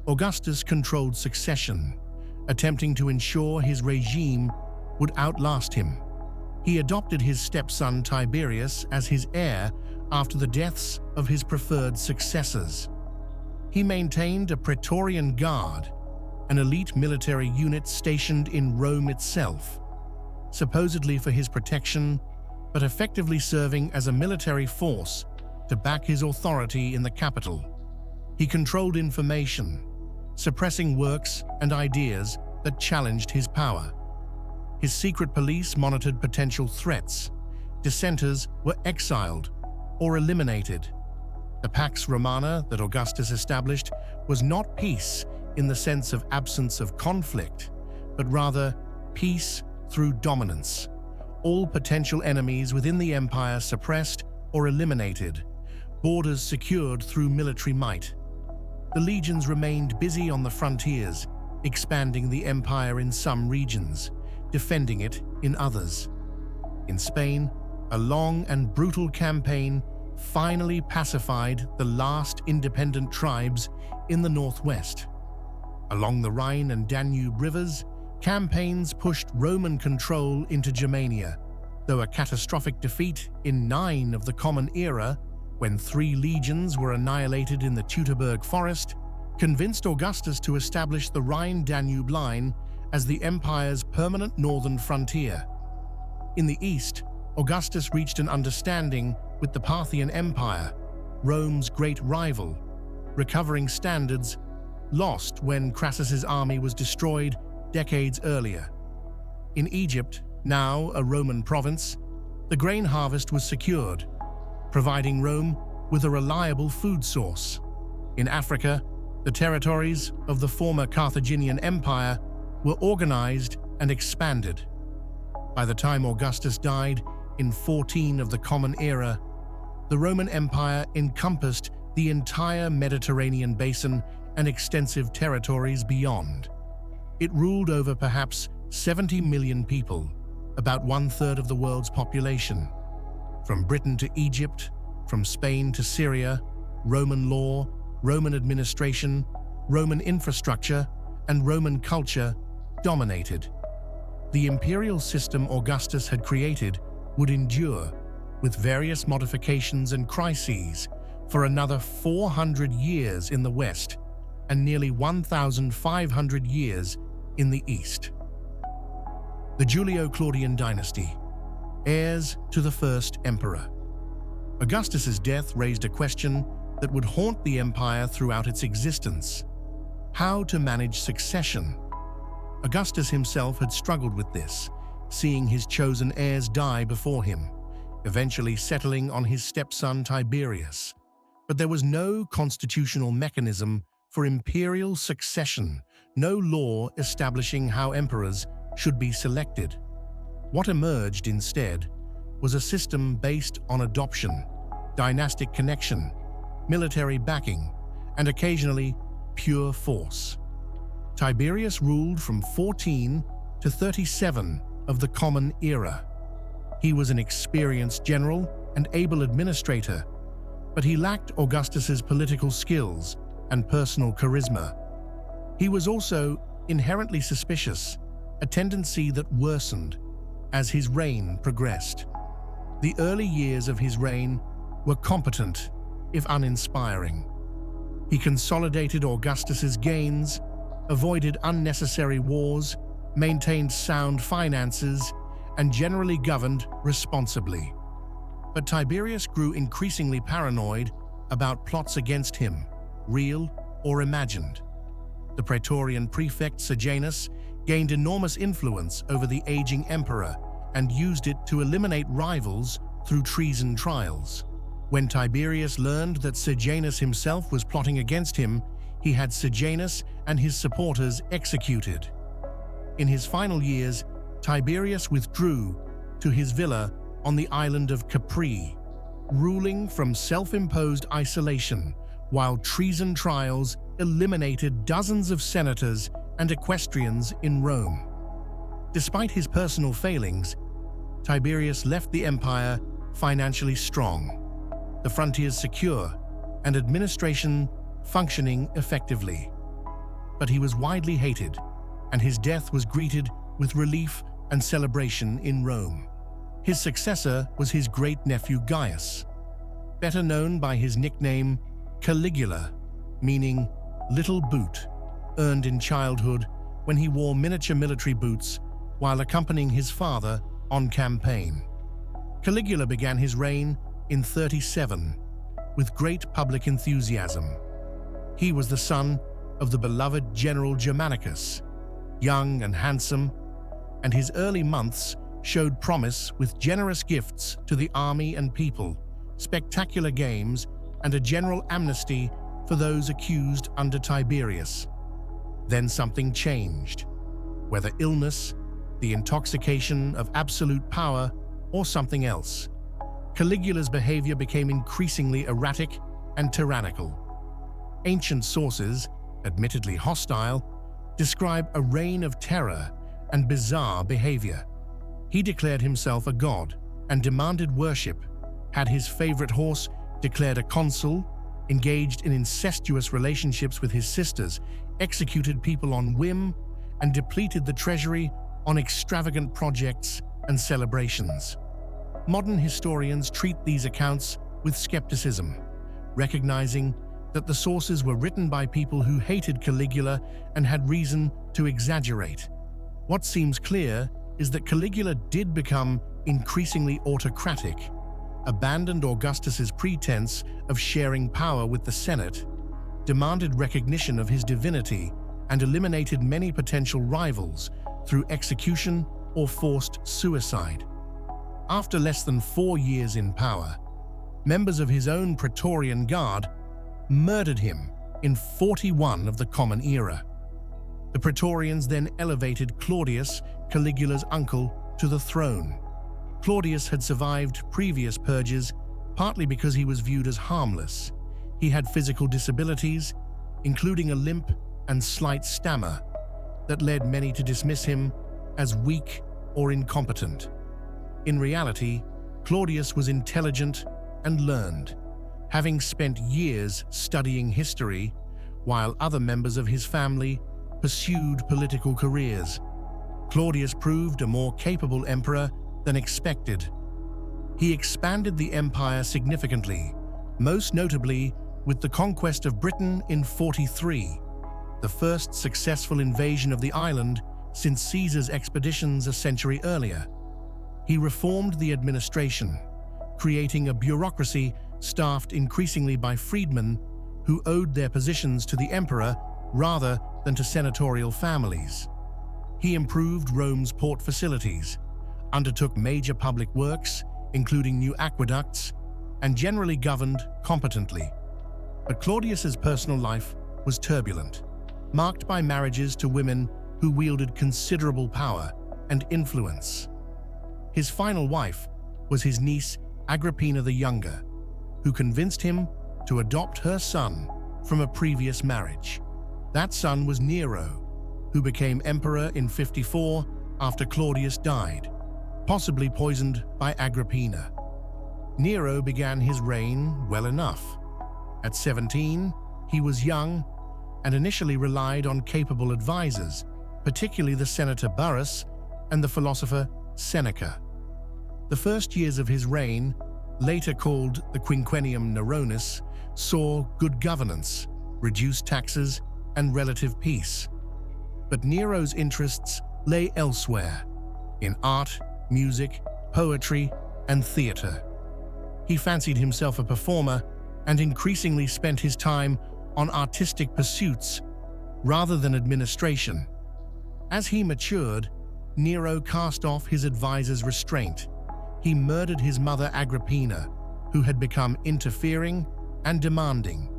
Augustus controlled succession, attempting to ensure his regime would outlast him. He adopted his stepson Tiberius as his heir after the deaths of his preferred successors. He maintained a Praetorian Guard, an elite military unit stationed in Rome itself, supposedly for his protection, but effectively serving as a military force to back his authority in the capital. He controlled information, suppressing works and ideas that challenged his power. His secret police monitored potential threats. Dissenters were exiled or eliminated. The Pax Romana that Augustus established was not peace in the sense of absence of conflict, but rather peace through dominance. All potential enemies within the empire suppressed or eliminated, borders secured through military might. The legions remained busy on the frontiers, expanding the empire in some regions, defending it in others. In Spain, a long and brutal campaign finally pacified the last independent tribes in the northwest. Along the Rhine and Danube rivers, campaigns pushed Roman control into Germania, though a catastrophic defeat in 9 of the Common Era, when 3 legions were annihilated in the Teutoburg Forest, convinced Augustus to establish the Rhine-Danube line as the empire's permanent northern frontier. In the east, Augustus reached an understanding with the Parthian Empire, Rome's great rival, recovering standards lost when Crassus's army was destroyed decades earlier. In Egypt, now a Roman province, the grain harvest was secured, providing Rome with a reliable food source. In Africa, the territories of the former Carthaginian Empire were organized and expanded. By the time Augustus died in 14 of the Common Era, the Roman Empire encompassed the entire Mediterranean basin and extensive territories beyond. It ruled over perhaps 70 million people, about 1/3 of the world's population. From Britain to Egypt, from Spain to Syria, Roman law, Roman administration, Roman infrastructure, and Roman culture dominated. The imperial system Augustus had created would endure, with various modifications and crises, for another 400 years in the West and nearly 1,500 years in the East. The Julio-Claudian dynasty, heirs to the first emperor. Augustus's death raised a question that would haunt the empire throughout its existence: how to manage succession. Augustus himself had struggled with this, seeing his chosen heirs die before him, eventually settling on his stepson Tiberius. But there was no constitutional mechanism for imperial succession, no law establishing how emperors should be selected. What emerged instead was a system based on adoption, dynastic connection, military backing, and occasionally pure force. Tiberius ruled from 14 to 37 of the Common Era. He was an experienced general and able administrator, but he lacked Augustus's political skills and personal charisma. He was also inherently suspicious, a tendency that worsened as his reign progressed. The early years of his reign were competent, if uninspiring. He consolidated Augustus's gains, avoided unnecessary wars, maintained sound finances, and generally governed responsibly. But Tiberius grew increasingly paranoid about plots against him, real or imagined. The Praetorian prefect Sejanus gained enormous influence over the aging emperor and used it to eliminate rivals through treason trials. When Tiberius learned that Sejanus himself was plotting against him, he had Sejanus and his supporters executed. In his final years, Tiberius withdrew to his villa on the island of Capri, ruling from self-imposed isolation, while treason trials eliminated dozens of senators and equestrians in Rome. Despite his personal failings, Tiberius left the empire financially strong, the frontiers secure, and administration functioning effectively. But he was widely hated, and his death was greeted with relief and celebration in Rome. His successor was his great-nephew Gaius, better known by his nickname Caligula, meaning little boot, earned in childhood when he wore miniature military boots while accompanying his father on campaign. Caligula began his reign in 37 with great public enthusiasm. He was the son of the beloved general Germanicus, young and handsome, and his early months showed promise with generous gifts to the army and people, spectacular games, and a general amnesty for those accused under Tiberius. Then something changed. Whether illness, the intoxication of absolute power, or something else, Caligula's behavior became increasingly erratic and tyrannical. Ancient sources, admittedly hostile, describe a reign of terror and bizarre behavior. He declared himself a god and demanded worship, had his favorite horse declared a consul, engaged in incestuous relationships with his sisters, executed people on whim, and depleted the treasury on extravagant projects and celebrations. Modern historians treat these accounts with skepticism, recognizing that the sources were written by people who hated Caligula and had reason to exaggerate. What seems clear is that Caligula did become increasingly autocratic, abandoned Augustus's pretense of sharing power with the Senate, demanded recognition of his divinity, and eliminated many potential rivals through execution or forced suicide. After less than 4 years in power, members of his own Praetorian Guard murdered him in 41 of the Common Era. The Praetorians then elevated Claudius, Caligula's uncle, to the throne. Claudius had survived previous purges, partly because he was viewed as harmless. He had physical disabilities, including a limp and slight stammer, that led many to dismiss him as weak or incompetent. In reality, Claudius was intelligent and learned, having spent years studying history, while other members of his family pursued political careers. Claudius proved a more capable emperor than expected. He expanded the empire significantly, most notably with the conquest of Britain in 43, the first successful invasion of the island since Caesar's expeditions a century earlier. He reformed the administration, creating a bureaucracy staffed increasingly by freedmen who owed their positions to the emperor rather than to senatorial families. He improved Rome's port facilities, undertook major public works, including new aqueducts, and generally governed competently. But Claudius's personal life was turbulent, marked by marriages to women who wielded considerable power and influence. His final wife was his niece Agrippina the Younger, who convinced him to adopt her son from a previous marriage. That son was Nero, who became emperor in 54 after Claudius died, possibly poisoned by Agrippina. Nero began his reign well enough. At 17, he was young and initially relied on capable advisors, particularly the senator Burrus and the philosopher Seneca. The first years of his reign, later called the Quinquennium Neronis, saw good governance, reduced taxes, and relative peace. But Nero's interests lay elsewhere, in art, music, poetry, and theater. He fancied himself a performer and increasingly spent his time on artistic pursuits rather than administration. As he matured, Nero cast off his advisor's restraint. He murdered his mother Agrippina, who had become interfering and demanding.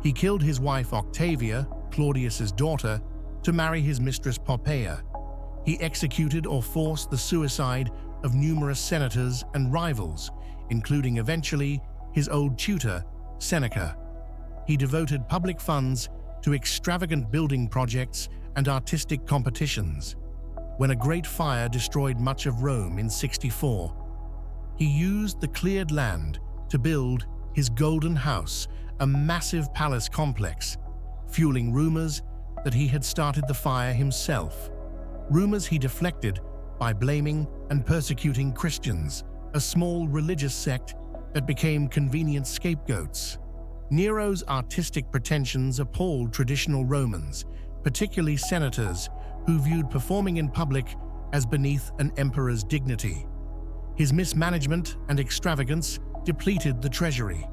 He killed his wife Octavia, Claudius's daughter, to marry his mistress Poppaea. He executed or forced the suicide of numerous senators and rivals, including eventually his old tutor, Seneca. He devoted public funds to extravagant building projects and artistic competitions. When a great fire destroyed much of Rome in 64, he used the cleared land to build his Golden House, a massive palace complex, fueling rumors that he had started the fire himself. Rumors he deflected by blaming and persecuting Christians, a small religious sect that became convenient scapegoats. Nero's artistic pretensions appalled traditional Romans, particularly senators, who viewed performing in public as beneath an emperor's dignity. His mismanagement and extravagance depleted the treasury.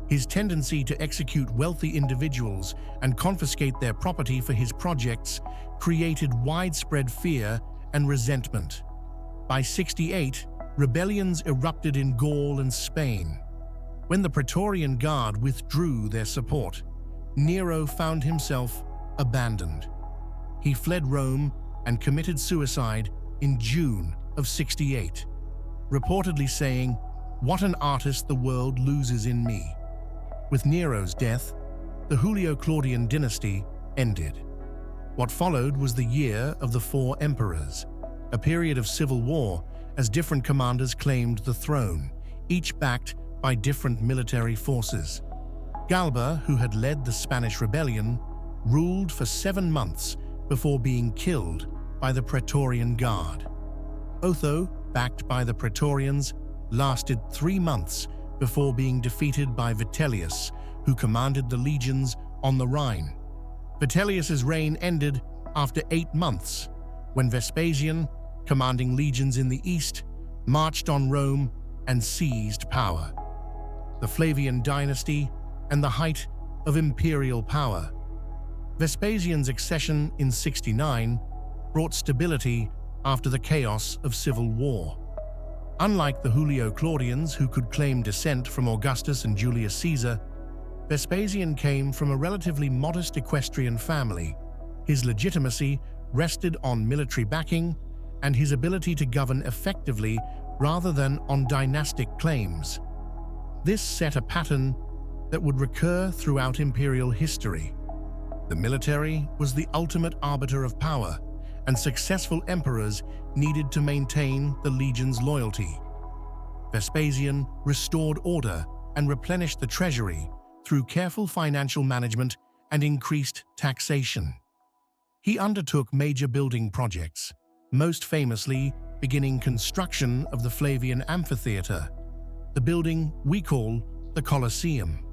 His tendency to execute wealthy individuals and confiscate their property for his projects created widespread fear and resentment. By 68, rebellions erupted in Gaul and Spain. When the Praetorian Guard withdrew their support, Nero found himself abandoned. He fled Rome and committed suicide in June of 68, reportedly saying, "What an artist the world loses in me." With Nero's death, the Julio-Claudian dynasty ended. What followed was the Year of the Four Emperors, a period of civil war as different commanders claimed the throne, each backed by different military forces. Galba, who had led the Spanish rebellion, ruled for 7 months before being killed by the Praetorian Guard. Otho, backed by the Praetorians, lasted 3 months before being defeated by Vitellius, who commanded the legions on the Rhine. Vitellius's reign ended after 8 months, when Vespasian, commanding legions in the east, marched on Rome and seized power. The Flavian dynasty and the height of imperial power. Vespasian's accession in 69 brought stability after the chaos of civil war. Unlike the Julio-Claudians, who could claim descent from Augustus and Julius Caesar, Vespasian came from a relatively modest equestrian family. His legitimacy rested on military backing and his ability to govern effectively rather than on dynastic claims. This set a pattern that would recur throughout imperial history. The military was the ultimate arbiter of power, and successful emperors needed to maintain the legion's loyalty. Vespasian restored order and replenished the treasury through careful financial management and increased taxation. He undertook major building projects, most famously beginning construction of the Flavian Amphitheater, the building we call the Colosseum.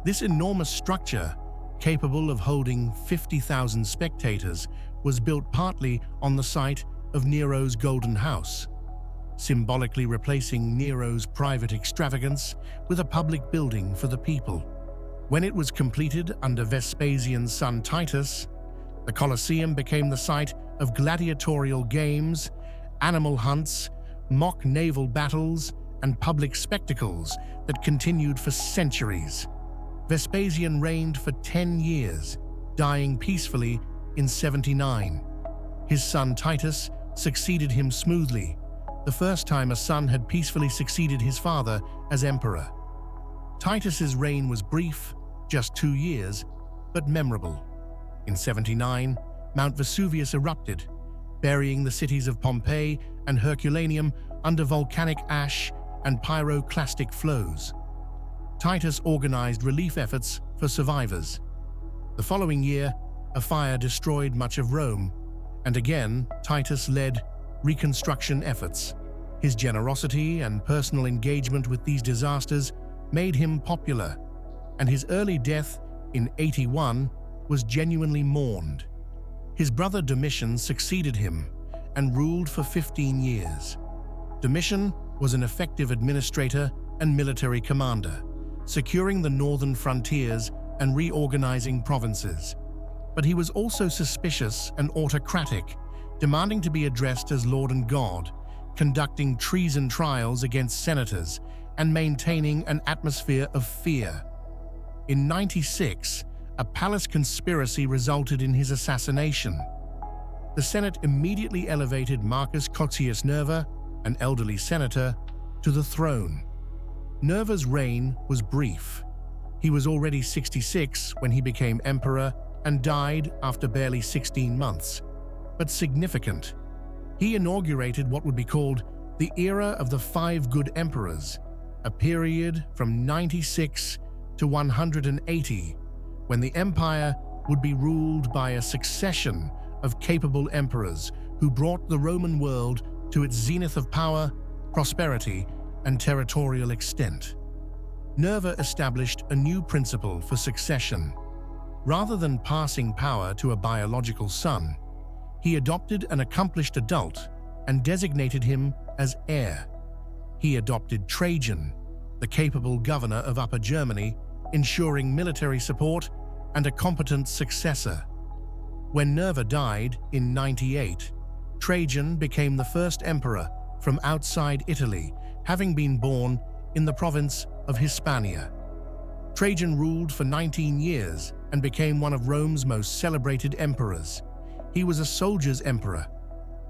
This enormous structure, capable of holding 50,000 spectators, was built partly on the site of Nero's Golden House, symbolically replacing Nero's private extravagance with a public building for the people. When it was completed under Vespasian's son Titus, the Colosseum became the site of gladiatorial games, animal hunts, mock naval battles, and public spectacles that continued for centuries. Vespasian reigned for 10 years, dying peacefully in 79. His son Titus succeeded him smoothly, the first time a son had peacefully succeeded his father as emperor. Titus's reign was brief, just 2 years, but memorable. In 79, Mount Vesuvius erupted, burying the cities of Pompeii and Herculaneum under volcanic ash and pyroclastic flows. Titus organized relief efforts for survivors. The following year, a fire destroyed much of Rome, and again, Titus led reconstruction efforts. His generosity and personal engagement with these disasters made him popular, and his early death in 81 was genuinely mourned. His brother Domitian succeeded him and ruled for 15 years. Domitian was an effective administrator and military commander, securing the northern frontiers and reorganizing provinces. But he was also suspicious and autocratic, demanding to be addressed as Lord and God, conducting treason trials against senators, and maintaining an atmosphere of fear. In 96, a palace conspiracy resulted in his assassination. The Senate immediately elevated Marcus Cocceius Nerva, an elderly senator, to the throne. Nerva's reign was brief. He was already 66 when he became emperor and died after barely 16 months, but significant. He inaugurated what would be called the era of the 5 good emperors, a period from 96 to 180, when the empire would be ruled by a succession of capable emperors who brought the Roman world to its zenith of power, prosperity, and territorial extent. Nerva established a new principle for succession. Rather than passing power to a biological son, he adopted an accomplished adult and designated him as heir. He adopted Trajan, the capable governor of Upper Germany, ensuring military support and a competent successor. When Nerva died in 98, Trajan became the first emperor from outside Italy, having been born in the province of Hispania. Trajan ruled for 19 years and became one of Rome's most celebrated emperors. He was a soldier's emperor,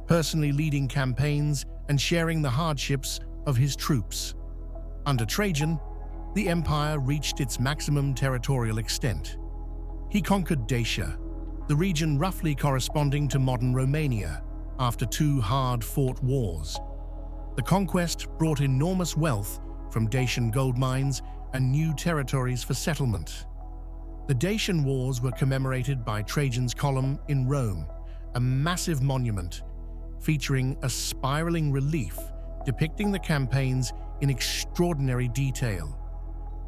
personally leading campaigns and sharing the hardships of his troops. Under Trajan, the empire reached its maximum territorial extent. He conquered Dacia, the region roughly corresponding to modern Romania, after 2 hard-fought wars. The conquest brought enormous wealth from Dacian gold mines and new territories for settlement. The Dacian Wars were commemorated by Trajan's Column in Rome, a massive monument featuring a spiraling relief depicting the campaigns in extraordinary detail.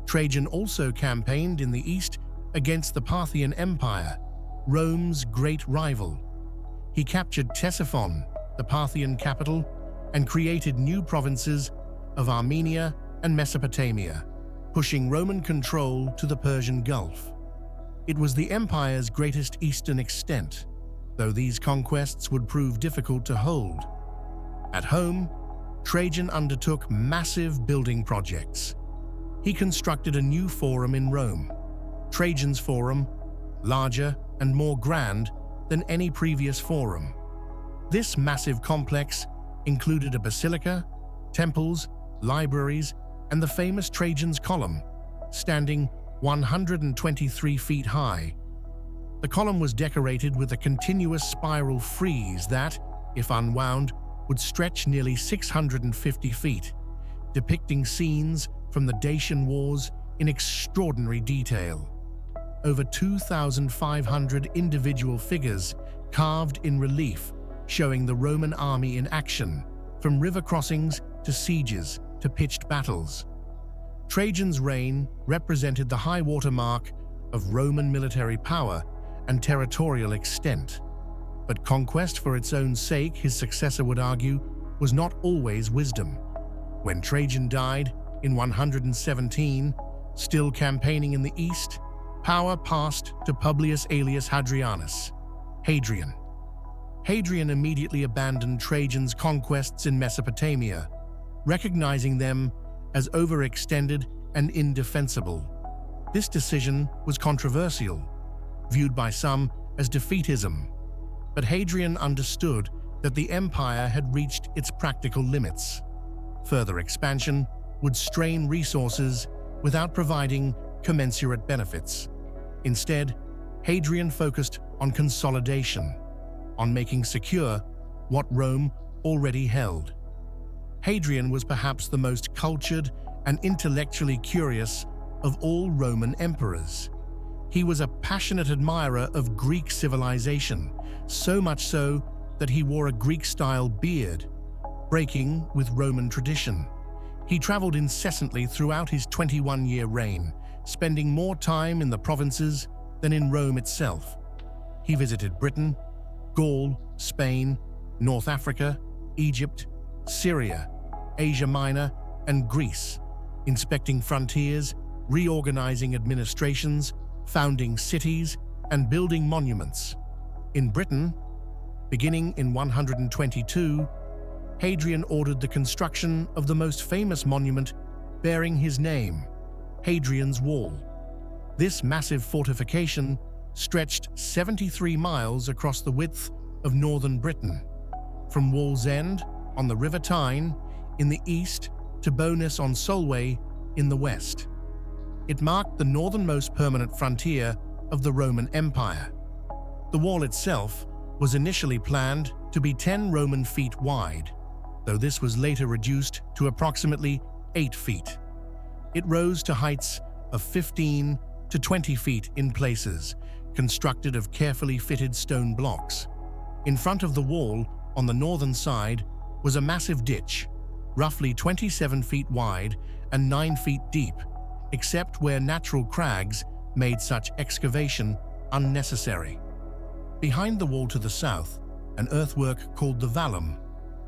Trajan also campaigned in the east against the Parthian Empire, Rome's great rival. He captured Ctesiphon, the Parthian capital, and created new provinces of Armenia and Mesopotamia, pushing Roman control to the Persian Gulf. It was the empire's greatest eastern extent, though these conquests would prove difficult to hold. At home, Trajan undertook massive building projects. He constructed a new forum in Rome, Trajan's Forum, larger and more grand than any previous forum. This massive complex included a basilica, temples, libraries, and the famous Trajan's Column, standing 123 feet high. The column was decorated with a continuous spiral frieze that, if unwound, would stretch nearly 650 feet, depicting scenes from the Dacian Wars in extraordinary detail. Over 2,500 individual figures carved in relief, showing the Roman army in action, from river crossings to sieges to pitched battles. Trajan's reign represented the high water mark of Roman military power and territorial extent. But conquest for its own sake, his successor would argue, was not always wisdom. When Trajan died in 117, still campaigning in the east, power passed to Publius Aelius Hadrianus, Hadrian. Hadrian immediately abandoned Trajan's conquests in Mesopotamia, recognizing them as overextended and indefensible. This decision was controversial, viewed by some as defeatism, but Hadrian understood that the empire had reached its practical limits. Further expansion would strain resources without providing commensurate benefits. Instead, Hadrian focused on consolidation, on making secure what Rome already held. Hadrian was perhaps the most cultured and intellectually curious of all Roman emperors. He was a passionate admirer of Greek civilization, so much so that he wore a Greek-style beard, breaking with Roman tradition. He traveled incessantly throughout his 21-year reign, spending more time in the provinces than in Rome itself. He visited Britain, Gaul, Spain, North Africa, Egypt, Syria, Asia Minor, and Greece, inspecting frontiers, reorganizing administrations, founding cities, and building monuments. In Britain, beginning in 122, Hadrian ordered the construction of the most famous monument bearing his name, Hadrian's Wall. This massive fortification stretched 73 miles across the width of northern Britain, from Wallsend on the River Tyne in the east to Bowness on Solway in the west. It marked the northernmost permanent frontier of the Roman Empire. The wall itself was initially planned to be 10 Roman feet wide, though this was later reduced to approximately 8 feet. It rose to heights of 15 to 20 feet in places, constructed of carefully fitted stone blocks. In front of the wall, on the northern side, was a massive ditch, roughly 27 feet wide and 9 feet deep, except where natural crags made such excavation unnecessary. Behind the wall to the south, an earthwork called the vallum,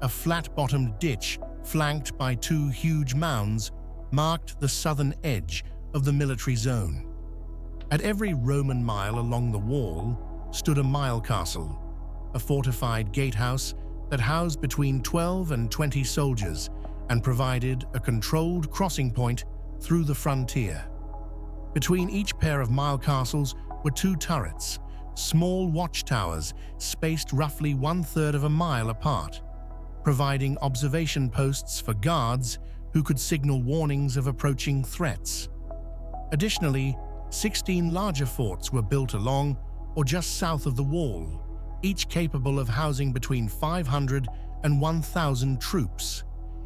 a flat-bottomed ditch flanked by 2 huge mounds, marked the southern edge of the military zone. At every Roman mile along the wall stood a mile castle, a fortified gatehouse that housed between 12 and 20 soldiers and provided a controlled crossing point through the frontier. Between each pair of mile castles were 2 turrets, small watchtowers spaced roughly 1/3 of a mile apart, providing observation posts for guards who could signal warnings of approaching threats. Additionally, 16 larger forts were built along or just south of the wall, each capable of housing between 500 and 1,000 troops,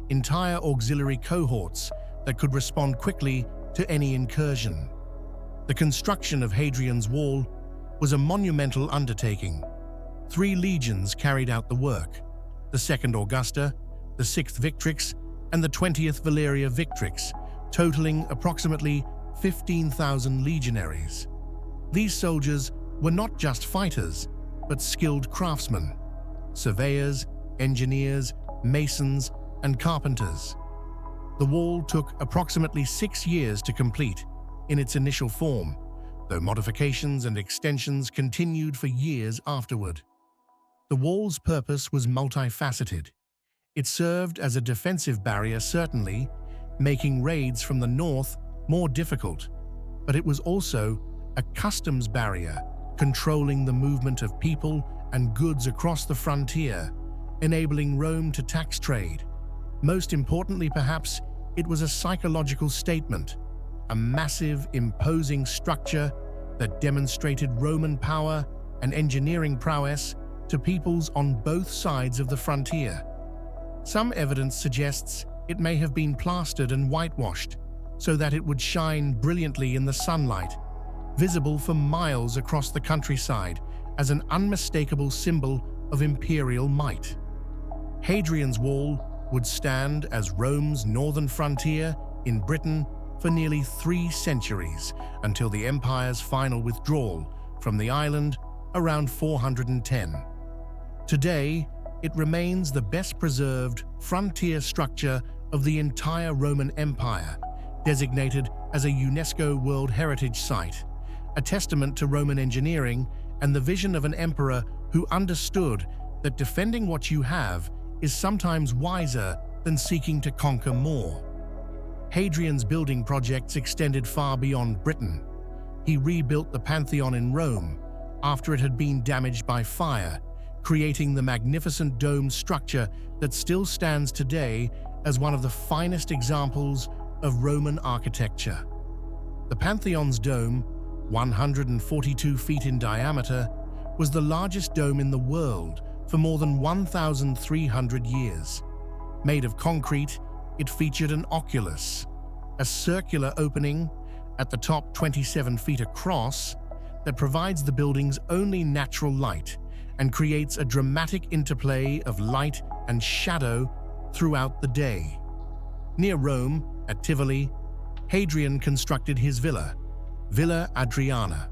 entire auxiliary cohorts that could respond quickly to any incursion. The construction of Hadrian's Wall was a monumental undertaking. 3 legions carried out the work: the 2nd Augusta, the 6th Victrix, and the 20th Valeria Victrix, totaling approximately 15,000 legionaries. These soldiers were not just fighters, but skilled craftsmen, surveyors, engineers, masons, and carpenters. The wall took approximately 6 years to complete in its initial form, though modifications and extensions continued for years afterward. The wall's purpose was multifaceted. It served as a defensive barrier, certainly, making raids from the north more difficult, but it was also a customs barrier, controlling the movement of people and goods across the frontier, enabling Rome to tax trade. Most importantly, perhaps, it was a psychological statement, a massive, imposing structure that demonstrated Roman power and engineering prowess to peoples on both sides of the frontier. Some evidence suggests it may have been plastered and whitewashed so that it would shine brilliantly in the sunlight, visible for miles across the countryside as an unmistakable symbol of imperial might. Hadrian's Wall would stand as Rome's northern frontier in Britain for nearly 3 centuries, until the empire's final withdrawal from the island around 410. Today, it remains the best-preserved frontier structure of the entire Roman Empire, designated as a UNESCO World Heritage Site, a testament to Roman engineering and the vision of an emperor who understood that defending what you have is sometimes wiser than seeking to conquer more. Hadrian's building projects extended far beyond Britain. He rebuilt the Pantheon in Rome after it had been damaged by fire, creating the magnificent dome structure that still stands today as one of the finest examples of Roman architecture. The Pantheon's dome, 142 feet in diameter, was the largest dome in the world for more than 1,300 years. Made of concrete, it featured an oculus, a circular opening at the top 27 feet across that provides the building's only natural light and creates a dramatic interplay of light and shadow throughout the day. Near Rome, at Tivoli, Hadrian constructed his Villa Adriana.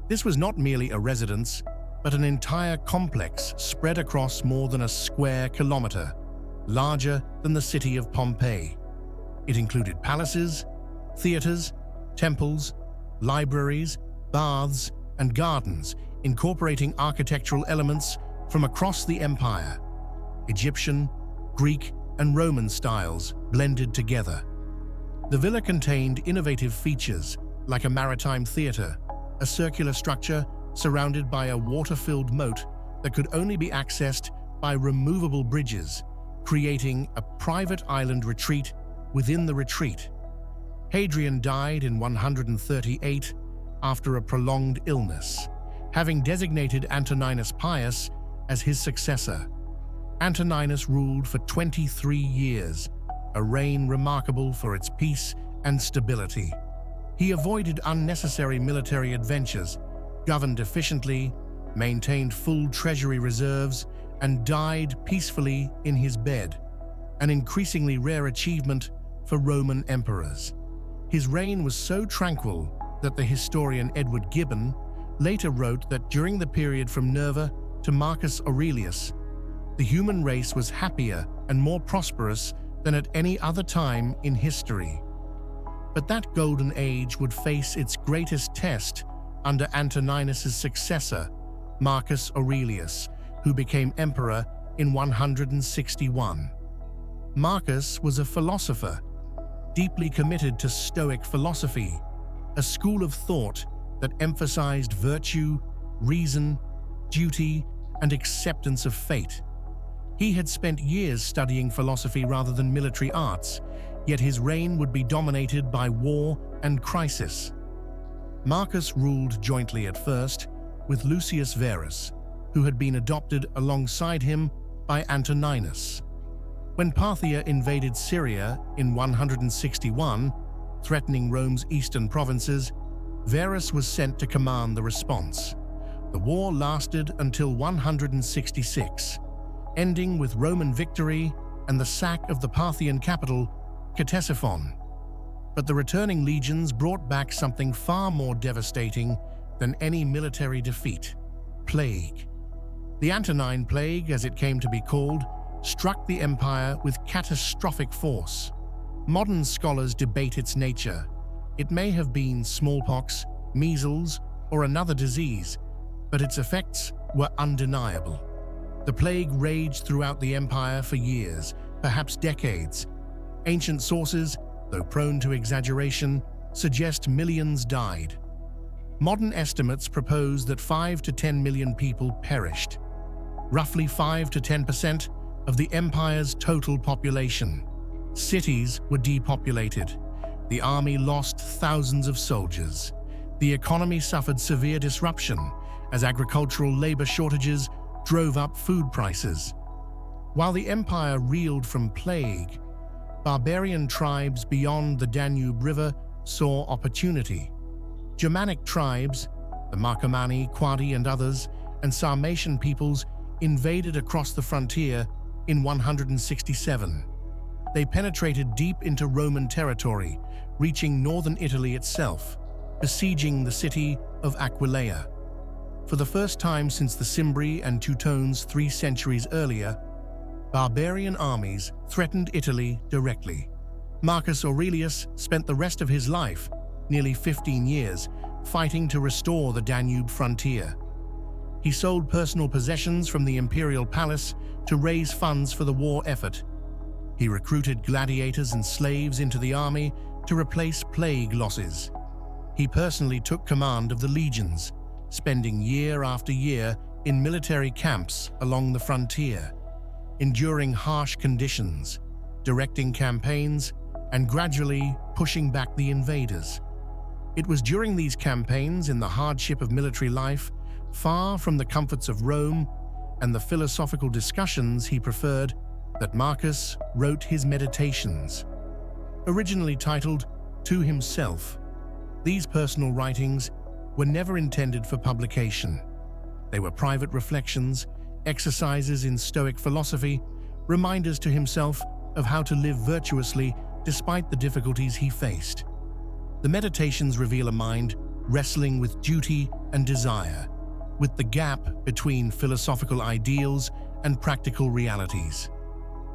This was not merely a residence, but an entire complex spread across more than a square kilometer, larger than the city of Pompeii. It included palaces, theaters, temples, libraries, baths, and gardens, incorporating architectural elements from across the empire. Egyptian, Greek, and Roman styles blended together. The villa contained innovative features like a maritime theater, a circular structure surrounded by a water-filled moat that could only be accessed by removable bridges, creating a private island retreat within the retreat. Hadrian died in 138 after a prolonged illness, having designated Antoninus Pius as his successor. Antoninus ruled for 23 years, a reign remarkable for its peace and stability. He avoided unnecessary military adventures, governed efficiently, maintained full treasury reserves, and died peacefully in his bed, an increasingly rare achievement for Roman emperors. His reign was so tranquil that the historian Edward Gibbon later wrote that during the period from Nerva to Marcus Aurelius, the human race was happier and more prosperous than at any other time in history. But that golden age would face its greatest test under Antoninus's successor, Marcus Aurelius, who became emperor in 161. Marcus was a philosopher, deeply committed to Stoic philosophy, a school of thought that emphasized virtue, reason, duty, and acceptance of fate. He had spent years studying philosophy rather than military arts, yet his reign would be dominated by war and crisis. Marcus ruled jointly at first with Lucius Verus, who had been adopted alongside him by Antoninus. When Parthia invaded Syria in 161, threatening Rome's eastern provinces, Verus was sent to command the response. The war lasted until 166, ending with Roman victory and the sack of the Parthian capital, Ctesiphon. But the returning legions brought back something far more devastating than any military defeat: plague. The Antonine Plague, as it came to be called, struck the empire with catastrophic force. Modern scholars debate its nature. It may have been smallpox, measles, or another disease, but its effects were undeniable. The plague raged throughout the empire for years, perhaps decades. Ancient sources, though prone to exaggeration, suggest millions died. Modern estimates propose that 5 to 10 million people perished, roughly 5 to 10% of the empire's total population. Cities were depopulated. The army lost thousands of soldiers. The economy suffered severe disruption as agricultural labor shortages drove up food prices. While the empire reeled from plague, barbarian tribes beyond the Danube River saw opportunity. Germanic tribes, the Marcomanni, Quadi and others, and Sarmatian peoples invaded across the frontier in 167. They penetrated deep into Roman territory, reaching northern Italy itself, besieging the city of Aquileia. For the first time since the Cimbri and Teutones 3 centuries earlier, barbarian armies threatened Italy directly. Marcus Aurelius spent the rest of his life, nearly 15 years, fighting to restore the Danube frontier. He sold personal possessions from the imperial palace to raise funds for the war effort. He recruited gladiators and slaves into the army to replace plague losses. He personally took command of the legions, spending year after year in military camps along the frontier, enduring harsh conditions, directing campaigns, and gradually pushing back the invaders. It was during these campaigns, in the hardship of military life, far from the comforts of Rome and the philosophical discussions he preferred, that Marcus wrote his Meditations. Originally titled To Himself, these personal writings were never intended for publication. They were private reflections, exercises in Stoic philosophy, reminders to himself of how to live virtuously despite the difficulties he faced. The Meditations reveal a mind wrestling with duty and desire, with the gap between philosophical ideals and practical realities.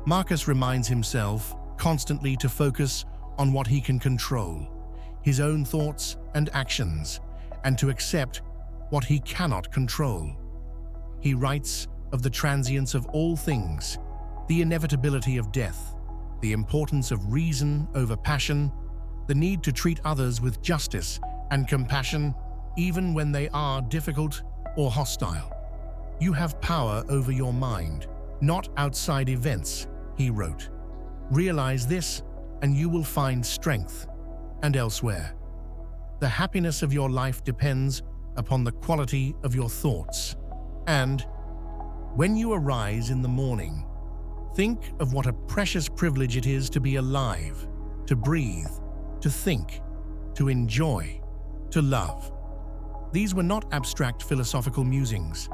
Marcus reminds himself constantly to focus on what he can control, his own thoughts and actions, and to accept what he cannot control. He writes of the transience of all things, the inevitability of death, the importance of reason over passion, the need to treat others with justice and compassion even when they are difficult or hostile. You have power over your mind, not outside events, he wrote. Realize this and you will find strength, and elsewhere. The happiness of your life depends upon the quality of your thoughts. And when you arise in the morning, think of what a precious privilege it is to be alive, to breathe, to think, to enjoy, to love. These were not abstract philosophical musings,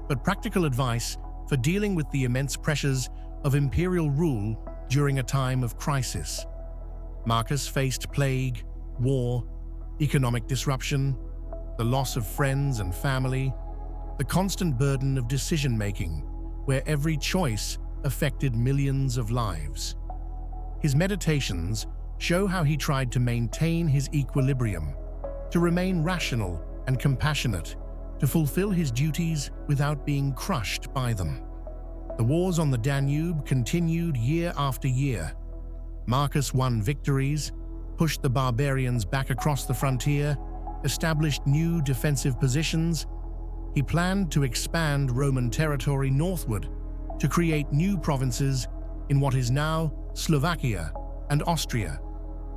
but practical advice for dealing with the immense pressures of imperial rule during a time of crisis. Marcus faced plague, war, economic disruption, the loss of friends and family, the constant burden of decision-making, where every choice affected millions of lives. His Meditations show how he tried to maintain his equilibrium, to remain rational and compassionate, to fulfill his duties without being crushed by them. The wars on the Danube continued year after year. Marcus won victories, pushed the barbarians back across the frontier, established new defensive positions. He planned to expand Roman territory northward, to create new provinces in what is now Slovakia and Austria,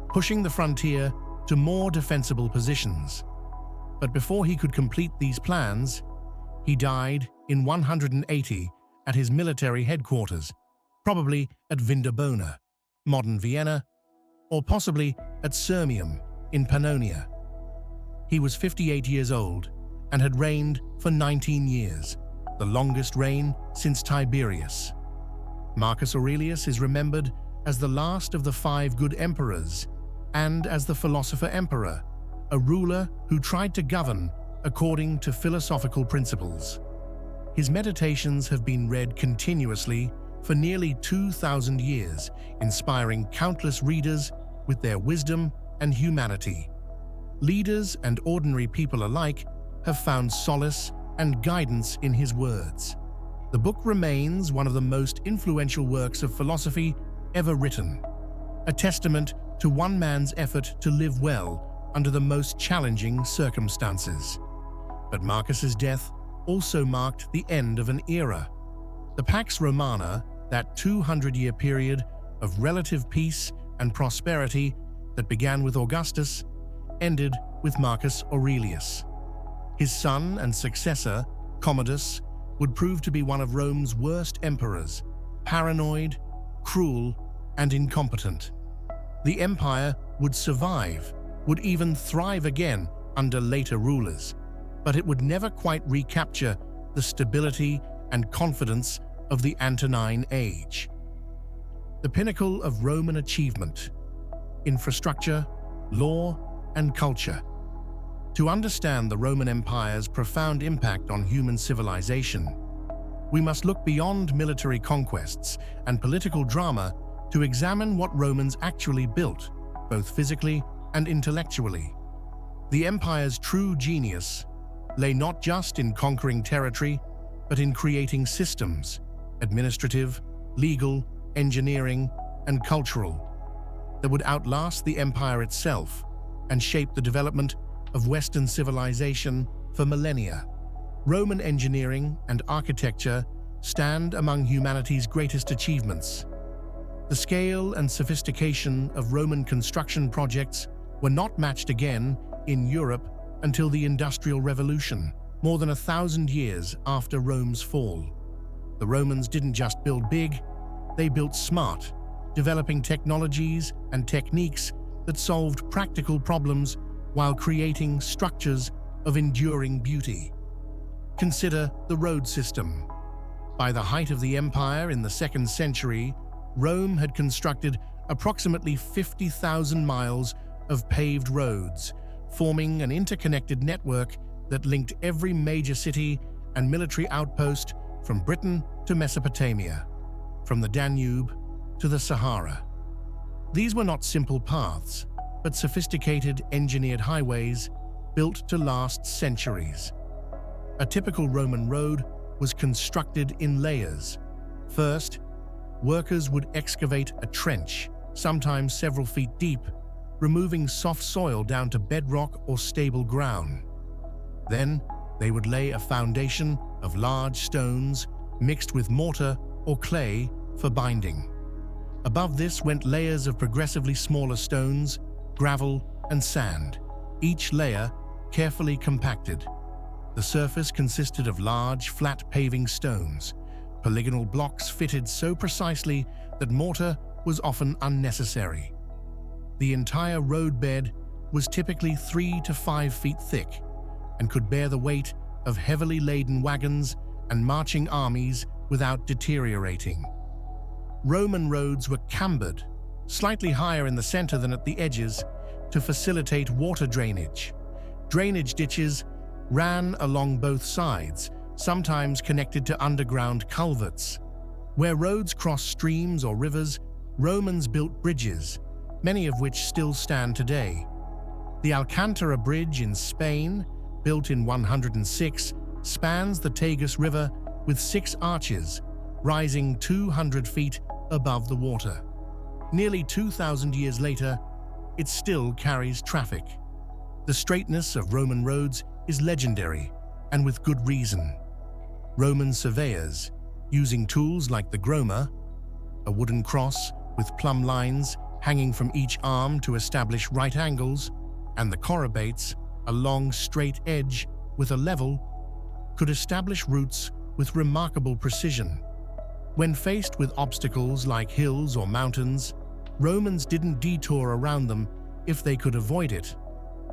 pushing the frontier to more defensible positions. But before he could complete these plans, he died in 180 at his military headquarters, probably at Vindobona, modern Vienna, or possibly at Sirmium in Pannonia. He was 58 years old and had reigned for 19 years, the longest reign since Tiberius. Marcus Aurelius is remembered as the last of the 5 good emperors and as the philosopher emperor, a ruler who tried to govern according to philosophical principles. His Meditations have been read continuously for nearly 2,000 years, inspiring countless readers with their wisdom and humanity. Leaders and ordinary people alike have found solace and guidance in his words. The book remains one of the most influential works of philosophy ever written, a testament to one man's effort to live well under the most challenging circumstances. But Marcus's death also marked the end of an era. The Pax Romana, that 200-year period of relative peace and prosperity that began with Augustus, ended with Marcus Aurelius. His son and successor, Commodus, would prove to be one of Rome's worst emperors, paranoid, cruel, and incompetent. The empire would survive, would even thrive again under later rulers, but it would never quite recapture the stability and confidence of the Antonine Age. The pinnacle of Roman achievement: infrastructure, law, and culture. To understand the Roman Empire's profound impact on human civilization, we must look beyond military conquests and political drama to examine what Romans actually built, both physically and intellectually. The empire's true genius lay not just in conquering territory, but in creating systems, administrative, legal, engineering, and cultural, that would outlast the empire itself and shape the development of Western civilization for millennia. Roman engineering and architecture stand among humanity's greatest achievements. The scale and sophistication of Roman construction projects were not matched again in Europe until the Industrial Revolution, more than 1,000 years after Rome's fall. The Romans didn't just build big, they built smart, developing technologies and techniques that solved practical problems while creating structures of enduring beauty. Consider the road system. By the height of the empire in the 2nd century, Rome had constructed approximately 50,000 miles of paved roads, forming an interconnected network that linked every major city and military outpost from Britain to Mesopotamia, from the Danube to the Sahara. These were not simple paths, but sophisticated engineered highways built to last centuries. A typical Roman road was constructed in layers. First, workers would excavate a trench, sometimes several feet deep, removing soft soil down to bedrock or stable ground. Then, they would lay a foundation of large stones mixed with mortar or clay for binding. Above this went layers of progressively smaller stones, gravel, and sand, each layer carefully compacted. The surface consisted of large, flat paving stones, polygonal blocks fitted so precisely that mortar was often unnecessary. The entire roadbed was typically 3 to 5 feet thick and could bear the weight of heavily laden wagons and marching armies without deteriorating. Roman roads were cambered, slightly higher in the center than at the edges, to facilitate water drainage. Drainage ditches ran along both sides, sometimes connected to underground culverts. Where roads crossed streams or rivers, Romans built bridges, many of which still stand today. The Alcantara Bridge in Spain, built in 106, spans the Tagus River with 6 arches, rising 200 feet above the water. Nearly 2,000 years later, it still carries traffic. The straightness of Roman roads is legendary, and with good reason. Roman surveyors, using tools like the groma, a wooden cross with plumb lines hanging from each arm to establish right angles, and the chorobates, a long straight edge with a level, could establish routes with remarkable precision. When faced with obstacles like hills or mountains, Romans didn't detour around them if they could avoid it.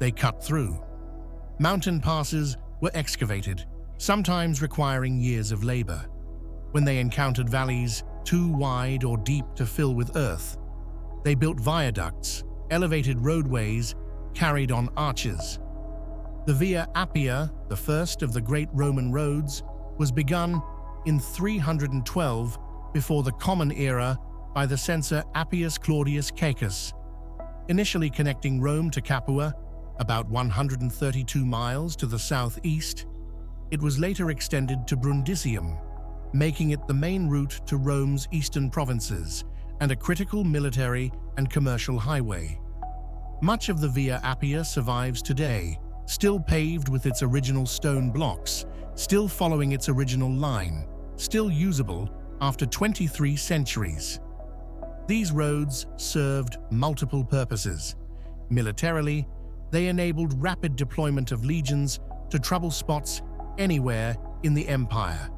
They cut through. Mountain passes were excavated, sometimes requiring years of labor. When they encountered valleys too wide or deep to fill with earth, they built viaducts, elevated roadways carried on arches. The Via Appia, the first of the great Roman roads, was begun in 312 before the Common Era by the censor Appius Claudius Caecus, initially connecting Rome to Capua, about 132 miles to the southeast. It was later extended to Brundisium, making it the main route to Rome's eastern provinces and a critical military and commercial highway. Much of the Via Appia survives today, still paved with its original stone blocks, still following its original line, still usable after 23 centuries. These roads served multiple purposes. Militarily, They enabled rapid deployment of legions to trouble spots anywhere in the empire.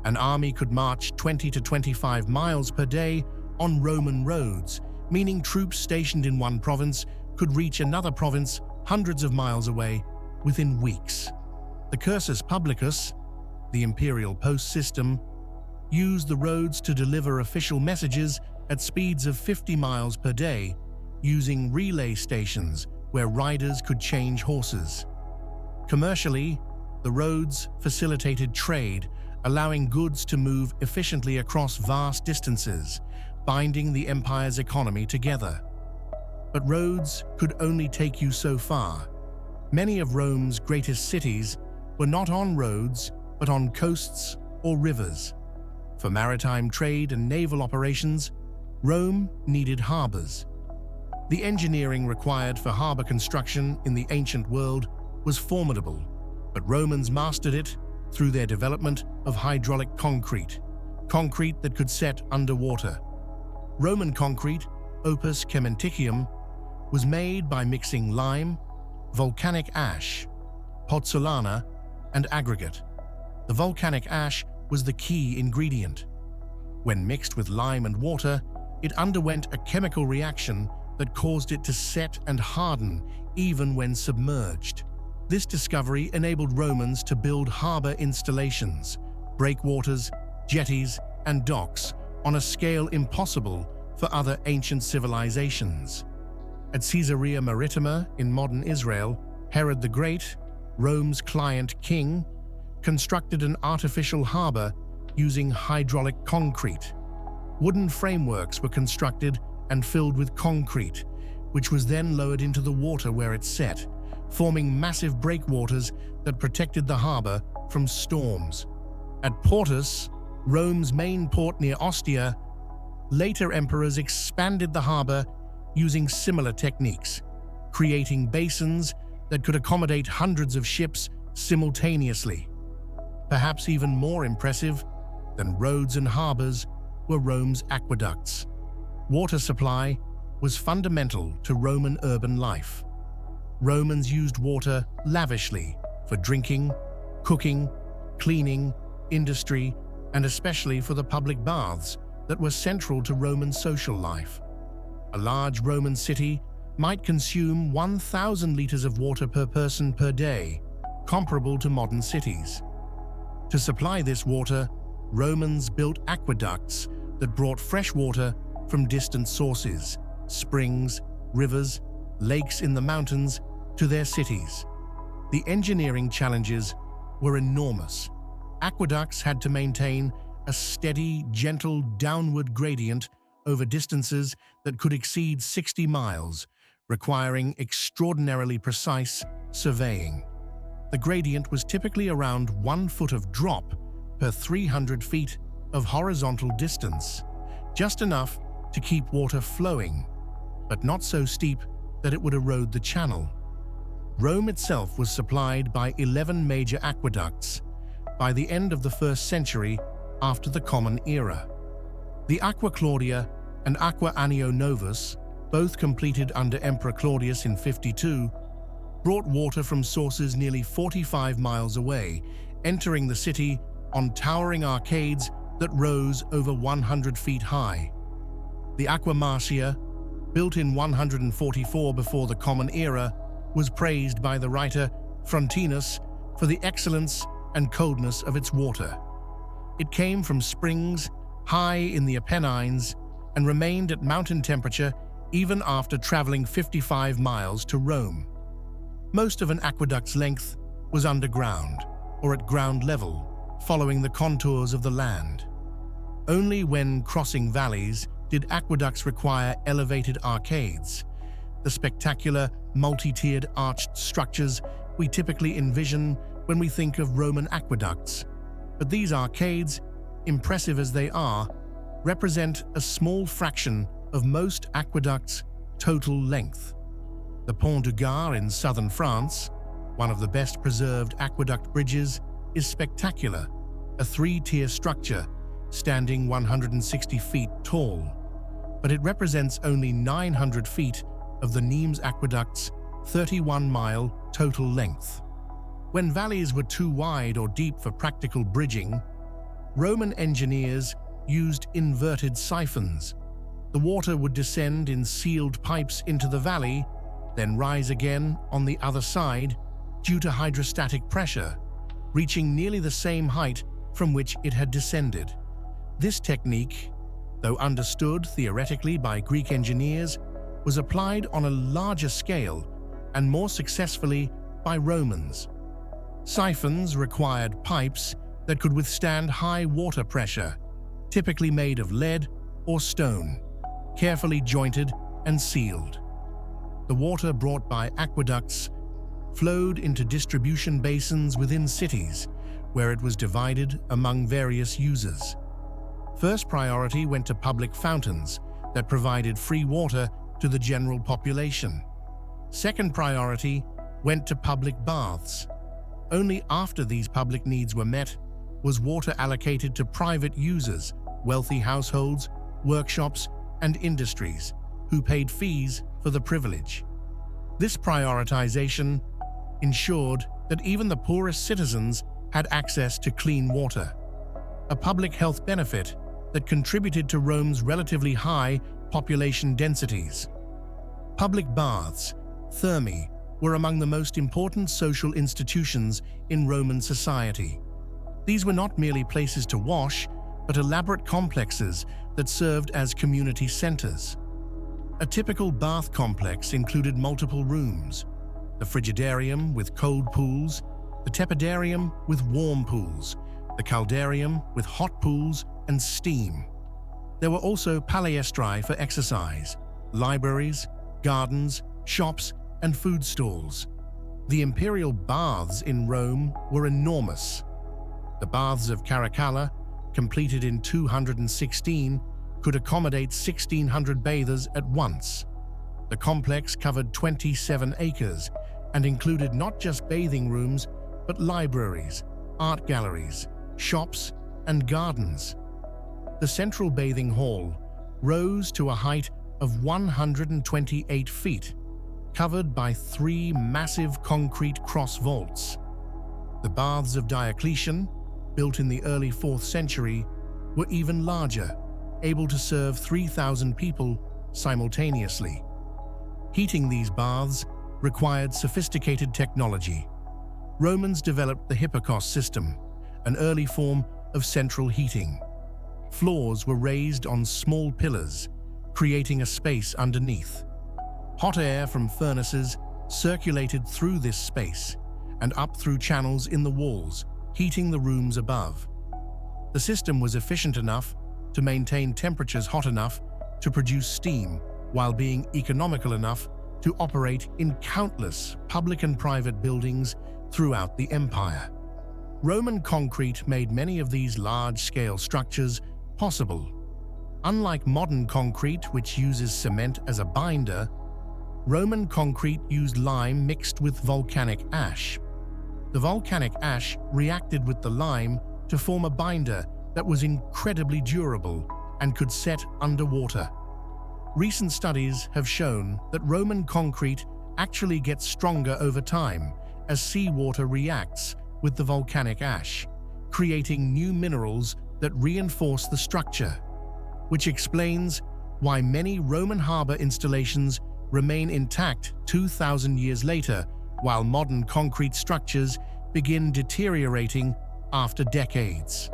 An army could march 20 to 25 miles per day on Roman roads, meaning troops stationed in one province could reach another province hundreds of miles away within weeks. The cursus publicus, the imperial post system, used the roads to deliver official messages at speeds of 50 miles per day, using relay stations where riders could change horses. Commercially, the roads facilitated trade, allowing goods to move efficiently across vast distances, binding the empire's economy together. But roads could only take you so far. Many of Rome's greatest cities were not on roads, but on coasts or rivers. For maritime trade and naval operations, Rome needed harbors. The engineering required for harbor construction in the ancient world was formidable, but Romans mastered it through their development of hydraulic concrete that could set underwater. Roman concrete, opus cementicium, was made by mixing lime, volcanic ash, pozzolana, and aggregate. The volcanic ash was the key ingredient. When mixed with lime and water, it underwent a chemical reaction that caused it to set and harden even when submerged. This discovery enabled Romans to build harbor installations, breakwaters, jetties, and docks on a scale impossible for other ancient civilizations. At Caesarea Maritima in modern Israel, Herod the Great, Rome's client king, constructed an artificial harbor using hydraulic concrete. Wooden frameworks were constructed and filled with concrete, which was then lowered into the water where it set, forming massive breakwaters that protected the harbor from storms. At Portus, Rome's main port near Ostia, later emperors expanded the harbor using similar techniques, creating basins that could accommodate hundreds of ships simultaneously. Perhaps even more impressive than roads and harbors were Rome's aqueducts. Water supply was fundamental to Roman urban life. Romans used water lavishly for drinking, cooking, cleaning, industry, and especially for the public baths that were central to Roman social life. A large Roman city might consume 1,000 liters of water per person per day, comparable to modern cities. To supply this water, Romans built aqueducts that brought fresh water from distant sources, springs, rivers, lakes in the mountains, to their cities. The engineering challenges were enormous. Aqueducts had to maintain a steady, gentle downward gradient over distances that could exceed 60 miles, requiring extraordinarily precise surveying. The gradient was typically around 1 foot of drop per 300 feet of horizontal distance, just enough to keep water flowing, but not so steep that it would erode the channel. Rome itself was supplied by 11 major aqueducts by the end of the 1st century after the Common Era. The Aqua Claudia and Aqua Annio Novus, both completed under Emperor Claudius in 52, brought water from sources nearly 45 miles away, entering the city on towering arcades that rose over 100 feet high. The Aqua Marcia, built in 144 before the Common Era, was praised by the writer Frontinus for the excellence and coldness of its water. It came from springs high in the Apennines and remained at mountain temperature even after traveling 55 miles to Rome. Most of an aqueduct's length was underground or at ground level, following the contours of the land. Only when crossing valleys did aqueducts require elevated arcades, the spectacular multi-tiered arched structures we typically envision when we think of Roman aqueducts. But these arcades, impressive as they are, represent a small fraction of most aqueducts' total length. The Pont du Gard in southern France, one of the best preserved aqueduct bridges, is spectacular, a 3-tier structure standing 160 feet tall, but it represents only 900 feet of the Nimes aqueduct's 31-mile total length. When valleys were too wide or deep for practical bridging, Roman engineers used inverted siphons. The water would descend in sealed pipes into the valley, then rise again on the other side due to hydrostatic pressure, reaching nearly the same height from which it had descended. This technique, though understood theoretically by Greek engineers, was applied on a larger scale and more successfully by Romans. Siphons required pipes that could withstand high water pressure, typically made of lead or stone, carefully jointed and sealed. The water brought by aqueducts flowed into distribution basins within cities, where it was divided among various users. First priority went to public fountains that provided free water to the general population. Second priority went to public baths. Only after these public needs were met was water allocated to private users, wealthy households, workshops, and industries, who paid fees for the privilege. This prioritization ensured that even the poorest citizens had access to clean water, a public health benefit that contributed to Rome's relatively high population densities. Public baths, thermae, were among the most important social institutions in Roman society. These were not merely places to wash, but elaborate complexes that served as community centers. A typical bath complex included multiple rooms: the frigidarium with cold pools, the tepidarium with warm pools, the caldarium with hot pools and steam. There were also palaestrae for exercise, libraries, gardens, shops, and food stalls. The imperial baths in Rome were enormous. The baths of Caracalla, completed in 216, could accommodate 1,600 bathers at once. The complex covered 27 acres and included not just bathing rooms, but libraries, art galleries, shops, and gardens. The central bathing hall rose to a height of 128 feet, covered by 3 massive concrete cross vaults. The baths of Diocletian, built in the early 4th century, were even larger, able to serve 3,000 people simultaneously. Heating these baths required sophisticated technology. Romans developed the Hippocos system, an early form of central heating. Floors were raised on small pillars, creating a space underneath. Hot air from furnaces circulated through this space and up through channels in the walls, heating the rooms above. The system was efficient enough to maintain temperatures hot enough to produce steam, while being economical enough to operate in countless public and private buildings throughout the empire. Roman concrete made many of these large-scale structures possible. Unlike modern concrete, which uses cement as a binder, Roman concrete used lime mixed with volcanic ash. The volcanic ash reacted with the lime to form a binder that was incredibly durable and could set underwater. Recent studies have shown that Roman concrete actually gets stronger over time as seawater reacts with the volcanic ash, creating new minerals that reinforce the structure, which explains why many Roman harbor installations remain intact 2,000 years later, while modern concrete structures begin deteriorating after decades.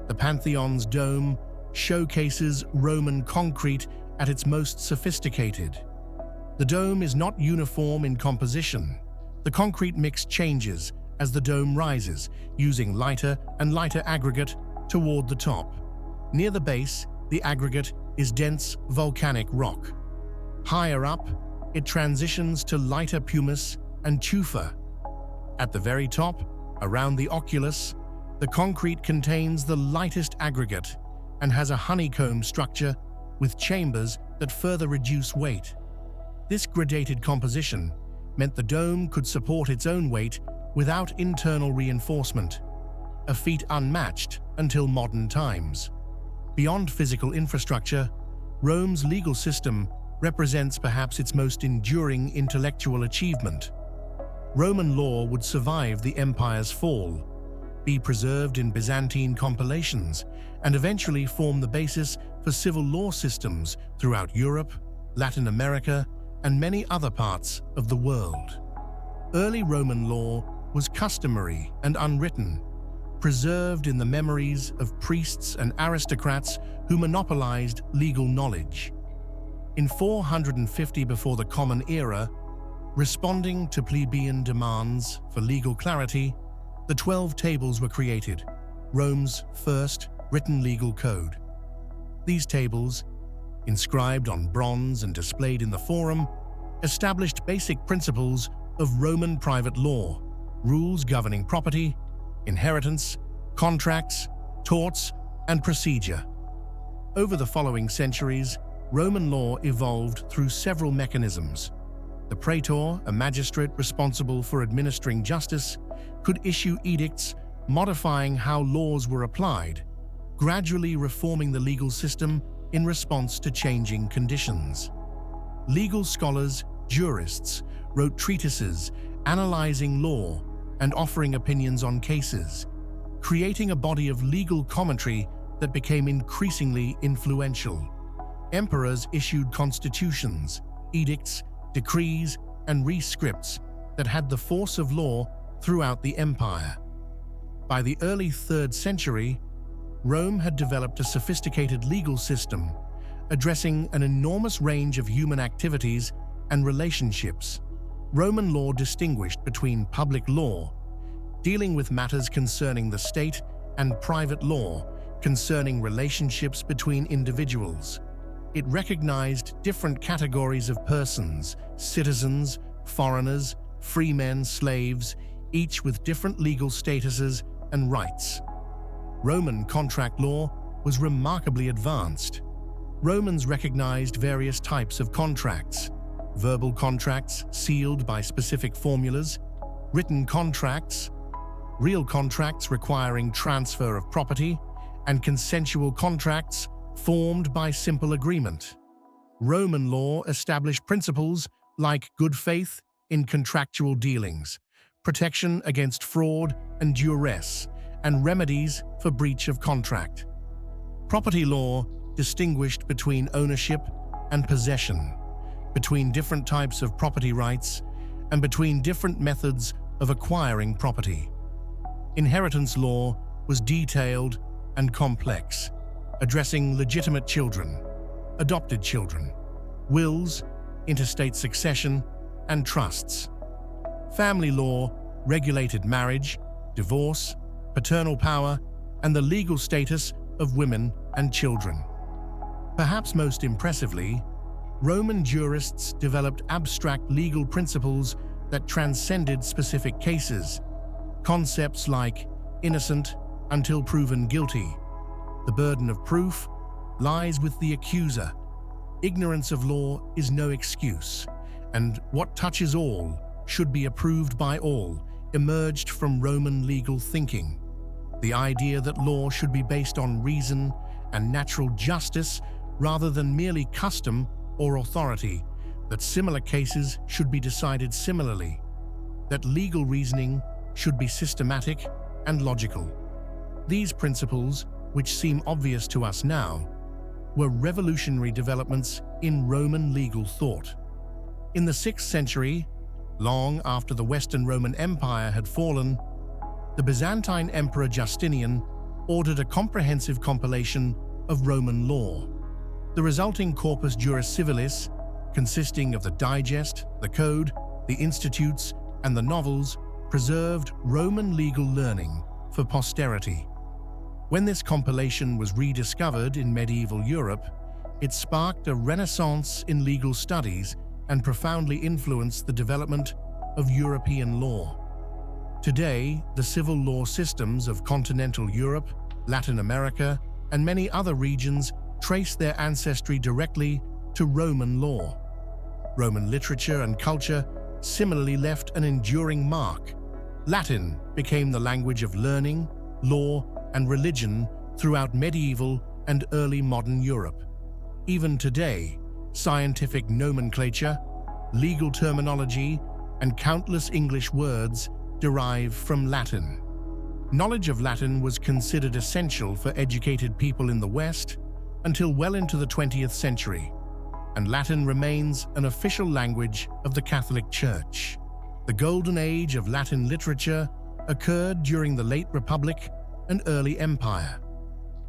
The Pantheon's dome showcases Roman concrete at its most sophisticated. The dome is not uniform in composition. The concrete mix changes as the dome rises, using lighter and lighter aggregate toward the top. Near the base, the aggregate is dense volcanic rock. Higher up, it transitions to lighter pumice and tufa. At the very top, around the oculus, the concrete contains the lightest aggregate and has a honeycomb structure with chambers that further reduce weight. This gradated composition meant the dome could support its own weight without internal reinforcement, a feat unmatched until modern times. Beyond physical infrastructure, Rome's legal system represents perhaps its most enduring intellectual achievement. Roman law would survive the empire's fall, be preserved in Byzantine compilations, and eventually form the basis for civil law systems throughout Europe, Latin America, and many other parts of the world. Early Roman law was customary and unwritten, preserved in the memories of priests and aristocrats who monopolized legal knowledge. In 450 before the Common Era, responding to plebeian demands for legal clarity, the 12 Tables were created, Rome's first written legal code. These tables, inscribed on bronze and displayed in the Forum, established basic principles of Roman private law, rules governing property, inheritance, contracts, torts, and procedure. Over the following centuries, Roman law evolved through several mechanisms. The praetor, a magistrate responsible for administering justice, could issue edicts modifying how laws were applied, gradually reforming the legal system in response to changing conditions. Legal scholars, jurists, wrote treatises analyzing law and offering opinions on cases, creating a body of legal commentary that became increasingly influential. Emperors issued constitutions, edicts, decrees, and rescripts that had the force of law throughout the empire. By the early 3rd century, Rome had developed a sophisticated legal system, addressing an enormous range of human activities and relationships. Roman law distinguished between public law, dealing with matters concerning the state, and private law, concerning relationships between individuals. It recognized different categories of persons, citizens, foreigners, freemen, slaves, each with different legal statuses and rights. Roman contract law was remarkably advanced. Romans recognized various types of contracts: verbal contracts sealed by specific formulas, written contracts, real contracts requiring transfer of property, and consensual contracts formed by simple agreement. Roman law established principles like good faith in contractual dealings, protection against fraud and duress, and remedies for breach of contract. Property law distinguished between ownership and possession, between different types of property rights, and between different methods of acquiring property. Inheritance law was detailed and complex, addressing legitimate children, adopted children, wills, interstate succession, and trusts. Family law regulated marriage, divorce, paternal power, and the legal status of women and children. Perhaps most impressively, Roman jurists developed abstract legal principles that transcended specific cases. Concepts like innocent until proven guilty, the burden of proof lies with the accuser, ignorance of law is no excuse, and what touches all should be approved by all emerged from Roman legal thinking. The idea that law should be based on reason and natural justice rather than merely custom or authority, that similar cases should be decided similarly, that legal reasoning should be systematic and logical. These principles, which seem obvious to us now, were revolutionary developments in Roman legal thought. In the 6th century, long after the Western Roman Empire had fallen, the Byzantine Emperor Justinian ordered a comprehensive compilation of Roman law. The resulting Corpus Juris Civilis, consisting of the Digest, the Code, the Institutes, and the Novels, preserved Roman legal learning for posterity. When this compilation was rediscovered in medieval Europe, it sparked a renaissance in legal studies and profoundly influenced the development of European law. Today, the civil law systems of continental Europe, Latin America, and many other regions trace their ancestry directly to Roman law. Roman literature and culture similarly left an enduring mark. Latin became the language of learning, law, and religion throughout medieval and early modern Europe. Even today, scientific nomenclature, legal terminology, and countless English words derive from Latin. Knowledge of Latin was considered essential for educated people in the West until well into the 20th century, and Latin remains an official language of the Catholic Church. The Golden Age of Latin literature occurred during the late Republic and early Empire.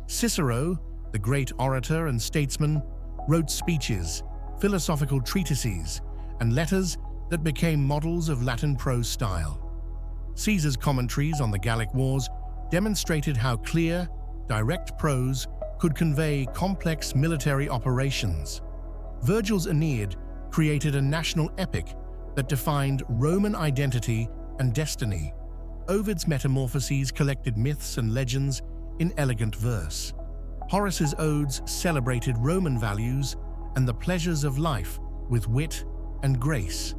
Cicero, the great orator and statesman, wrote speeches, philosophical treatises, and letters that became models of Latin prose style. Caesar's commentaries on the Gallic Wars demonstrated how clear, direct prose could convey complex military operations. Virgil's Aeneid created a national epic that defined Roman identity and destiny. Ovid's Metamorphoses collected myths and legends in elegant verse. Horace's odes celebrated Roman values and the pleasures of life with wit and grace.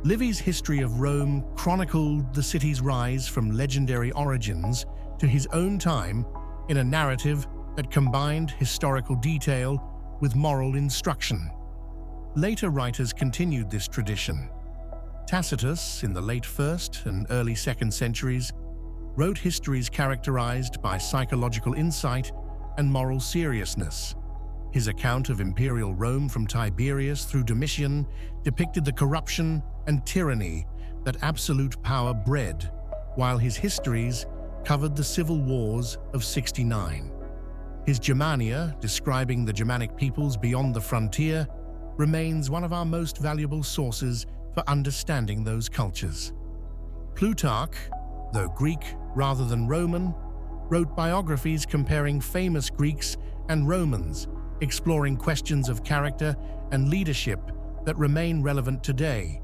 Livy's History of Rome chronicled the city's rise from legendary origins to his own time in a narrative that combined historical detail with moral instruction. Later writers continued this tradition. Tacitus, in the late 1st and early 2nd centuries, wrote histories characterized by psychological insight and moral seriousness. His account of imperial Rome from Tiberius through Domitian depicted the corruption and tyranny that absolute power bred, while his histories covered the civil wars of 69. His Germania, describing the Germanic peoples beyond the frontier, remains one of our most valuable sources for understanding those cultures. Plutarch, though Greek rather than Roman, wrote biographies comparing famous Greeks and Romans, exploring questions of character and leadership that remain relevant today.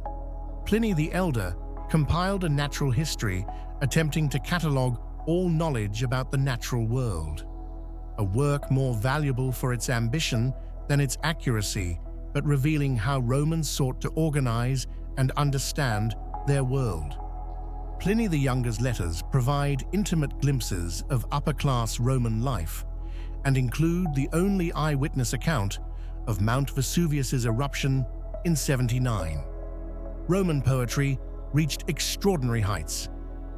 Pliny the Elder compiled a natural history attempting to catalogue all knowledge about the natural world. A work more valuable for its ambition than its accuracy, but revealing how Romans sought to organize and understand their world. Pliny the Younger's letters provide intimate glimpses of upper-class Roman life and include the only eyewitness account of Mount Vesuvius's eruption in 79. Roman poetry reached extraordinary heights.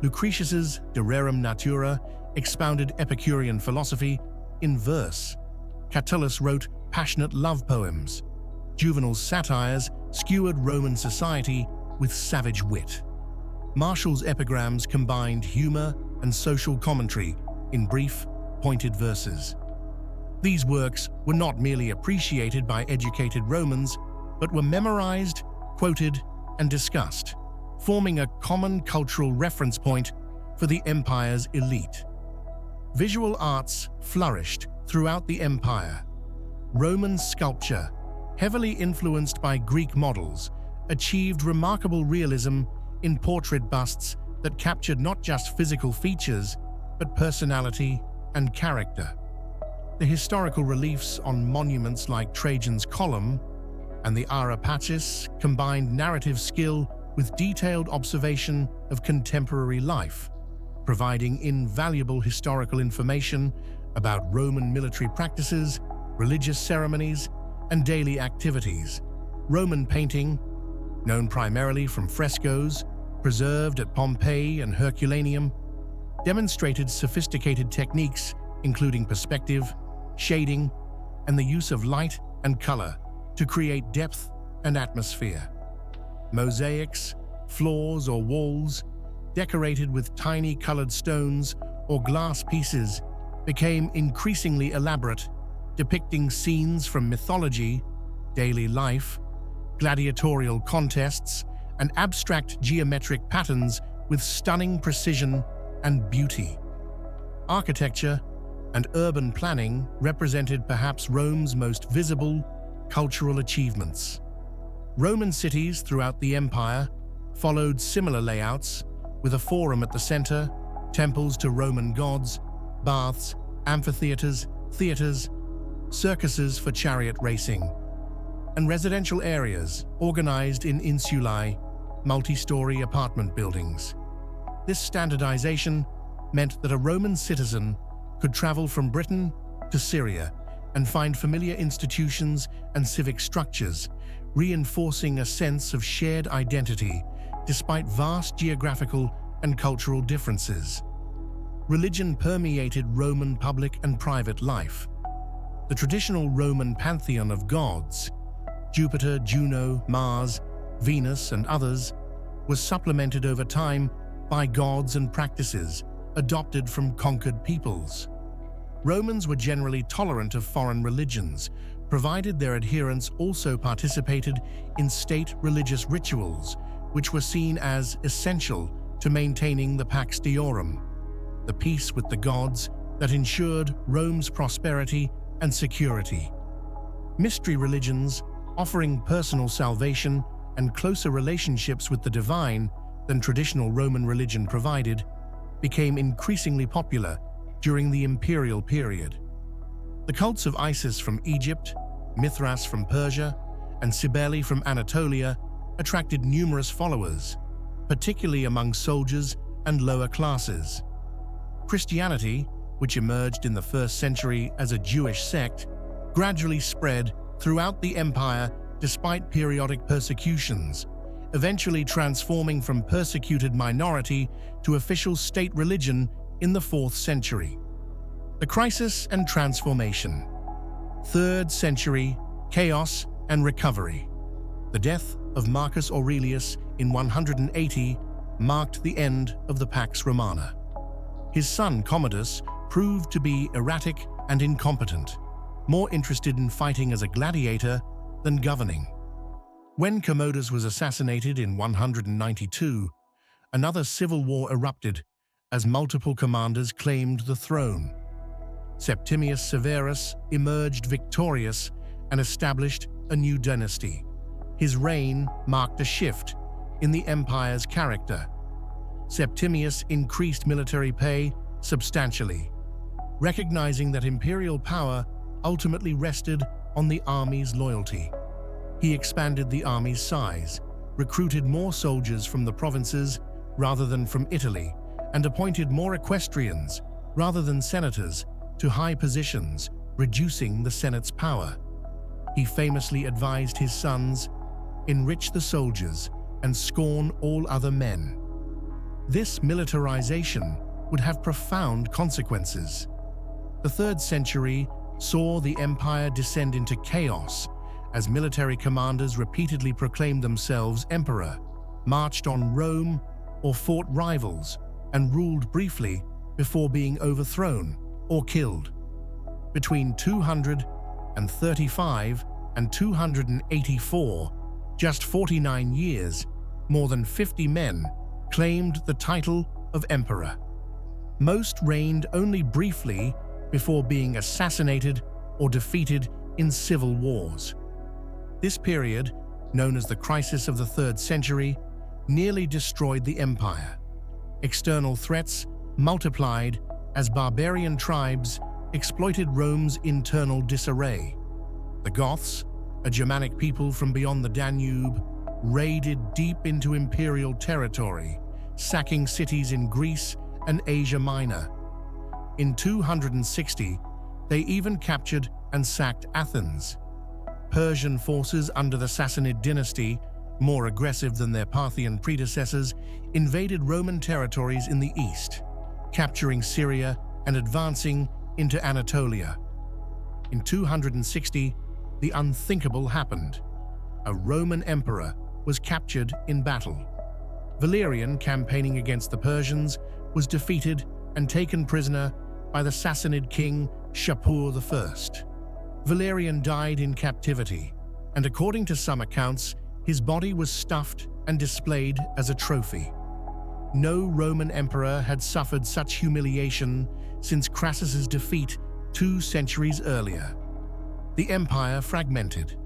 Lucretius's De Rerum Natura expounded Epicurean philosophy in verse. Catullus wrote passionate love poems. Juvenal's satires skewered Roman society with savage wit. Martial's epigrams combined humor and social commentary in brief, pointed verses. These works were not merely appreciated by educated Romans, but were memorized, quoted, and discussed, forming a common cultural reference point for the empire's elite. Visual arts flourished throughout the empire. Roman sculpture, heavily influenced by Greek models, achieved remarkable realism in portrait busts that captured not just physical features, but personality and character. The historical reliefs on monuments like Trajan's Column and the Ara Pacis combined narrative skill with detailed observation of contemporary life, providing invaluable historical information about Roman military practices, religious ceremonies, and daily activities. Roman painting, known primarily from frescoes preserved at Pompeii and Herculaneum, demonstrated sophisticated techniques including perspective, shading, and the use of light and color to create depth and atmosphere. Mosaics, floors or walls, decorated with tiny colored stones or glass pieces, became increasingly elaborate, depicting scenes from mythology, daily life, gladiatorial contests, and abstract geometric patterns with stunning precision and beauty. Architecture and urban planning represented perhaps Rome's most visible cultural achievements. Roman cities throughout the empire followed similar layouts, with a forum at the center, temples to Roman gods, baths, amphitheaters, theaters, circuses for chariot racing, and residential areas organized in insulae, multi-story apartment buildings. This standardization meant that a Roman citizen could travel from Britain to Syria and find familiar institutions and civic structures, reinforcing a sense of shared identity despite vast geographical and cultural differences. Religion permeated Roman public and private life. The traditional Roman pantheon of gods, Jupiter, Juno, Mars, Venus, and others, was supplemented over time by gods and practices adopted from conquered peoples. Romans were generally tolerant of foreign religions, provided their adherents also participated in state religious rituals, which were seen as essential to maintaining the Pax Diorum, the peace with the gods that ensured Rome's prosperity and security. Mystery religions, offering personal salvation and closer relationships with the divine than traditional Roman religion provided, became increasingly popular during the imperial period. The cults of Isis from Egypt, Mithras from Persia, and Cybele from Anatolia attracted numerous followers, particularly among soldiers and lower classes. Christianity, which emerged in the 1st century as a Jewish sect, gradually spread throughout the empire despite periodic persecutions, eventually transforming from persecuted minority to official state religion in the 4th century. The crisis and transformation. 3rd century, chaos and recovery. The death of Marcus Aurelius in 180 marked the end of the Pax Romana. His son Commodus proved to be erratic and incompetent, more interested in fighting as a gladiator than governing. When Commodus was assassinated in 192, another civil war erupted as multiple commanders claimed the throne. Septimius Severus emerged victorious and established a new dynasty. His reign marked a shift in the empire's character. Septimius increased military pay substantially, recognizing that imperial power ultimately rested on the army's loyalty. He expanded the army's size, recruited more soldiers from the provinces rather than from Italy, and appointed more equestrians rather than senators to high positions, reducing the Senate's power. He famously advised his sons, "Enrich the soldiers and scorn all other men." This militarization would have profound consequences. The 3rd century saw the empire descend into chaos as military commanders repeatedly proclaimed themselves emperor, marched on Rome or fought rivals, and ruled briefly before being overthrown or killed. Between 235 and 284, just 49 years, more than 50 men claimed the title of emperor. Most reigned only briefly before being assassinated or defeated in civil wars. This period, known as the crisis of the 3rd century, nearly destroyed the empire. External threats multiplied as barbarian tribes exploited Rome's internal disarray. The Goths, a Germanic people from beyond the Danube, raided deep into imperial territory, sacking cities in Greece and Asia Minor. In 260, they even captured and sacked Athens. Persian forces under the Sassanid dynasty, more aggressive than their Parthian predecessors, invaded Roman territories in the east, capturing Syria and advancing into Anatolia. In 260, the unthinkable happened. A Roman emperor was captured in battle. Valerian, campaigning against the Persians, was defeated and taken prisoner by the Sassanid king Shapur I. Valerian died in captivity, and according to some accounts, his body was stuffed and displayed as a trophy. No Roman emperor had suffered such humiliation since Crassus's defeat 2 centuries earlier. The empire fragmented.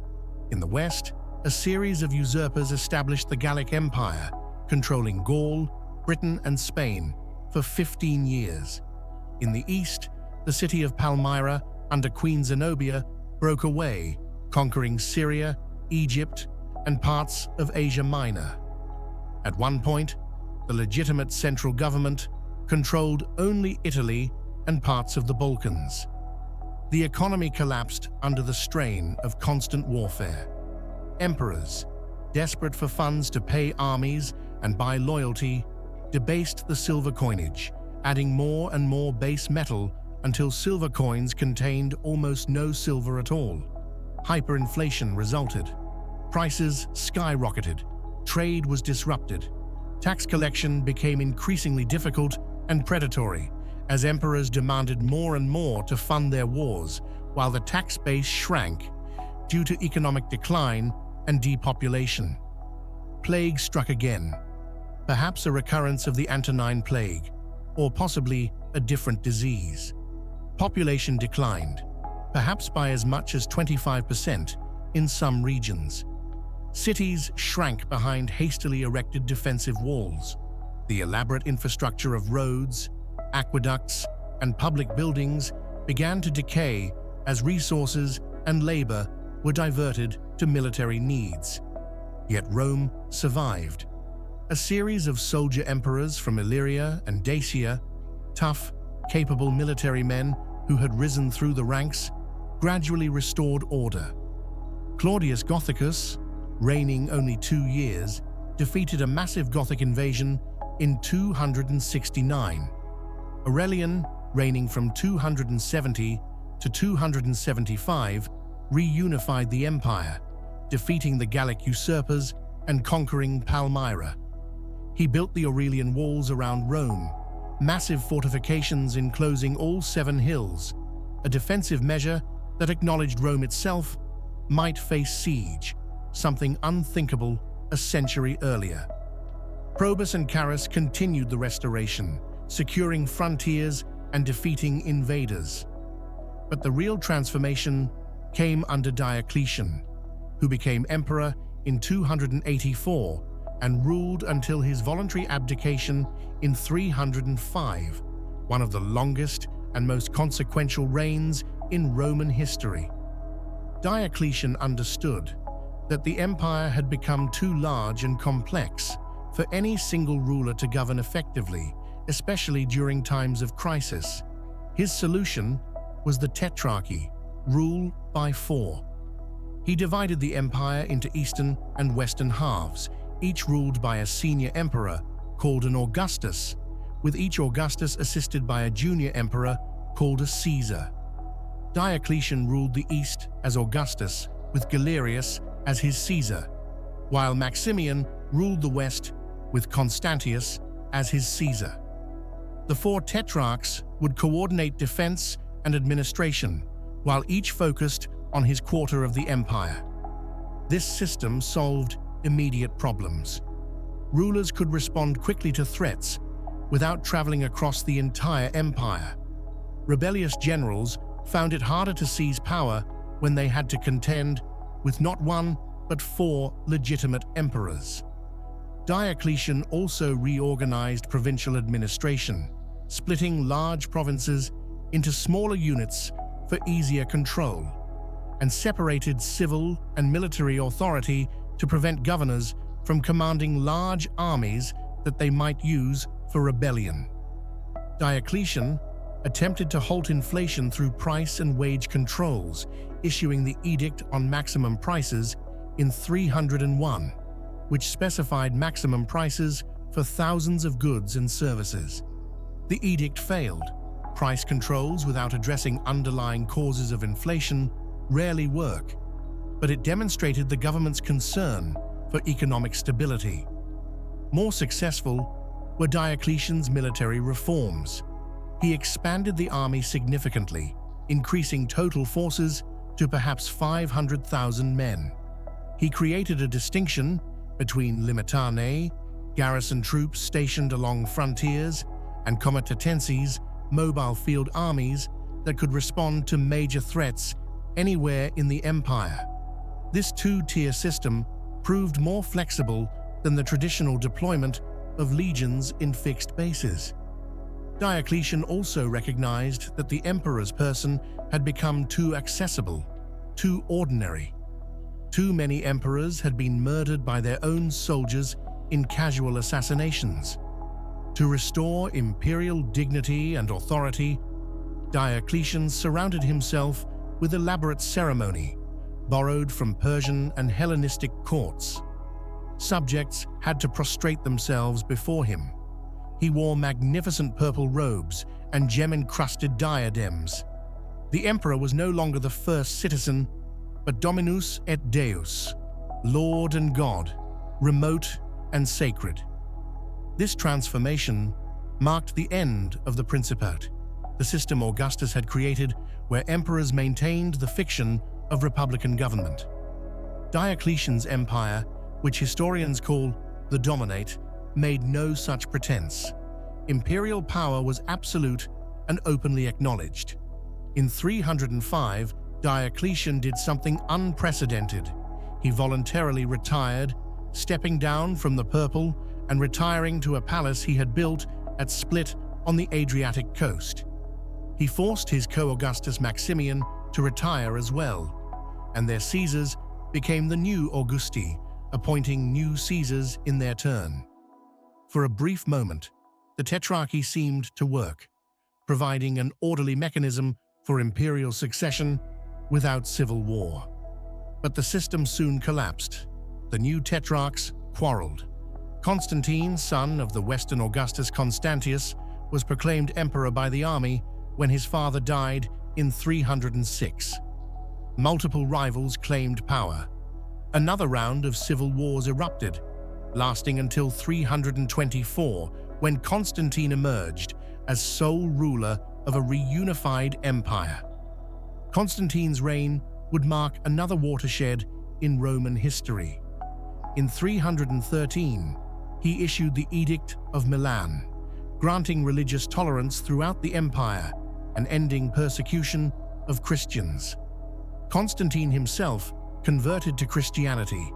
In the west, a series of usurpers established the Gallic Empire, controlling Gaul, Britain, and Spain for 15 years. In the east, the city of Palmyra under Queen Zenobia broke away, conquering Syria, Egypt, and parts of Asia Minor. At one point, the legitimate central government controlled only Italy and parts of the Balkans. The economy collapsed under the strain of constant warfare. Emperors, desperate for funds to pay armies and buy loyalty, debased the silver coinage, adding more and more base metal until silver coins contained almost no silver at all. Hyperinflation resulted. Prices skyrocketed. Trade was disrupted. Tax collection became increasingly difficult and predatory as emperors demanded more and more to fund their wars, while the tax base shrank due to economic decline and depopulation. Plague struck again, perhaps a recurrence of the Antonine Plague, or possibly a different disease. Population declined, perhaps by as much as 25% in some regions. Cities shrank behind hastily erected defensive walls. The elaborate infrastructure of roads, aqueducts, and public buildings began to decay as resources and labor were diverted to military needs. Yet Rome survived. A series of soldier emperors from Illyria and Dacia, tough, capable military men who had risen through the ranks, gradually restored order. Claudius Gothicus, reigning only 2 years, defeated a massive Gothic invasion in 269. Aurelian, reigning from 270 to 275, reunified the empire, defeating the Gallic usurpers and conquering Palmyra. He built the Aurelian walls around Rome, massive fortifications enclosing all 7 hills, a defensive measure that acknowledged Rome itself might face siege, something unthinkable a century earlier. Probus and Carus continued the restoration, securing frontiers and defeating invaders. But the real transformation came under Diocletian, who became emperor in 284 and ruled until his voluntary abdication in 305, one of the longest and most consequential reigns in Roman history. Diocletian understood that the empire had become too large and complex for any single ruler to govern effectively, especially during times of crisis. His solution was the tetrarchy, rule by 4. He divided the empire into eastern and western halves, each ruled by a senior emperor called an Augustus, with each Augustus assisted by a junior emperor called a Caesar. Diocletian ruled the east as Augustus, with Galerius as his Caesar, while Maximian ruled the west with Constantius as his Caesar. The 4 tetrarchs would coordinate defense and administration, while each focused on his quarter of the empire. This system solved immediate problems. Rulers could respond quickly to threats without traveling across the entire empire. Rebellious generals found it harder to seize power when they had to contend with not 1 but 4 legitimate emperors. Diocletian also reorganized provincial administration, splitting large provinces into smaller units for easier control, and separated civil and military authority to prevent governors from commanding large armies that they might use for rebellion. Diocletian attempted to halt inflation through price and wage controls, issuing the Edict on Maximum Prices in 301, which specified maximum prices for thousands of goods and services. The edict failed. Price controls without addressing underlying causes of inflation rarely work, but it demonstrated the government's concern for economic stability. More successful were Diocletian's military reforms. He expanded the army significantly, increasing total forces to perhaps 500,000 men. He created a distinction between limitanei, garrison troops stationed along frontiers, and comitatenses, mobile field armies that could respond to major threats anywhere in the empire. This 2-tier system proved more flexible than the traditional deployment of legions in fixed bases. Diocletian also recognized that the emperor's person had become too accessible, too ordinary. Too many emperors had been murdered by their own soldiers in casual assassinations. To restore imperial dignity and authority, Diocletian surrounded himself with elaborate ceremony, borrowed from Persian and Hellenistic courts. Subjects had to prostrate themselves before him. He wore magnificent purple robes and gem-encrusted diadems. The emperor was no longer the first citizen, but Dominus et Deus, Lord and God, remote and sacred. This transformation marked the end of the Principate, the system Augustus had created where emperors maintained the fiction of republican government. Diocletian's empire, which historians call the Dominate, made no such pretense. Imperial power was absolute and openly acknowledged. In 305, Diocletian did something unprecedented. He voluntarily retired, stepping down from the purple and retiring to a palace he had built at Split on the Adriatic coast. He forced his co-Augustus Maximian to retire as well, and their Caesars became the new Augusti, appointing new Caesars in their turn. For a brief moment, the Tetrarchy seemed to work, providing an orderly mechanism for imperial succession without civil war. But the system soon collapsed. The new tetrarchs quarreled. Constantine, son of the Western Augustus Constantius, was proclaimed emperor by the army when his father died in 306. Multiple rivals claimed power. Another round of civil wars erupted, lasting until 324, when Constantine emerged as sole ruler of a reunified empire. Constantine's reign would mark another watershed in Roman history. In 313, he issued the Edict of Milan, granting religious tolerance throughout the empire and ending persecution of Christians. Constantine himself converted to Christianity,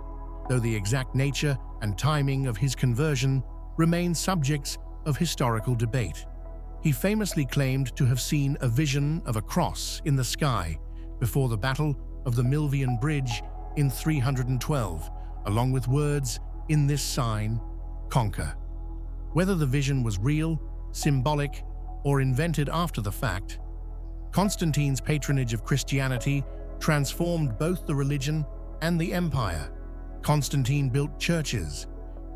though the exact nature and timing of his conversion remain subjects of historical debate. He famously claimed to have seen a vision of a cross in the sky before the Battle of the Milvian Bridge in 312, along with words, "In this sign, conquer." Whether the vision was real, symbolic, or invented after the fact, Constantine's patronage of Christianity transformed both the religion and the empire. Constantine built churches,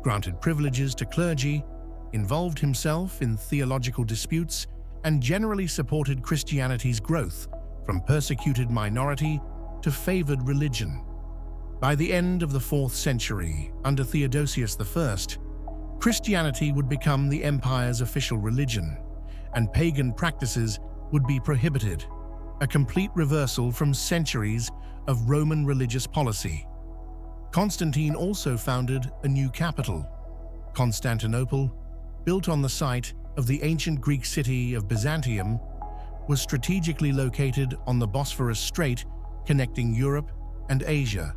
granted privileges to clergy, involved himself in theological disputes, and generally supported Christianity's growth from persecuted minority to favored religion. By the end of the 4th century, under Theodosius I, Christianity would become the empire's official religion, and pagan practices would be prohibited, a complete reversal from centuries of Roman religious policy. Constantine also founded a new capital. Constantinople, built on the site of the ancient Greek city of Byzantium, was strategically located on the Bosphorus Strait connecting Europe and Asia,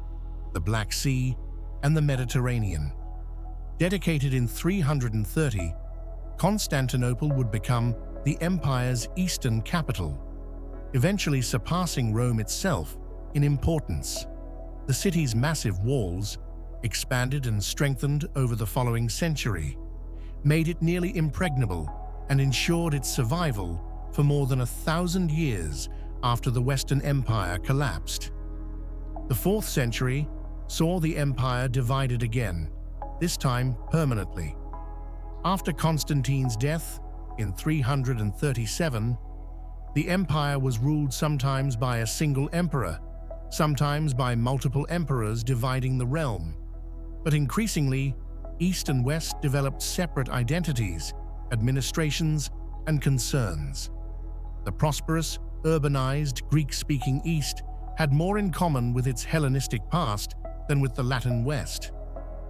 the Black Sea, and the Mediterranean. Dedicated in 330, Constantinople would become the empire's eastern capital, eventually surpassing Rome itself in importance. The city's massive walls, expanded and strengthened over the following century, made it nearly impregnable and ensured its survival for more than 1,000 years after the Western Empire collapsed. The 4th century saw the empire divided again, this time permanently. After Constantine's death in 337, the empire was ruled sometimes by a single emperor, sometimes by multiple emperors dividing the realm. But increasingly, East and West developed separate identities, administrations, and concerns. The prosperous, urbanized, Greek-speaking East had more in common with its Hellenistic past than with the Latin West.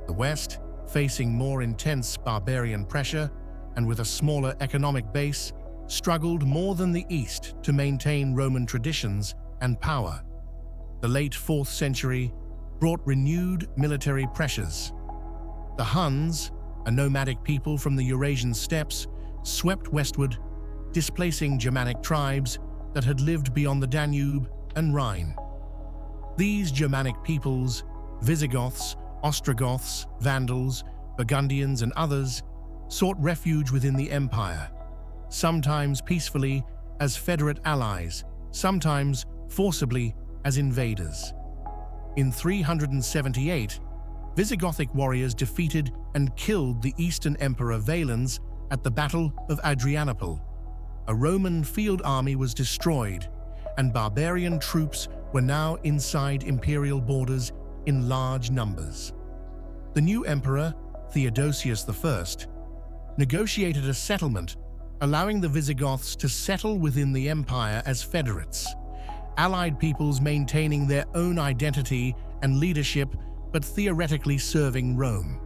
The West, facing more intense barbarian pressure and with a smaller economic base, struggled more than the East to maintain Roman traditions and power. The late 4th century brought renewed military pressures. The Huns, a nomadic people from the Eurasian steppes, swept westward, displacing Germanic tribes that had lived beyond the Danube and Rhine. These Germanic peoples, Visigoths, Ostrogoths, Vandals, Burgundians, and others, sought refuge within the empire, sometimes peacefully as Federate allies, sometimes forcibly as invaders. In 378, Visigothic warriors defeated and killed the Eastern Emperor Valens at the Battle of Adrianople. A Roman field army was destroyed, and barbarian troops were now inside imperial borders in large numbers. The new emperor, Theodosius I, negotiated a settlement allowing the Visigoths to settle within the empire as federates, allied peoples maintaining their own identity and leadership but theoretically serving Rome.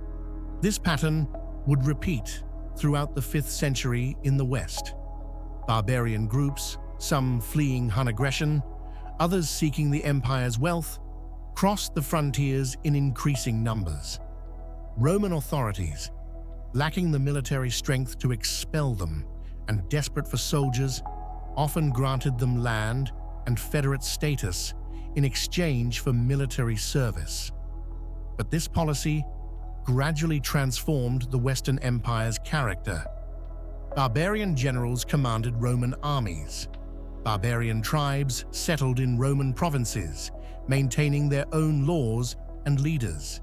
This pattern would repeat throughout the 5th century in the West. Barbarian groups, some fleeing Hun aggression, others seeking the empire's wealth, crossed the frontiers in increasing numbers. Roman authorities, lacking the military strength to expel them and desperate for soldiers, often granted them land and federate status in exchange for military service. But this policy gradually transformed the Western Empire's character. Barbarian generals commanded Roman armies. Barbarian tribes settled in Roman provinces, maintaining their own laws and leaders.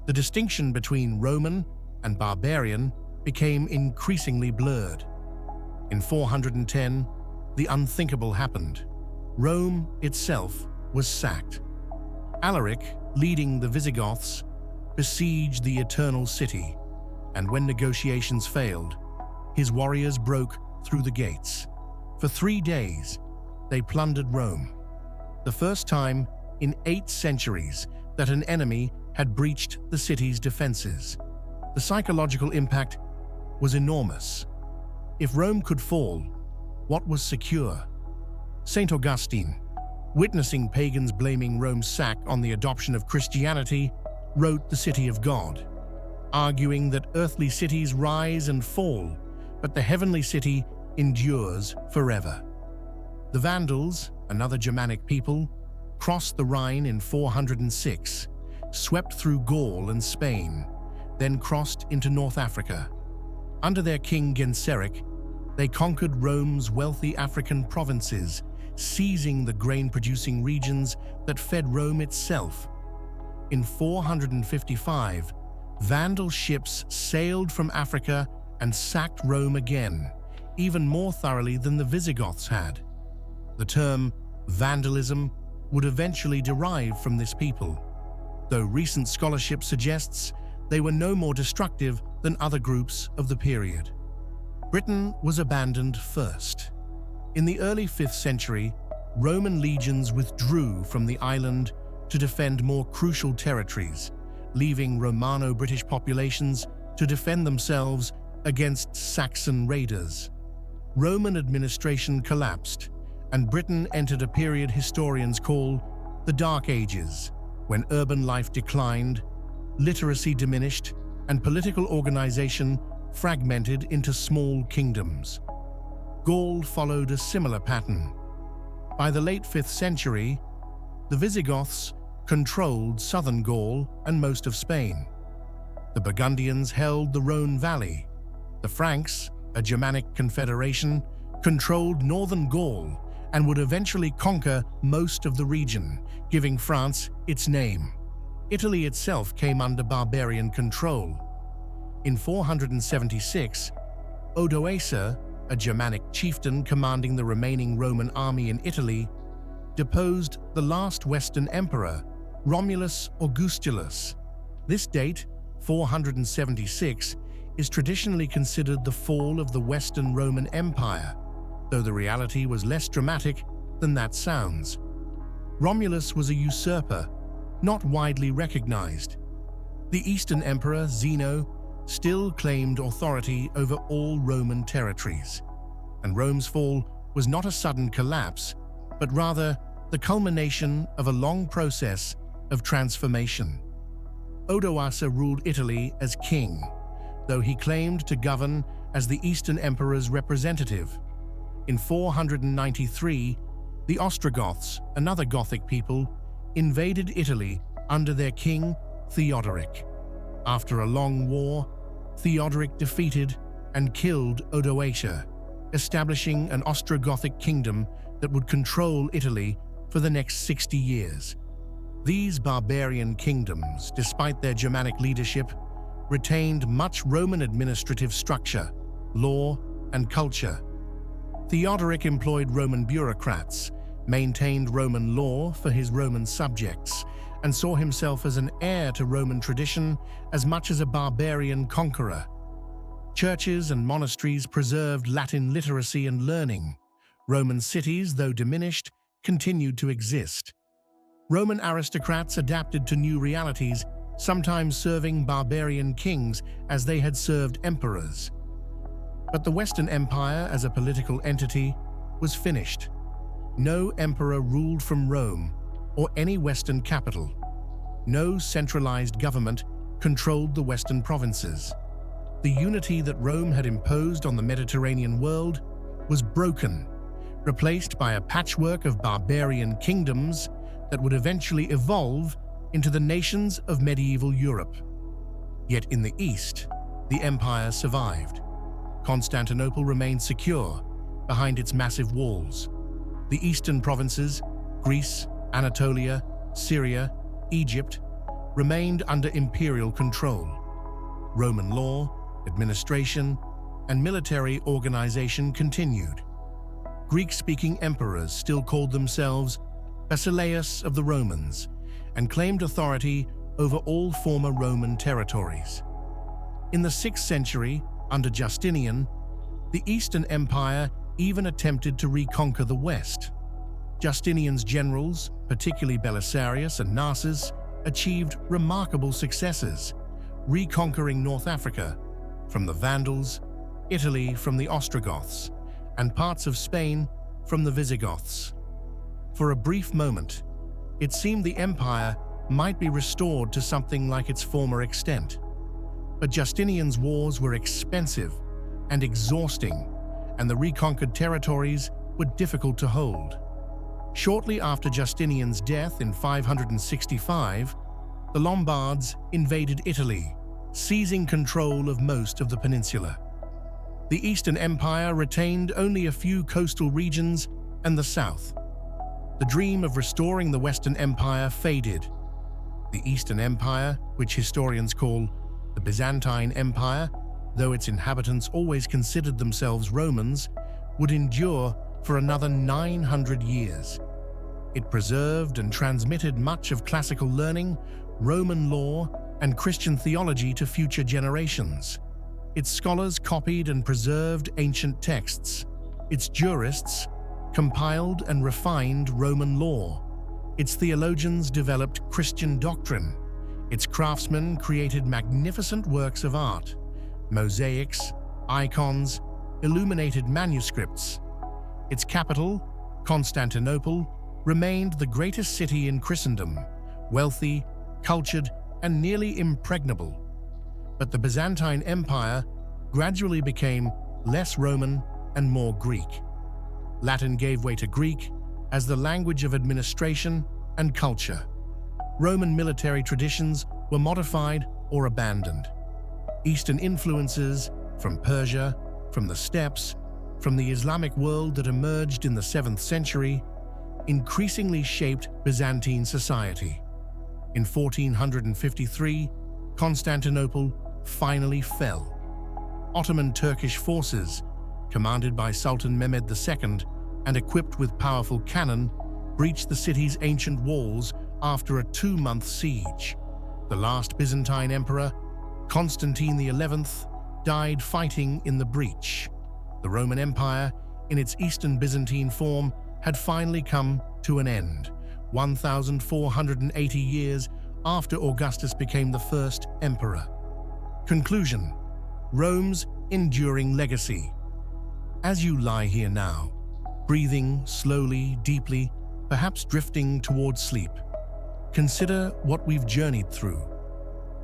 The distinction between Roman and barbarian became increasingly blurred. In 410, the unthinkable happened. Rome itself was sacked. Alaric, leading the Visigoths, besieged the Eternal City, and when negotiations failed, his warriors broke through the gates. For 3 days, they plundered Rome. The first time in 8 centuries that an enemy had breached the city's defenses. The psychological impact was enormous. If Rome could fall, what was secure? St. Augustine, witnessing pagans blaming Rome's sack on the adoption of Christianity, wrote The City of God, arguing that earthly cities rise and fall, but the heavenly city endures forever. The Vandals, another Germanic people, crossed the Rhine in 406, swept through Gaul and Spain, then crossed into North Africa. Under their king Genseric, they conquered Rome's wealthy African provinces, seizing the grain-producing regions that fed Rome itself. In 455, Vandal ships sailed from Africa and sacked Rome again, even more thoroughly than the Visigoths had. The term vandalism would eventually derive from this people, though recent scholarship suggests they were no more destructive than other groups of the period. Britain was abandoned first. In the early 5th century, Roman legions withdrew from the island to defend more crucial territories, leaving Romano-British populations to defend themselves against Saxon raiders. Roman administration collapsed, and Britain entered a period historians call the Dark Ages, when urban life declined, literacy diminished, and political organization fragmented into small kingdoms. Gaul followed a similar pattern. By the late 5th century, the Visigoths controlled southern Gaul and most of Spain. The Burgundians held the Rhone Valley. The Franks, a Germanic confederation, controlled northern Gaul and would eventually conquer most of the region, giving France its name. Italy itself came under barbarian control. In 476, Odoacer, a Germanic chieftain commanding the remaining Roman army in Italy, deposed the last Western emperor, Romulus Augustulus. This date, 476, is traditionally considered the fall of the Western Roman Empire, though the reality was less dramatic than that sounds. Romulus was a usurper, not widely recognized. The Eastern Emperor, Zeno, still claimed authority over all Roman territories, and Rome's fall was not a sudden collapse, but rather the culmination of a long process of transformation. Odoacer ruled Italy as king, though he claimed to govern as the Eastern Emperor's representative. In 493, the Ostrogoths, another Gothic people, invaded Italy under their king Theodoric. After a long war, Theodoric defeated and killed Odoacer, establishing an Ostrogothic kingdom that would control Italy for the next 60 years. These barbarian kingdoms, despite their Germanic leadership, retained much Roman administrative structure, law, and culture. Theodoric employed Roman bureaucrats, maintained Roman law for his Roman subjects, and saw himself as an heir to Roman tradition as much as a barbarian conqueror. Churches and monasteries preserved Latin literacy and learning. Roman cities, though diminished, continued to exist. Roman aristocrats adapted to new realities, sometimes serving barbarian kings as they had served emperors. But the Western Empire, as a political entity, was finished. No emperor ruled from Rome or any Western capital. No centralized government controlled the Western provinces. The unity that Rome had imposed on the Mediterranean world was broken, replaced by a patchwork of barbarian kingdoms that would eventually evolve into the nations of medieval Europe. Yet in the East, the empire survived. Constantinople remained secure behind its massive walls. The eastern provinces, Greece, Anatolia, Syria, Egypt, remained under imperial control. Roman law, administration, and military organization continued. Greek-speaking emperors still called themselves Basileus of the Romans and claimed authority over all former Roman territories. In the 6th century, under Justinian, the Eastern Empire even attempted to reconquer the West. Justinian's generals, particularly Belisarius and Narses, achieved remarkable successes, reconquering North Africa from the Vandals, Italy from the Ostrogoths, and parts of Spain from the Visigoths. For a brief moment, it seemed the empire might be restored to something like its former extent. But Justinian's wars were expensive and exhausting, and the reconquered territories were difficult to hold. Shortly after Justinian's death in 565, the Lombards invaded Italy, seizing control of most of the peninsula. The Eastern Empire retained only a few coastal regions and the south. The dream of restoring the Western Empire faded. The Eastern Empire, which historians call the Byzantine Empire, though its inhabitants always considered themselves Romans, would endure for another 900 years. It preserved and transmitted much of classical learning, Roman law, and Christian theology to future generations. Its scholars copied and preserved ancient texts. Its jurists compiled and refined Roman law. Its theologians developed Christian doctrine. Its craftsmen created magnificent works of art, mosaics, icons, illuminated manuscripts. Its capital, Constantinople, remained the greatest city in Christendom, wealthy, cultured, and nearly impregnable. But the Byzantine Empire gradually became less Roman and more Greek. Latin gave way to Greek as the language of administration and culture. Roman military traditions were modified or abandoned. Eastern influences from Persia, from the steppes, from the Islamic world that emerged in the 7th century, increasingly shaped Byzantine society. In 1453, Constantinople finally fell. Ottoman Turkish forces, commanded by Sultan Mehmed II and equipped with powerful cannon, breached the city's ancient walls after a 2-month siege. The last Byzantine emperor, Constantine XI, died fighting in the breach. The Roman Empire, in its Eastern Byzantine form, had finally come to an end, 1,480 years after Augustus became the first emperor. Conclusion: Rome's enduring legacy. As you lie here now, breathing slowly, deeply, perhaps drifting towards sleep, consider what we've journeyed through.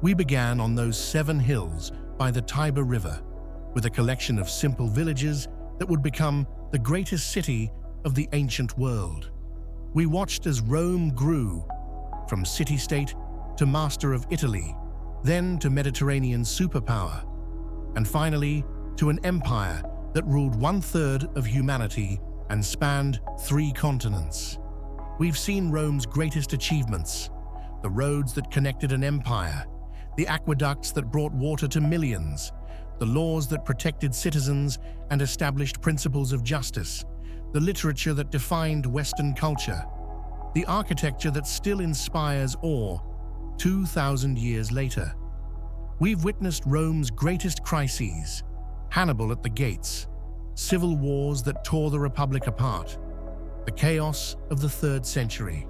We began on those 7 hills by the Tiber River, with a collection of simple villages that would become the greatest city of the ancient world. We watched as Rome grew, from city-state to master of Italy, then to Mediterranean superpower, and finally to an empire that ruled 1/3 of humanity and spanned 3 continents. We've seen Rome's greatest achievements: the roads that connected an empire, the aqueducts that brought water to millions, the laws that protected citizens and established principles of justice, the literature that defined Western culture, the architecture that still inspires awe 2,000 years later. We've witnessed Rome's greatest crises: Hannibal at the gates, civil wars that tore the Republic apart, the chaos of the 3rd century,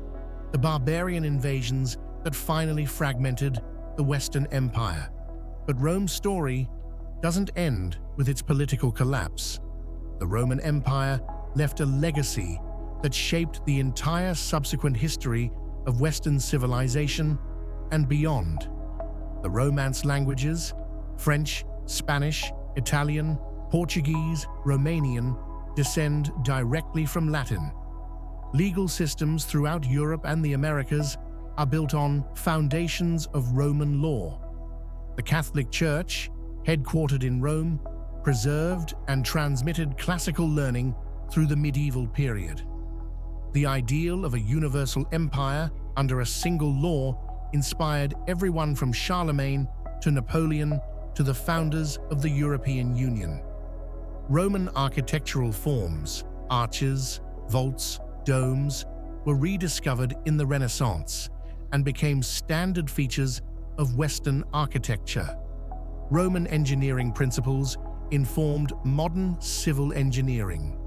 the barbarian invasions that finally fragmented the Western Empire. But Rome's story doesn't end with its political collapse. The Roman Empire left a legacy that shaped the entire subsequent history of Western civilization and beyond. The Romance languages, French, Spanish, Italian, Portuguese, Romanian, descend directly from Latin. Legal systems throughout Europe and the Americas are built on foundations of Roman law. The Catholic Church, headquartered in Rome, preserved and transmitted classical learning through the medieval period. The ideal of a universal empire under a single law inspired everyone from Charlemagne to Napoleon to the founders of the European Union. Roman architectural forms, arches, vaults, domes, were rediscovered in the Renaissance and became standard features of Western architecture. Roman engineering principles informed modern civil engineering.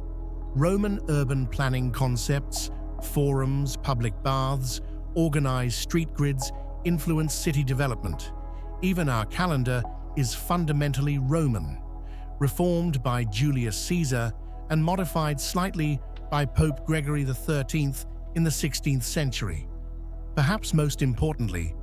Roman urban planning concepts, forums, public baths, organized street grids influenced city development. Even our calendar is fundamentally Roman, reformed by Julius Caesar and modified slightly by Pope Gregory XIII in the 16th century. Perhaps most importantly,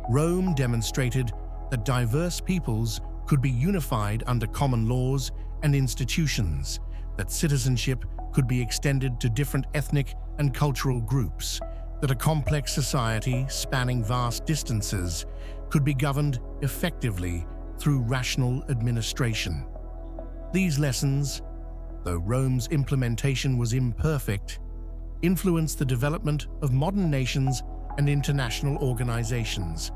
Rome demonstrated that diverse peoples could be unified under common laws and institutions, that citizenship could be extended to different ethnic and cultural groups, that a complex society spanning vast distances could be governed effectively through rational administration. These lessons, though Rome's implementation was imperfect, influenced the development of modern nations and international organizations.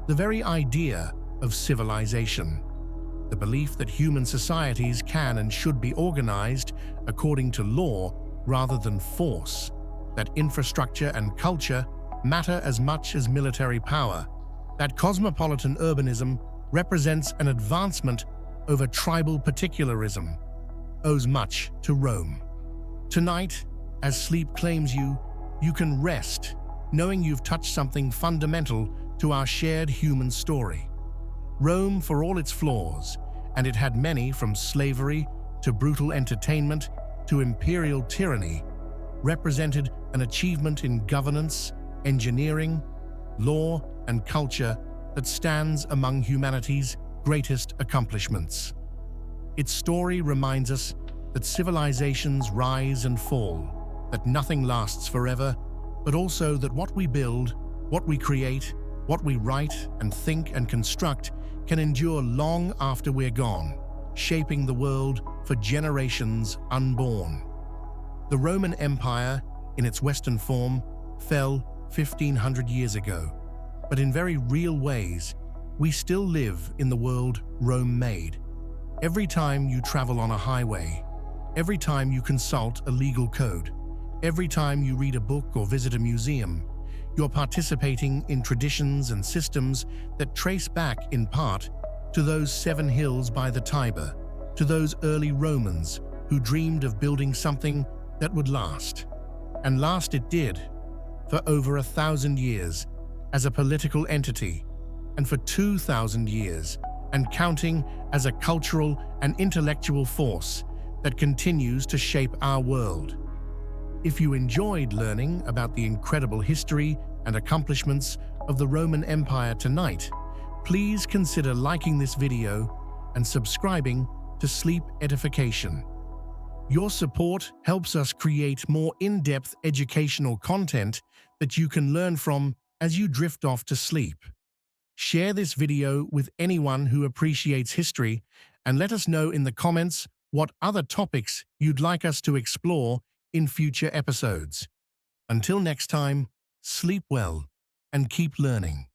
The very idea of civilization, the belief that human societies can and should be organized according to law rather than force, that infrastructure and culture matter as much as military power, that cosmopolitan urbanism represents an advancement over tribal particularism, owes much to Rome. Tonight, as sleep claims you, you can rest, knowing you've touched something fundamental to our shared human story. Rome, for all its flaws, and it had many from slavery to brutal entertainment to imperial tyranny, represented an achievement in governance, engineering, law, and culture that stands among humanity's greatest accomplishments. Its story reminds us that civilizations rise and fall, that nothing lasts forever, but also that what we build, what we create, what we write and think and construct can endure long after we're gone, shaping the world for generations unborn. The Roman Empire, in its Western form, fell 1,500 years ago, but in very real ways, we still live in the world Rome made. Every time you travel on a highway, every time you consult a legal code, every time you read a book or visit a museum, you're participating in traditions and systems that trace back, in part, to those 7 hills by the Tiber, to those early Romans who dreamed of building something that would last. And last it did, for over 1,000 years, as a political entity, and for 2,000 years, and counting, as a cultural and intellectual force that continues to shape our world. If you enjoyed learning about the incredible history and accomplishments of the Roman Empire tonight, please consider liking this video and subscribing to Sleep Edification. Your support helps us create more in-depth educational content that you can learn from as you drift off to sleep. Share this video with anyone who appreciates history and let us know in the comments what other topics you'd like us to explore in future episodes. Until next time, sleep well and keep learning.